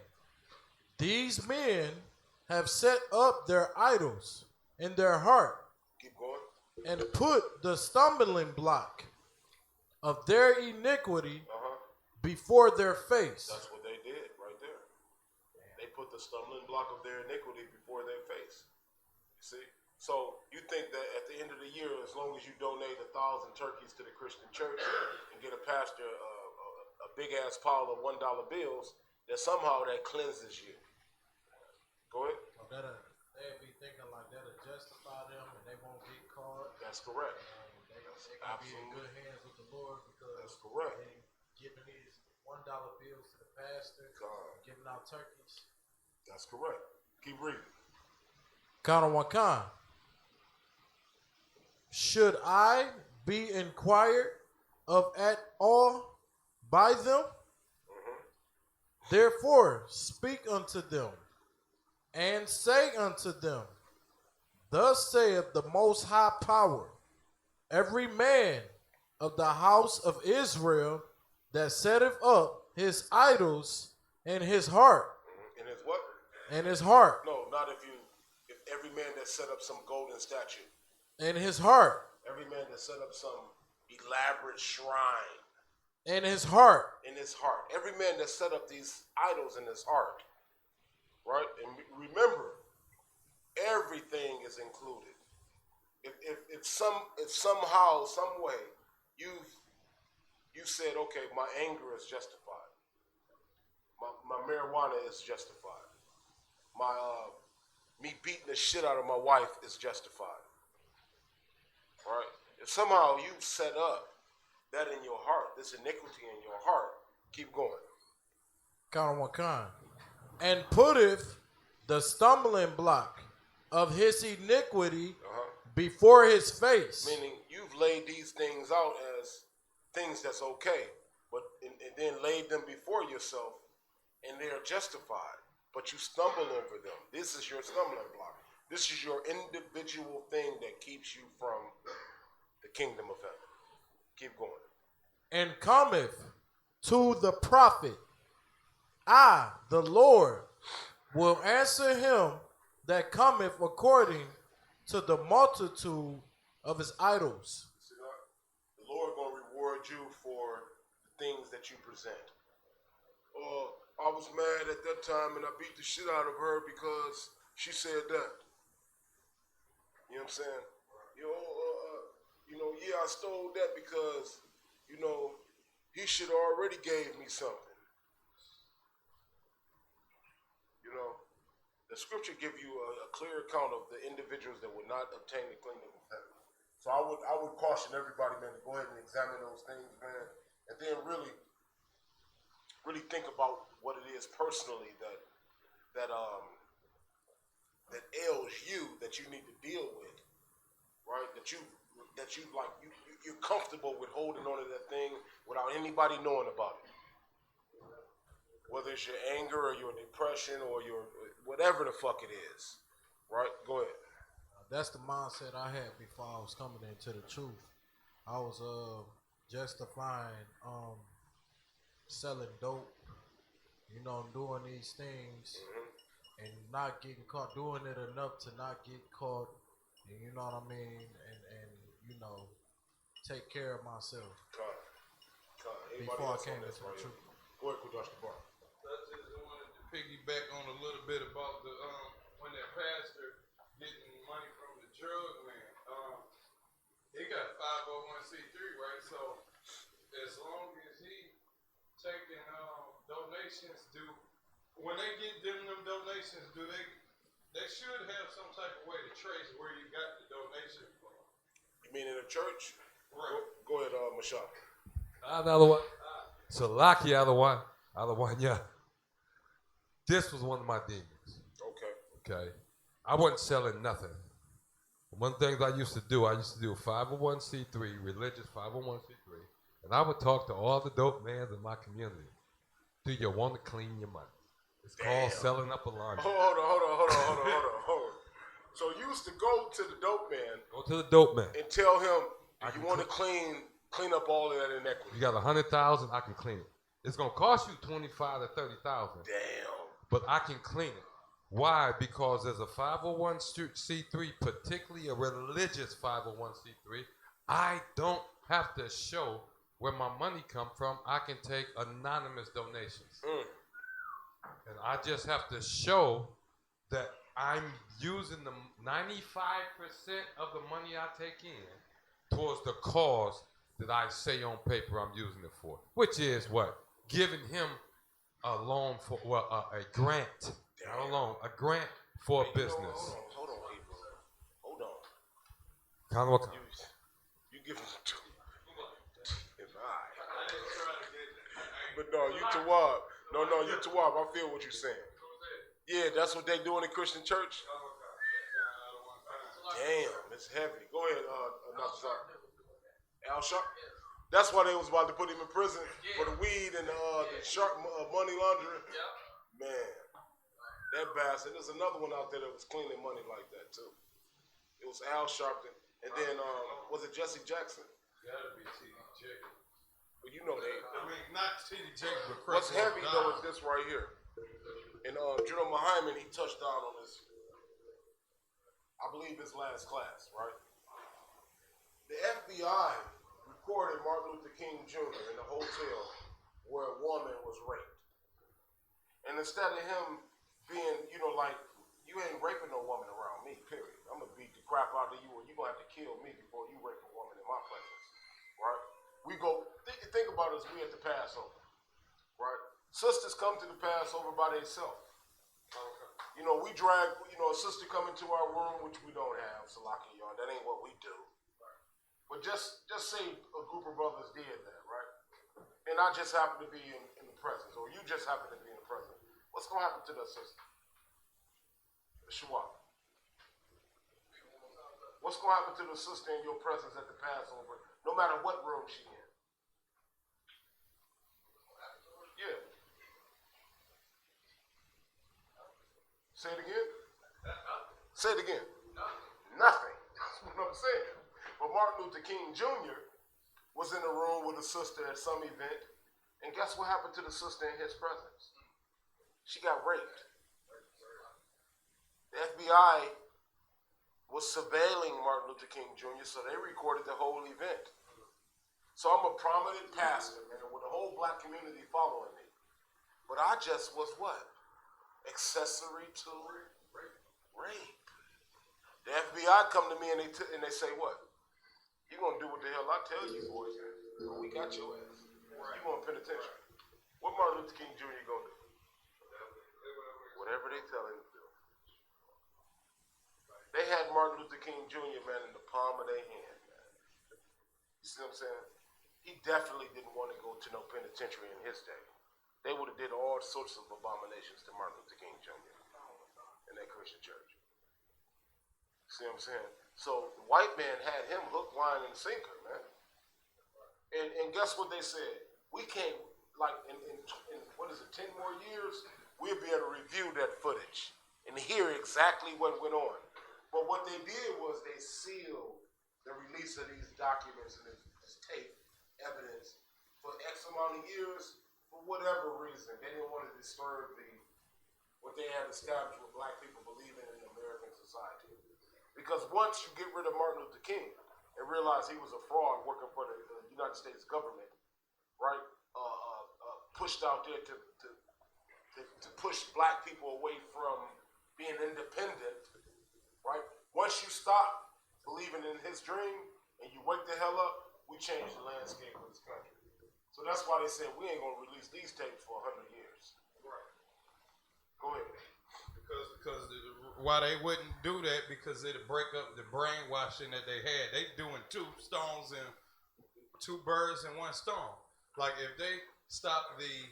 Speaker 14: these men have set up their idols in their heart.
Speaker 10: Keep going.
Speaker 14: And put the stumbling block of their iniquity before their face.
Speaker 10: That's what they did right there. They put the stumbling block of their iniquity before their face. You see? So you think that at the end of the year, as long as you donate 1,000 turkeys to the Christian church and get a pastor a big ass pile of $1 bills, that somehow that cleanses you. Go ahead.
Speaker 14: They'll be thinking like that'll justify them and they won't get caught.
Speaker 10: That's correct.
Speaker 14: They can be in good hands with the Lord because
Speaker 10: that's correct.
Speaker 14: They giving these $1 bills to the pastor, giving out turkeys.
Speaker 10: That's correct. Keep reading.
Speaker 14: Kanawakan. Should I be inquired of at all by them? Therefore speak unto them, and say unto them, Thus saith the Most High Power, every man of the house of Israel that setteth up his idols in his heart.
Speaker 10: In his what?
Speaker 14: In his heart.
Speaker 10: No, not if every man that set up some golden statue.
Speaker 14: In his heart.
Speaker 10: Every man that set up some elaborate shrine.
Speaker 14: In his heart.
Speaker 10: In his heart. Every man that set up these idols in his heart. Right? And remember, everything is included. If somehow, some way, you said, okay, my anger is justified. My marijuana is justified. Me beating the shit out of my wife is justified. Right? If somehow you set up that in your heart, this iniquity in your heart, keep going.
Speaker 14: Kanawakan. And putteth the stumbling block of his iniquity before his face.
Speaker 10: Meaning you've laid these things out as things that's okay, but and then laid them before yourself and they're justified, but you stumble over them. This is your stumbling block. This is your individual thing that keeps you from the kingdom of heaven. Keep going.
Speaker 14: And cometh to the prophet, I, the Lord, will answer him that cometh according to the multitude of his idols.
Speaker 10: The Lord gonna reward you for the things that you present. I was mad at that time and I beat the shit out of her because she said that. You know what I'm saying? Yeah, I stole that because, he should have already gave me something. The scripture give you a clear account of the individuals that would not obtain the kingdom of heaven. So I would caution everybody, man, to go ahead and examine those things, man, and then really think about what it is personally that ails you, that you need to deal with, right? You're comfortable with holding on to that thing without anybody knowing about it. Whether it's your anger or your depression or your whatever the fuck it is, right? Go ahead.
Speaker 14: That's the mindset I had before I was coming into the truth. I was justifying selling dope, doing these things and not getting caught, doing it enough to not get caught, and you know what I mean, and take care of myself. Before I came into the truth.
Speaker 10: Go ahead, Kudash the bar.
Speaker 13: I just wanted to piggyback on a little bit about the when that pastor getting money from the drug man. He got 501c3, right? So as long as he taking donations, when they get them donations, they should have some type of way to trace where you got the donation from.
Speaker 10: You mean in a church?
Speaker 13: Right.
Speaker 10: Go ahead, Mashal.
Speaker 15: Another one. Salaki, other one, yeah. This was one of my demons. Okay. I wasn't selling nothing. One thing I used to do a 501c3, religious 501c3, and I would talk to all the dope mans in my community. Do you want to clean your money? It's called selling up a laundry.
Speaker 10: Hold on. So you used to go to the dope man.
Speaker 15: Go to the dope man.
Speaker 10: And tell him, do you want to clean up all of that inequity?
Speaker 15: You got 100,000, I can clean it. It's gonna cost you 25 to 30,000.
Speaker 10: Damn.
Speaker 15: But I can clean it. Why? Because as a 501c3, particularly a religious 501c3, I don't have to show where my money come from. I can take anonymous donations. And I just have to show that I'm using the 95% of the money I take in towards the cause that I say on paper I'm using it for, which is what? Giving him a loan for, a grant, not a loan, a grant for a business.
Speaker 10: Hold on, April. Hold on.
Speaker 15: Kind of what?
Speaker 10: You give him two. But no, you Tawab. No, you Tawab. I feel what you're saying. Yeah, that's what they do in the Christian church. Damn, it's heavy. Go ahead, Al Sharp. That's why they was about to put him in prison for the weed and the sharp money laundering. Man, that bastard. There's another one out there that was cleaning money like that too. It was Al Sharpton, and then was it Jesse Jackson?
Speaker 13: Gotta be T.D. Jakes.
Speaker 10: Well, you know they.
Speaker 13: I mean, not T.D. Jakes, but
Speaker 10: What's heavy though is this right here. And General Muhammad, he touched down on this. I believe his last class, right? The FBI recorded Martin Luther King Jr. in a hotel where a woman was raped. And instead of him being, like, you ain't raping no woman around me, period. I'm going to beat the crap out of you, or you're going to have to kill me before you rape a woman in my presence, right? We go, think about us, we at the Passover, right? Sisters come to the Passover by themselves. We drag, a sister come into our room, which we don't have, Salaki, y'all. That ain't what we do. But just say a group of brothers did that, right? And I just happen to be in the presence, or you just happen to be in the presence. What's going to happen to that sister? Shawab. What's going to happen to the sister in your presence at the Passover, no matter what room she in? Yeah. Say it again. Say it again. Nothing. That's what I'm saying. But Martin Luther King Jr. was in a room with a sister at some event, and guess what happened to the sister in his presence? She got raped. The FBI was surveilling Martin Luther King Jr., so they recorded the whole event. So I'm a prominent pastor, man, with the whole black community following me. But I just was what? Accessory to rape. The FBI come to me and they say what? You gonna do what the hell I tell you, boys? We got your ass. You going to penitentiary? What Martin Luther King Jr. gonna do? Whatever they tell him to do. They had Martin Luther King Jr. man in the palm of their hand, man. You see what I'm saying? He definitely didn't want to go to no penitentiary in his day. They would have did all sorts of abominations to Martin Luther King Jr. in that Christian church. See what I'm saying? So the white man had him hook, line, and sinker, man. And guess what they said? We can't, like, in what is it, 10 more years, we'll be able to review that footage and hear exactly what went on. But what they did was they sealed the release of these documents and this tape evidence for X amount of years for whatever reason. They didn't want to disturb what they had established with black people believing in American society. Because once you get rid of Martin Luther King and realize he was a fraud working for the United States government, right? Pushed out there to push black people away from being independent, right? Once you stop believing in his dream and you wake the hell up, we change the landscape of this country. So that's why they said we ain't gonna release these tapes for 100 years.
Speaker 13: Right.
Speaker 10: Go ahead.
Speaker 13: Because why they wouldn't do that? Because it'd break up the brainwashing that they had. They doing two birds and one stone. Like if they stop the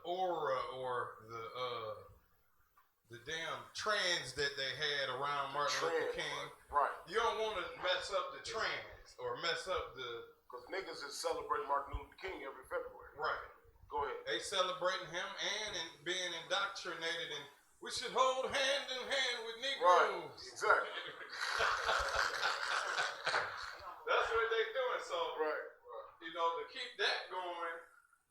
Speaker 13: aura or the damn trends that they had around Martin Luther King,
Speaker 10: right?
Speaker 13: You don't want to mess up the trends or mess up
Speaker 10: because niggas is celebrating Martin Luther King every February.
Speaker 13: Right.
Speaker 10: Go ahead.
Speaker 13: They celebrating him and being indoctrinated, and we should hold hand in hand with Negroes.
Speaker 10: Right. Exactly.
Speaker 13: That's what they doing. So,
Speaker 10: right.
Speaker 13: You know, to keep that going,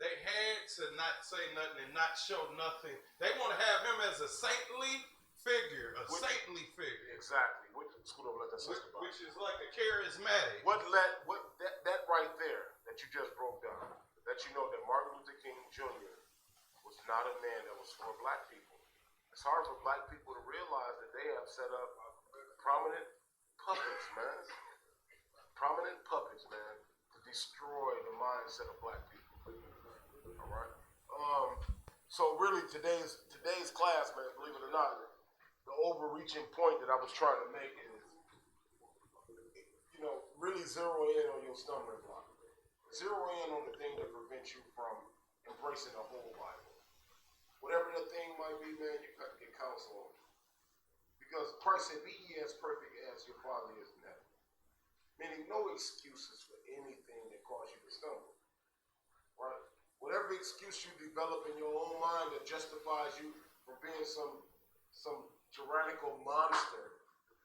Speaker 13: they had to not say nothing and not show nothing. They want to have him as a saintly figure, saintly figure.
Speaker 10: Exactly. Scoot over, let that sister
Speaker 13: which is like a charismatic.
Speaker 10: That right there that you just broke down, that you know that Martin Luther King Jr. was not a man that was for black people. It's hard for black people to realize that they have set up prominent puppets, man. Prominent puppets, man, to destroy the mindset of black people. All right. So really, today's class, man, believe it or not, the overreaching point that I was trying to make is, really zero in on your stumbling block. Zero in on the thing that prevents you from embracing the whole Bible. Whatever that thing might be, man, you got to get counsel on it. Because Christ said, "Be ye as perfect as your Father is in heaven." Meaning, no excuses for anything that cause you to stumble. Right? Whatever excuse you develop in your own mind that justifies you from being some tyrannical monster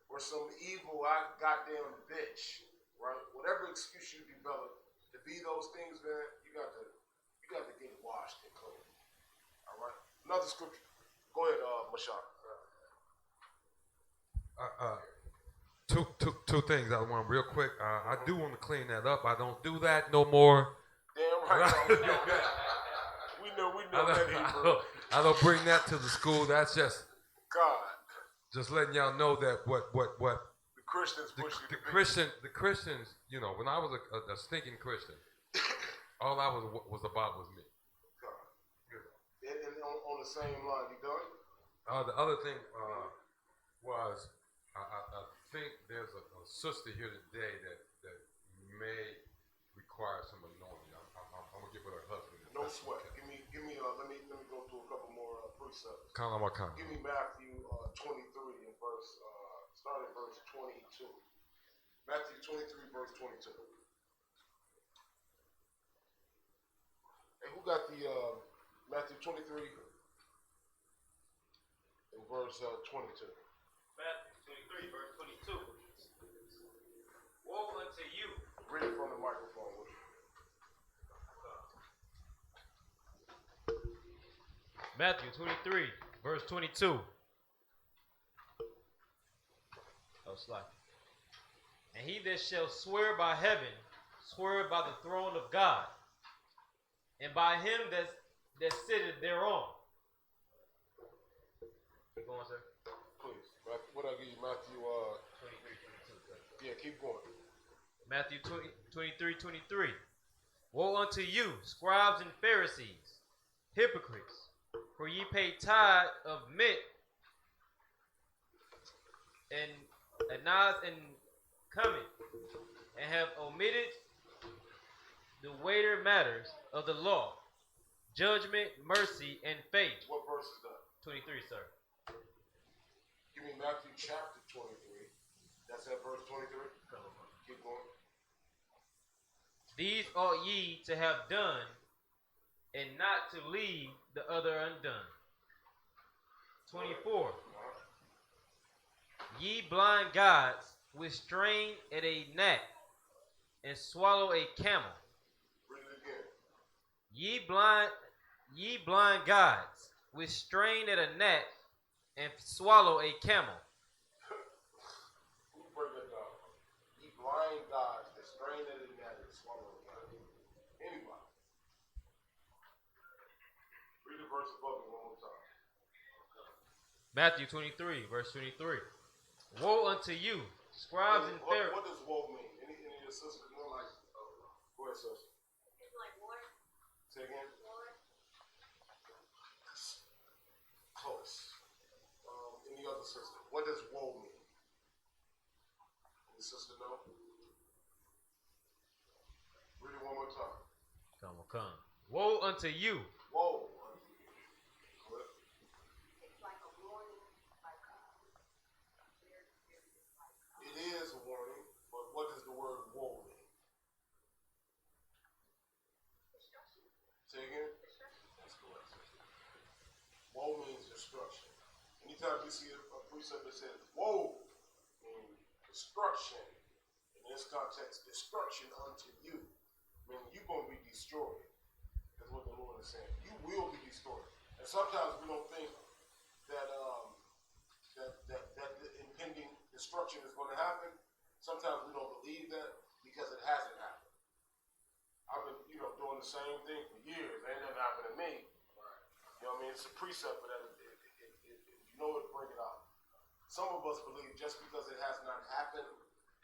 Speaker 10: or some evil goddamn bitch, right? Whatever excuse you develop to be those things, man, you got to get washed and clean. All right. Another scripture. Go ahead, Mashak.
Speaker 15: Two things I want real quick. I do want to clean that up. I don't do that no more.
Speaker 10: Damn right. we know that, Hebrew.
Speaker 15: I don't bring that to the school. That's just
Speaker 10: God.
Speaker 15: Just letting y'all know that what
Speaker 10: the Christians push
Speaker 15: the Christians, when I was a stinking Christian, all I was about was me.
Speaker 10: God. And on the same line, you done?
Speaker 15: The other thing was I think there's a sister here today that may require some anointing. I'm gonna give her husband.
Speaker 10: No sweat. Give me. Let me go through a couple more precepts.
Speaker 15: Count.
Speaker 10: Give me Matthew 23 and start at verse 22. Matthew 23 verse 22. Hey, who got the Matthew 23 and verse 22.
Speaker 11: Matthew 23, verse 22. Woe unto you.
Speaker 10: Read it from the microphone.
Speaker 11: Matthew 23, verse 22. Oh, slide. And he that shall swear by heaven, swear by the throne of God, and by him that sitteth thereon. Keep going, sir.
Speaker 10: Please. What I give you, Matthew 23, 22. Yeah, keep going.
Speaker 11: Matthew 23, 23. Woe unto you, scribes and Pharisees, hypocrites, for ye pay tithe of mint and anise and cumin, and have omitted the weightier matters of the law, judgment, mercy, and faith.
Speaker 10: What verse is that?
Speaker 11: 23, sir.
Speaker 10: Give me Matthew chapter 23. That's at verse 23. Keep going.
Speaker 11: These ought ye to have done, and not to leave the other undone. 24. Ye blind guides, which strain at a gnat, and swallow a camel.
Speaker 10: Read it again.
Speaker 11: Ye blind guides, which strain at a gnat, and swallow a camel.
Speaker 10: Who break that down? Ye blind guides that strain at a gnat and swallow a camel. Anybody? Read the verse above it one more time.
Speaker 11: Matthew 23, verse 23. Woe unto you, scribes and Pharisees.
Speaker 10: What does woe mean? Any of your sisters know? Like, go ahead, sister.
Speaker 16: It's like war.
Speaker 10: Say again.
Speaker 16: War.
Speaker 10: Close. Any other sister? What does woe mean? Any sister know? Read it one more time.
Speaker 11: Come. Woe unto you.
Speaker 10: Woe unto you. Go ahead.
Speaker 16: It's like a warning, like
Speaker 10: It is a warning, but what does the word woe mean?
Speaker 16: destruction.
Speaker 10: Say again?
Speaker 16: Destruction.
Speaker 10: That's correct. Woe means destruction. Anytime you see a precept that says woe, meaning destruction, in this context, destruction unto you, meaning you're going to be destroyed. That's what the Lord is saying. You will be destroyed. And sometimes we don't think that that the impending destruction is going to happen. Sometimes we don't believe that because it hasn't happened. I've been, doing the same thing for years. Ain't nothing happened to me. You know what I mean? It's a precept for that. If you know it, bring it out. Some of us believe just because it has not happened,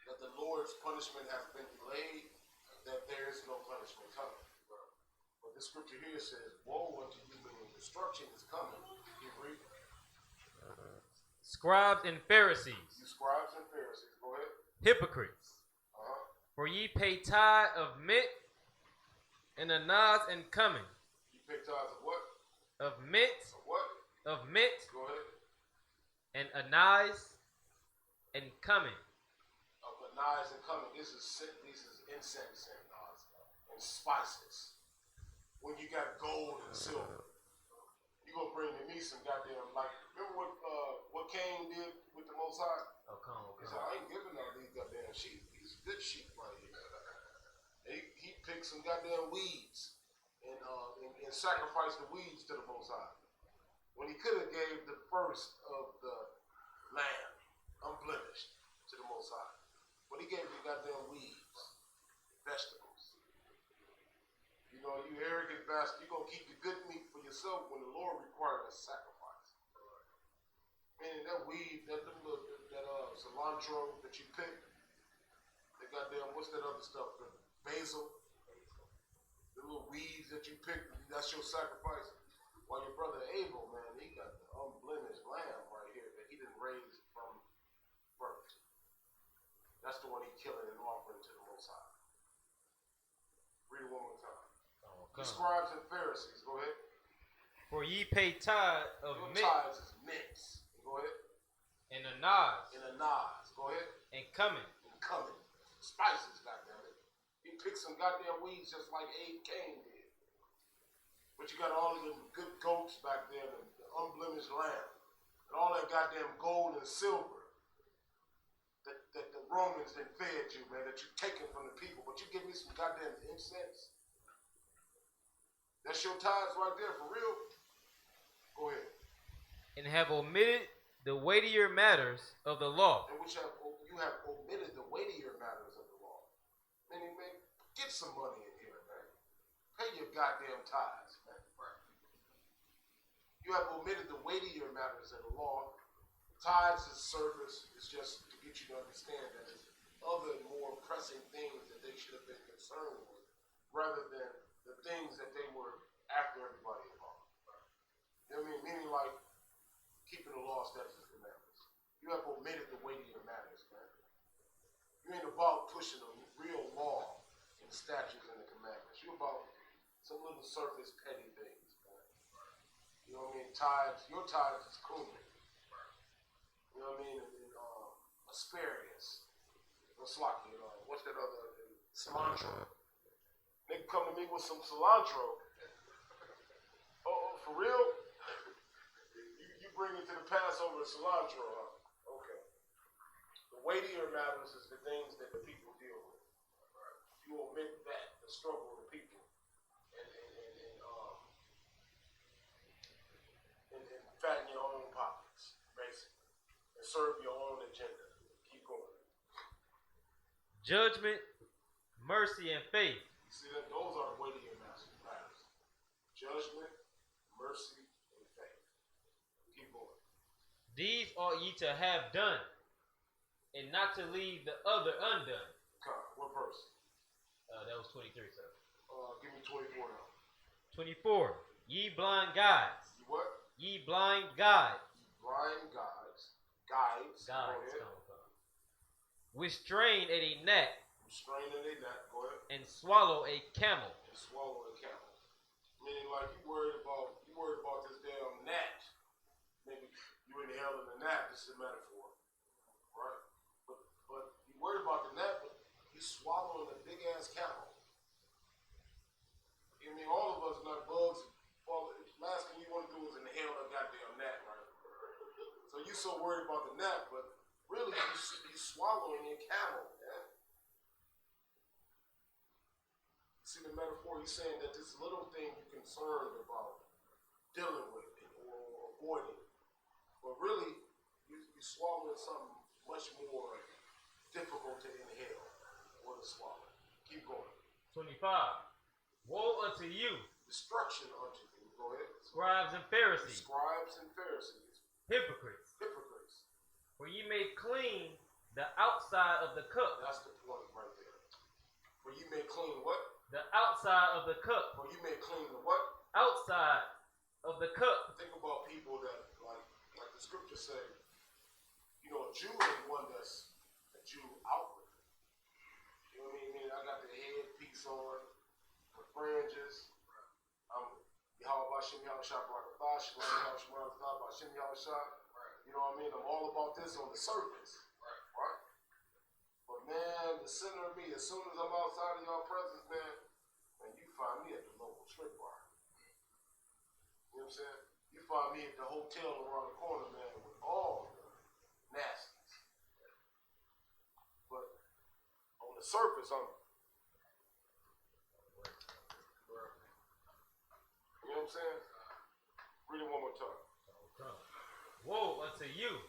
Speaker 10: that the Lord's punishment has been delayed, that there is no punishment coming. But the scripture here says, woe unto you, meaning destruction is coming. Keep reading.
Speaker 11: Scribes and Pharisees.
Speaker 10: You scribes and Pharisees, go ahead.
Speaker 11: Hypocrites. For ye pay tithe of mint and anise and cumin.
Speaker 10: You pay tithes of what?
Speaker 11: Of mint.
Speaker 10: Of what?
Speaker 11: Of mint.
Speaker 10: Go ahead.
Speaker 11: And anise and cumin.
Speaker 10: Of anise and cumin. This is incense and spices. When you got gold and silver, you gonna bring me some goddamn, like, remember what Cain did with the Most High?
Speaker 11: Oh, come on.
Speaker 10: He said, I ain't giving none of these goddamn sheep. These good sheep right here. He picked some goddamn weeds and sacrificed the weeds to the Most High. When he could have gave the first of the lamb, unblemished, to the Most High. But he gave the goddamn weeds, vegetables. You arrogant bastard, you're going to keep the good meat for yourself when the Lord required a sacrifice. Man, that weed, that cilantro that you pick, that goddamn, what's that other stuff? The basil, the little weeds that you pick, that's your sacrifice. While your brother Abel, man, he got the unblemished lamb right here that he didn't raise from birth. That's the one he killing and offering to the Most High. Read it one more time. The scribes and Pharisees, go ahead.
Speaker 11: For ye pay tithe of mint.
Speaker 10: Tithes is mints. Go ahead.
Speaker 11: And anise.
Speaker 10: And anise. Go ahead.
Speaker 11: And cumin.
Speaker 10: And cumin. Spices, goddammit. He picked some goddamn weeds just like Cain did. But you got all of them good goats back there, the unblemished lamb. and all that goddamn gold and silver that the Romans then fed you, man, that you're taking from the people, but you give me some goddamn incense. That's your tithes right there, for real? Go ahead.
Speaker 11: And have omitted the weightier matters of the law.
Speaker 10: And which you have omitted the weightier matters of the law. Meaning, man, get some money in here, man. Pay your goddamn tithes, man. You have omitted the weightier matters of the law. Tithes' service is just to get you to understand that there's other more pressing things that they should have been concerned with, rather than the things that they were after everybody about. You know what I mean? Meaning like keeping the law, statutes, and commandments. You have omitted the weightier matters, man. You ain't about pushing the real law and the statutes and the commandments. You're about some little surface petty things, man. You know what I mean? Tithes, your tithes is cool. You know what I mean? And asparagus. What's that other? Cilantro. They can come to me with some cilantro. Oh, for real? You bring it to the Passover cilantro, huh? Okay. The weightier matters is the things that the people deal with. You omit that, the struggle of the people, and fatten your own pockets, basically, and serve your own agenda. Keep going.
Speaker 11: Judgment, mercy, and faith.
Speaker 10: You see that? Those are the weightier matters. Judgment, mercy, and faith. Keep going.
Speaker 11: These ought ye to have done, and not to leave the other undone.
Speaker 10: What verse?
Speaker 11: That was 23, sir.
Speaker 10: Give me 24 now.
Speaker 11: 24. Ye blind guides.
Speaker 10: You what?
Speaker 11: Ye blind guides.
Speaker 10: Blind guides. Guides.
Speaker 11: Guides. Which strain at a gnat.
Speaker 10: Straining a gnat. Go ahead.
Speaker 11: And swallow a camel.
Speaker 10: And swallow a camel. Meaning like you worried about this damn gnat. Maybe you inhaling a gnat. This is a metaphor, right? But you worried about the gnat, but you swallowing a big ass camel. I mean, all of us not bugs. Well, last thing you want to do is inhale a goddamn gnat, right? So you so worried about the gnat, but really you swallowing a camel, man. See the metaphor? He's saying that this little thing you're concerned about dealing with or avoiding, but really you're swallowing something much more difficult to inhale or to swallow. Keep going.
Speaker 11: 25. Woe unto you.
Speaker 10: Destruction unto you. Go ahead.
Speaker 11: Scribes and Pharisees.
Speaker 10: Scribes and Pharisees.
Speaker 11: Hypocrites.
Speaker 10: Hypocrites.
Speaker 11: For ye may clean the outside of the cup.
Speaker 10: That's the point right there. For you may clean what?
Speaker 11: The outside of the cup.
Speaker 10: For you may clean the what?
Speaker 11: Outside of the cup.
Speaker 10: Think about people that, like the scriptures say, you know, a Jew ain't one that's a Jew outwardly. You know what I mean? I got the headpiece on, the fringes. I'm Yahweh Bashem Yahweh Shah Barakatah, Shalom Yahweh Shemaratah, Bashem Yahweh Shah. You know what I mean? I'm all about this on the surface. Right? But man, the center of me, as soon as I'm outside of y'all presence, man, you find me at the local strip bar. You know what I'm saying? You find me at the hotel around the corner, man, with all the nasties. But on the surface, I'm. You know what I'm saying? Read it one more time.
Speaker 11: Woe unto you,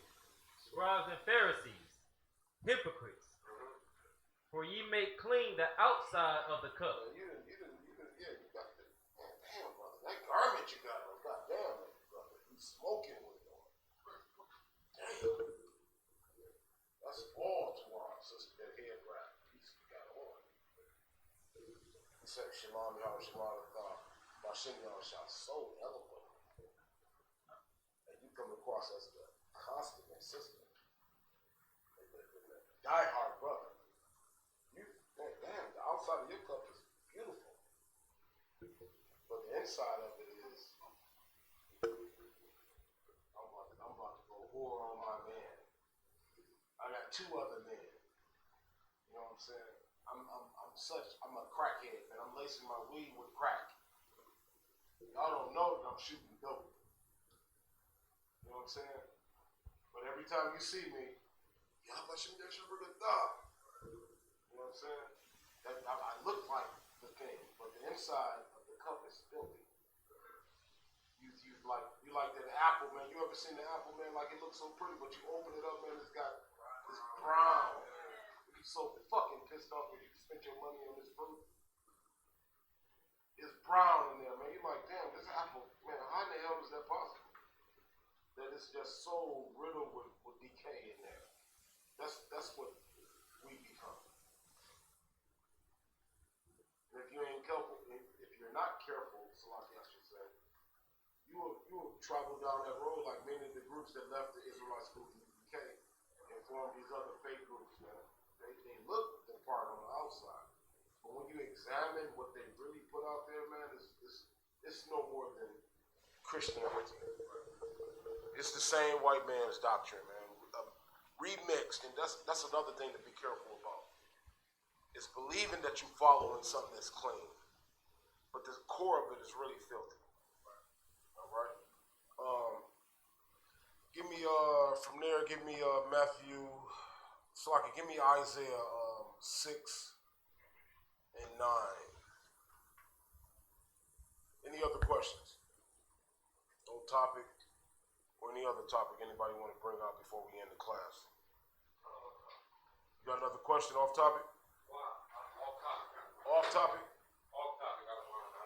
Speaker 11: scribes and Pharisees, hypocrites. For ye make clean the outside of the cup.
Speaker 10: You got the, damn, brother, that garment you got on, goddamn, brother, you smoking with it on. Damn. That's all to our sister, that head wrap piece you got on. He said, Shalom, Yahweh, Shalom, Bashem, Yahweh, Shah, so eloquent. And you come across as the constant assistant, the diehard brother. Damn, the outside of your cup is beautiful. But the inside of it is, I'm about to go whore on my man. I got two other men. You know what I'm saying? I'm a crackhead, man. I'm lacing my weed with crack. Y'all don't know that I'm shooting dope. You know what I'm saying? every time you see me, you know what I'm saying? I look like the thing, but the inside of the cup is filthy. You like that apple, man. You ever seen the apple, man? Like it looks so pretty, but you open it up, man, it's brown. You're so fucking pissed off when you spent your money on this fruit. It's brown in there, man. You're like, damn, this apple, man, how in the hell is that possible? That it's just so riddled with decay in there. That's what we become. And if you ain't careful, if you're not careful, Salaki, I should say, you will travel down that road like many of the groups that left the Israelite schools in the UK and formed these other fake groups, man. They look the part on the outside. But when you examine what they really put out there, man, it's no more than Christianity. It's the same white man's doctrine, man. Remixed, and that's another thing to be careful about. It's believing that you're following something that's clean, but the core of it is really filthy. All right. Give me from there. Give me Matthew. Slaki. Give me Isaiah 6 and 9. Any other questions on topic or any other topic anybody want to bring up before we end the class? You got another question off topic? Off topic?
Speaker 12: Off topic. I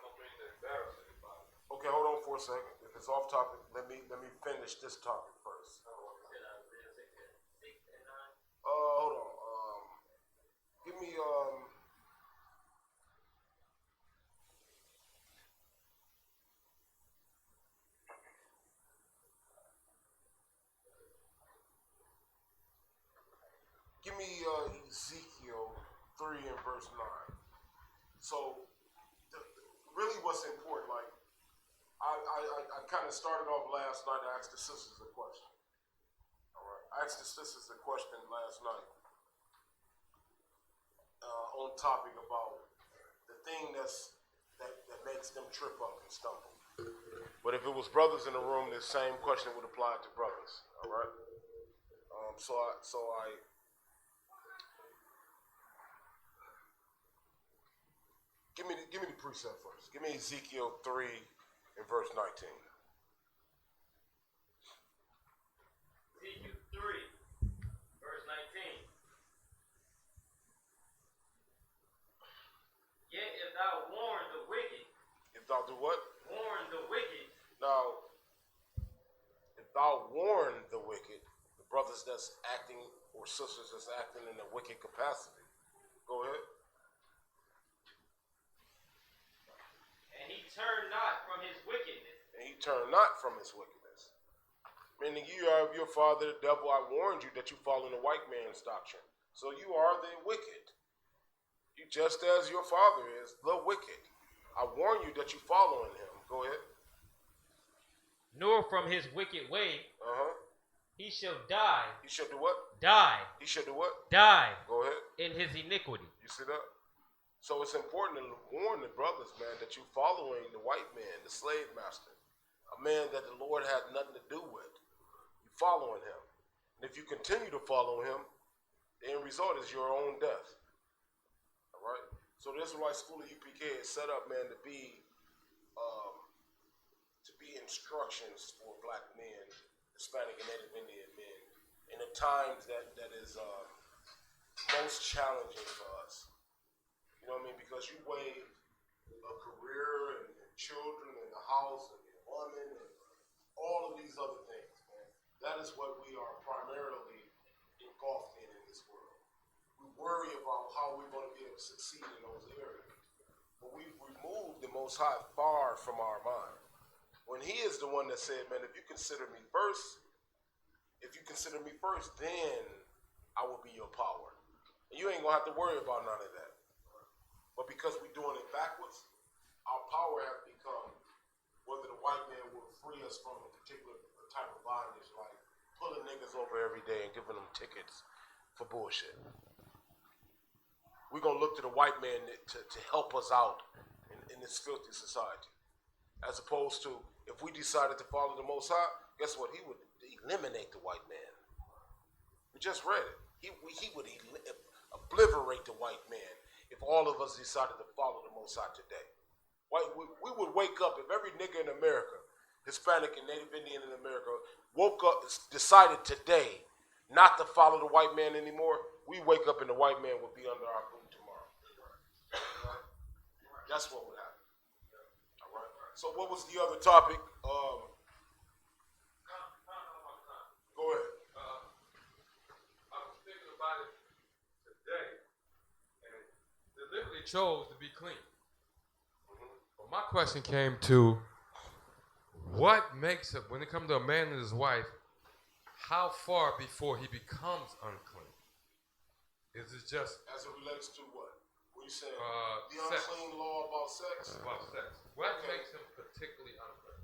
Speaker 12: don't mean to embarrass anybody.
Speaker 10: Okay, hold on for a second. If it's off topic, let me finish this topic first. Hold on. Give me Ezekiel 3 and verse 9. So, really what's important, like, I kind of started off last night, I asked the sisters a question. All right. I asked the sisters a question last night on topic about the thing that makes them trip up and stumble. But if it was brothers in the room, the same question would apply to brothers. All right. So I give me the precept first. Give me Ezekiel 3 and verse 19.
Speaker 11: Ezekiel 3, verse 19. Yet if thou warn the wicked.
Speaker 10: If thou do what?
Speaker 11: Warn the wicked.
Speaker 10: Now, if thou warn the wicked, the brothers that's acting or sisters that's acting in a wicked capacity, go ahead.
Speaker 11: And he turned not from his wickedness.
Speaker 10: And he turned not from his wickedness. Meaning you are of your father the devil. I warned you that you follow in the white man's doctrine. So you are the wicked. You just as your father is the wicked. I warn you that you follow in him. Go ahead.
Speaker 11: Nor from his wicked way. He shall die.
Speaker 10: He shall do what?
Speaker 11: Die.
Speaker 10: He shall do what?
Speaker 11: Die.
Speaker 10: Go ahead.
Speaker 11: In his iniquity.
Speaker 10: You see that? So it's important to warn the brothers, man, that you following the white man, the slave master, a man that the Lord had nothing to do with. You following him. And if you continue to follow him, the end result is your own death. All right? So the Israelite School of UPK is set up, man, to be instructions for black men, Hispanic and Native Indian men, in the times that is most challenging for us. You know what I mean? Because you weigh a career and children and a house and a woman and all of these other things, man. That is what we are primarily engulfed in this world. We worry about how we're going to be able to succeed in those areas. But we've removed the Most High far from our mind. When he is the one that said, man, if you consider me first, then I will be your power. And you ain't going to have to worry about none of that. But because we're doing it backwards, our power has become whether the white man will free us from a particular type of bondage, like pulling niggas over every day and giving them tickets for bullshit. We're going to look to the white man to help us out in this filthy society. As opposed to, if we decided to follow the Most High, guess what? He would eliminate the white man. We just read it. He would obliterate the white man if all of us decided to follow the Most High today. We would wake up if every nigga in America, Hispanic and Native Indian in America, woke up, decided today not to follow the white man anymore. We wake up and the white man would be under our boot tomorrow. That's what would happen. All right. So what was the other topic? Go ahead.
Speaker 15: I was thinking about it today, and deliberately chose to be clean. But my question came to, what makes it, when it comes to a man and his wife, how far before he becomes unclean? Is it just...
Speaker 10: As it relates to what? What you saying? The
Speaker 15: sex.
Speaker 10: unclean law about sex?
Speaker 15: About sex. What makes him particularly unclean?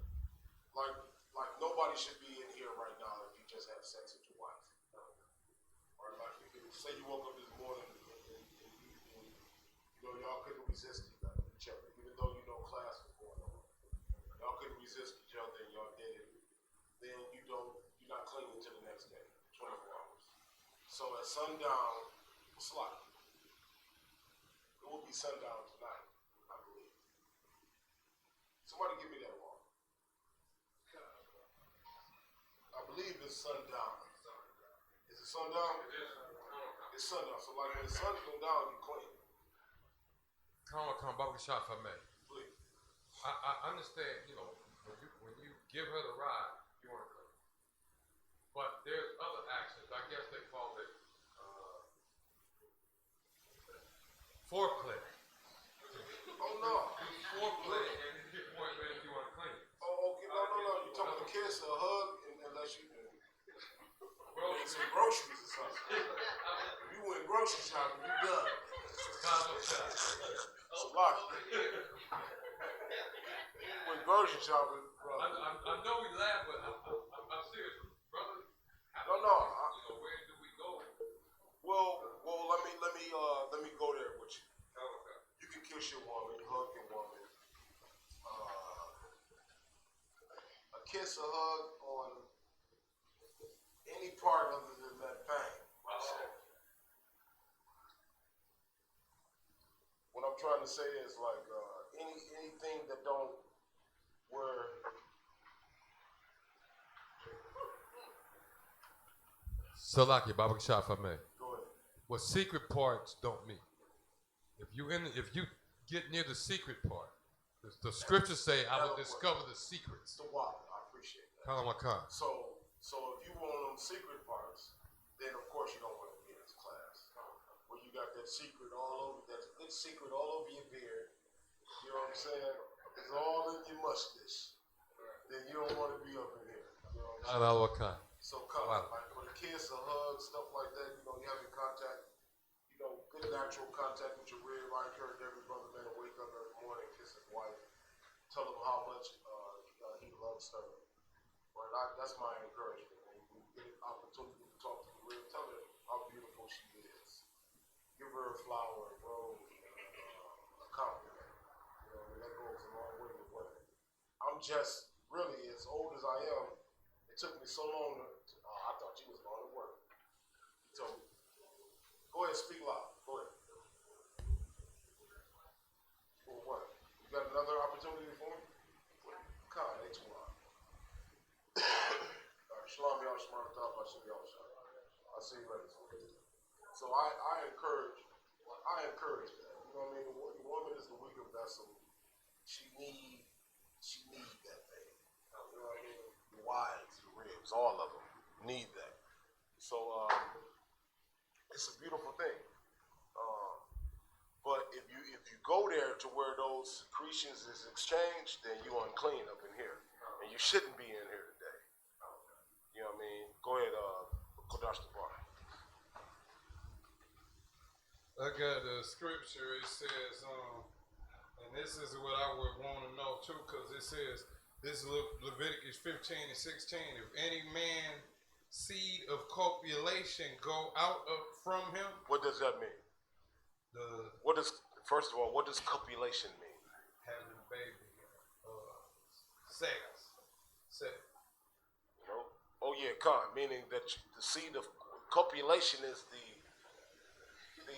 Speaker 10: Like nobody should be in here right now if you just have sex with your wife. Or like say you woke up this morning and you know y'all couldn't resist each other, even though you know class was going on. Y'all couldn't resist each other and y'all did it. Then you're not clean until the next day, 24 hours. So at sundown, what's like? It will be sundown tonight, I believe. Somebody give me that wall. I believe it's sundown. Is it sundown? It's sundown. So like when the sun goes down, you clean.
Speaker 15: Come, Baba Shah, if I may.
Speaker 10: Please.
Speaker 15: I understand, you know, when you give her the ride, you want to clean. But there's other actions. I guess they call it foreplay.
Speaker 10: Oh no.
Speaker 15: Foreplay and get point where you want to clean.
Speaker 10: Oh, okay. No. You talking about a kiss or a hug unless you make some groceries or something. If you went grocery shopping, you done. It's a lot. When grocery shopping, bro.
Speaker 15: I know we laugh, but I'm serious, brother.
Speaker 10: No.
Speaker 15: Where do we go?
Speaker 10: Well, let me go there with you. You can kiss your woman, hug your woman. A kiss, a hug on any part other than that thing. What I'm trying to say is like anything that don't where.
Speaker 15: Salaki, Baba Shah, if I may.
Speaker 10: Go ahead.
Speaker 15: What secret parts don't mean. If you get near the secret part, the scriptures say, "I will discover the secrets."
Speaker 10: The water, I appreciate that.
Speaker 15: Kalamakan.
Speaker 10: So if you want them secret parts, then of course you don't want to be in this class. Where you got that secret all over, that good secret all over your beard. You know what I'm saying? It's all in your mustache. Then you don't want to be up in here. You know what I'm saying? So come, like with a kiss, a hug, stuff like that, you having contact, good natural contact with your rib. I encourage every brother man to wake up every morning, kiss his wife, tell him how much he loves her. Right? That's my encouragement. When you get an opportunity to talk to the rib, tell her how beautiful she is. Give her a flower, a rose, a compliment. That goes a long way with women. I'm just really, as old as I am, it took me so long I thought you was going to work. He told me, go ahead, speak loud. Go ahead. For what? You got another opportunity for me? Come on, H1. Shalom, y'all, Shemar, top, I see y'all, I see you ready. So I encourage that. You know what I mean? The woman is the weaker vessel. She need that thing. You know what I mean? The wives, the ribs, all of them need that. So it's a beautiful thing. But if you go there to where those secretions is exchanged, then you unclean up in here, and you shouldn't be in here today. You know what I mean? Go ahead, Kodash the bar.
Speaker 13: I got a scripture. It says, and this is what I would want to know too, because it says, this is Leviticus 15 and 16. If any man seed of copulation go out from him.
Speaker 10: What does that mean? First of all, what does copulation mean?
Speaker 13: Having a baby. Sex.
Speaker 10: Oh yeah, con, meaning that the seed of copulation is the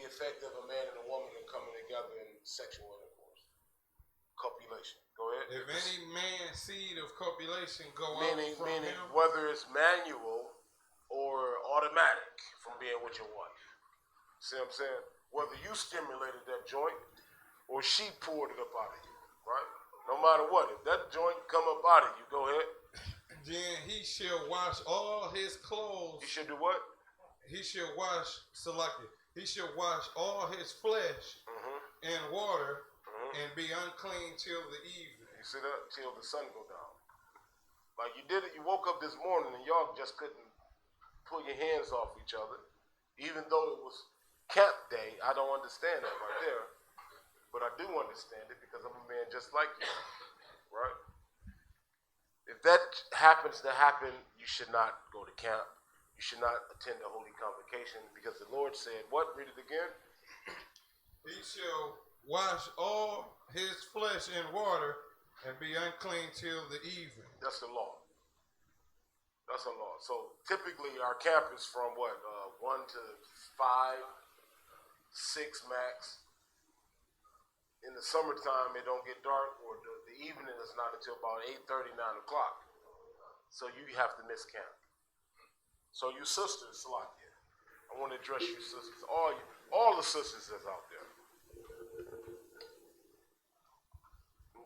Speaker 10: effect of a man and a woman coming together in sexual intercourse. Copulation. Go ahead.
Speaker 13: If any man's seed of copulation go
Speaker 10: meaning,
Speaker 13: out from
Speaker 10: meaning
Speaker 13: him,
Speaker 10: whether it's manual or automatic from being with your wife. See what I'm saying? Whether you stimulated that joint or she poured it up out of you, right? No matter what, if that joint come up out of you, go ahead.
Speaker 13: then he shall wash all his clothes.
Speaker 10: He should do what?
Speaker 13: He shall wash, Salaki. He shall wash all his flesh in water and be unclean till the evening.
Speaker 10: You see that? Till the sun go down. Like you did it, you woke up this morning and y'all just couldn't pull your hands off each other, even though it was camp day. I don't understand that right there, but I do understand it because I'm a man just like you, right? If that happens to happen, you should not go to camp. You should not attend a holy convocation because the Lord said, what? Read it again.
Speaker 13: He shall wash all his flesh in water and be unclean till the evening.
Speaker 10: That's the law. That's a law. So typically our camp is from what? 1 to 5, 6 max. In the summertime, it don't get dark, or the evening is not until about 8:30, 9 o'clock. So you have to miss camp. So you sisters, Salakia, I want to address you sisters, all the sisters that's out there.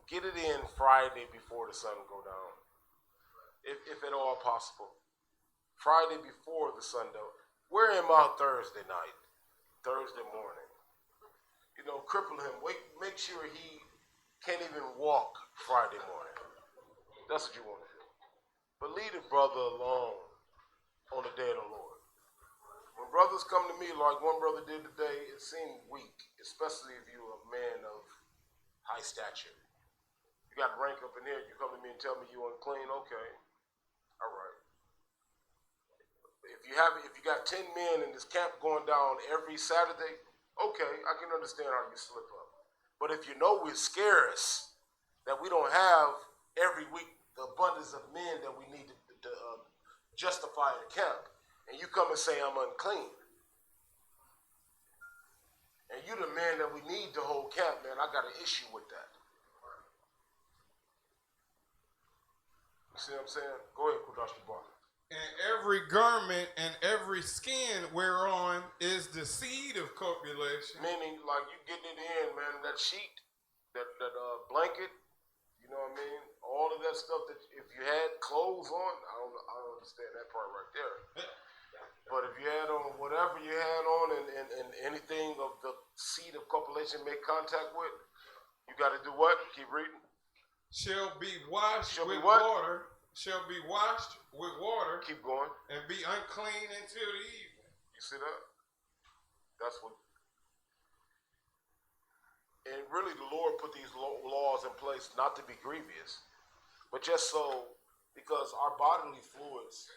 Speaker 10: Get it in Friday before the sun go down, if at all possible. Friday before the sun down. Wear him out Thursday night, Thursday morning. You know, cripple him. Make sure he can't even walk Friday morning. That's what you want to do. But leave the brother alone on the day of the Lord. When brothers come to me like one brother did today, it seemed weak, especially if you're a man of high stature. You got rank up in here, you come to me and tell me you unclean, okay. All right. If you got 10 men in this camp going down every Saturday, okay, I can understand how you slip up. But if you know we're scarce, that we don't have every week the abundance of men that we need to justify the camp, and you come and say I'm unclean, and you the man that we need to hold camp, man, I got an issue with that. You see what I'm saying? Go ahead, Kudash Bar.
Speaker 13: And every garment and every skin whereon is the seed of copulation.
Speaker 10: Meaning, like you getting it in, man, that sheet, that blanket, you know what I mean? All of that stuff that if you had clothes on, I don't understand that part right there. But if you had on whatever you had on and anything of the seed of copulation make contact with, you got to do what? Keep reading.
Speaker 13: Shall be washed with
Speaker 10: what?
Speaker 13: water. Shall be washed with water.
Speaker 10: Keep going.
Speaker 13: And be unclean until the evening.
Speaker 10: You see that? That's what. And really, the Lord put these laws in place not to be grievous, but just so, because our bodily fluids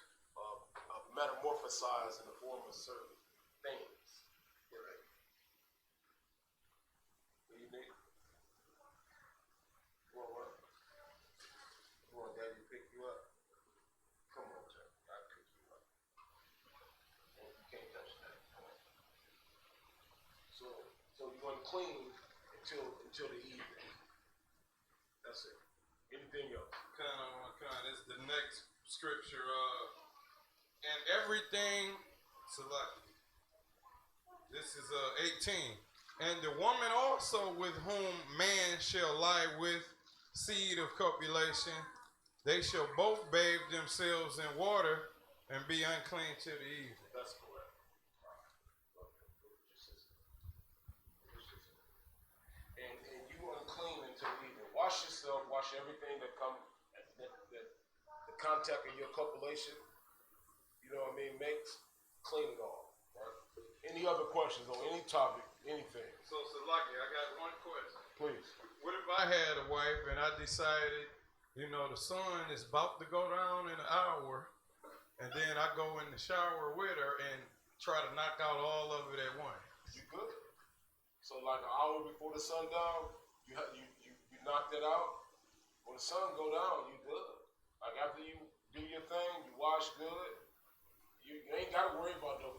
Speaker 10: metamorphosize in the form of certain things. What do you need? You want what? You want Daddy to pick you up? Come on, Jack. I'll pick you up. You can't touch that. So you're unclean until the evening. That's it. Anything else?
Speaker 13: This is the next scripture. And everything, select. This is 18. And the woman also with whom man shall lie with seed of copulation, they shall both bathe themselves in water and be unclean till the evening.
Speaker 10: That's correct. And you unclean until the evening. Wash yourself, wash everything that the contact of your copulation, you know what I mean, makes, clean it all. Right? Any other questions on any topic, anything?
Speaker 13: So Lucky, I got one question.
Speaker 10: Please.
Speaker 13: What if I had a wife and I decided, the sun is about to go down in an hour, and then I go in the shower with her and try to knock out all of it at once?
Speaker 10: You good? So like an hour before the sun down, you knock that out. When the sun go down, you good. Like after you do your thing, you wash good. You ain't got to worry about no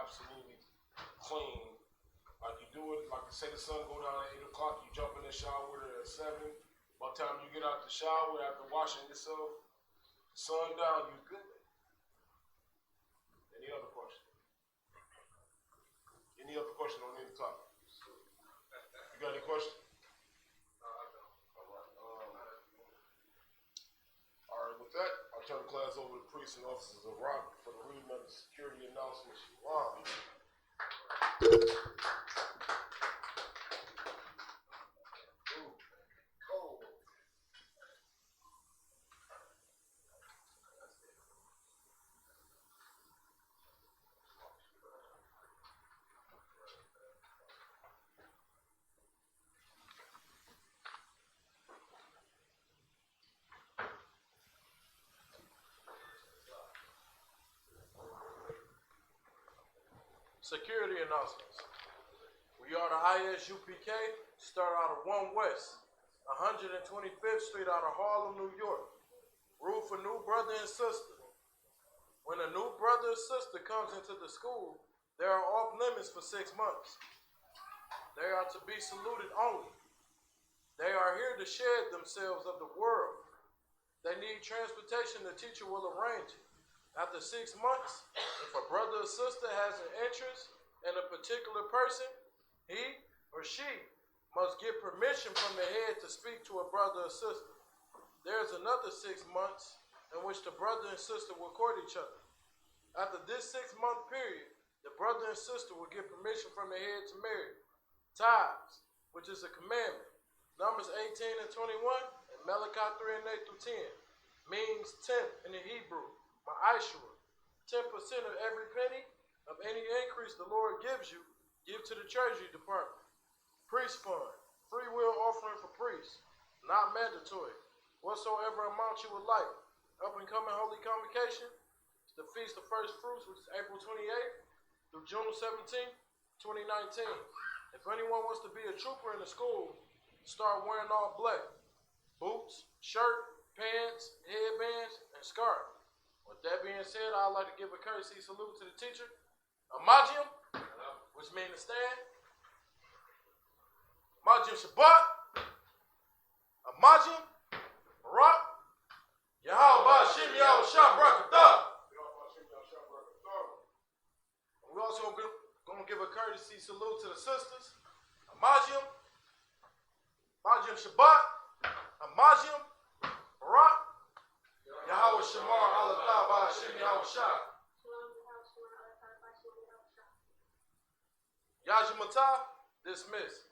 Speaker 10: absolutely clean. Like you do it, like you say the sun go down at 8 o'clock, you jump in the shower at 7. By the time you get out the shower after washing yourself, sun down, you good. Any other question? Any other question on any topic? You got any question? All right, with that, I'll turn the class over to priests and officers of Rock for the reading of the security announcements. Wow. Security announcements. We are the ISUPK, start out of 1 West, 125th Street out of Harlem, New York. Rule for new brother and sister. When a new brother or sister comes into the school, they are off limits for 6 months. They are to be saluted only. They are here to shed themselves of the world. They need transportation, the teacher will arrange it. After 6 months, if a brother or sister has an interest in a particular person, he or she must get permission from the head to speak to a brother or sister. There's another 6 months in which the brother and sister will court each other. After this 6-month period, the brother and sister will get permission from the head to marry. Tithes, which is a commandment. Numbers 18 and 21 and Malachi 3 and 8 through 10 means tenth in the Hebrew. Ma'ashura, 10% of every penny of any increase the Lord gives you, give to the Treasury Department. Priest fund, free will offering for priests, not mandatory. Whatsoever amount you would like. Up and coming Holy Convocation, it's the Feast of First Fruits, which is April 28th through June 17th, 2019. If anyone wants to be a trooper in the school, start wearing all black. Boots, shirt, pants, headbands, and scarf. With that being said, I'd like to give a courtesy salute to the teacher, Amajium, which means to stand. Amajium Shabbat, Amajium, Barak, Yahweh Bashim Yahweh Shabrakatah. We're also going to give a courtesy salute to the sisters, Amajium, Amajium Shabbat, Amajium, Barak, Yahweh Shamar, Allah Bashim Yahweh Shah. Yajimatah, dismissed.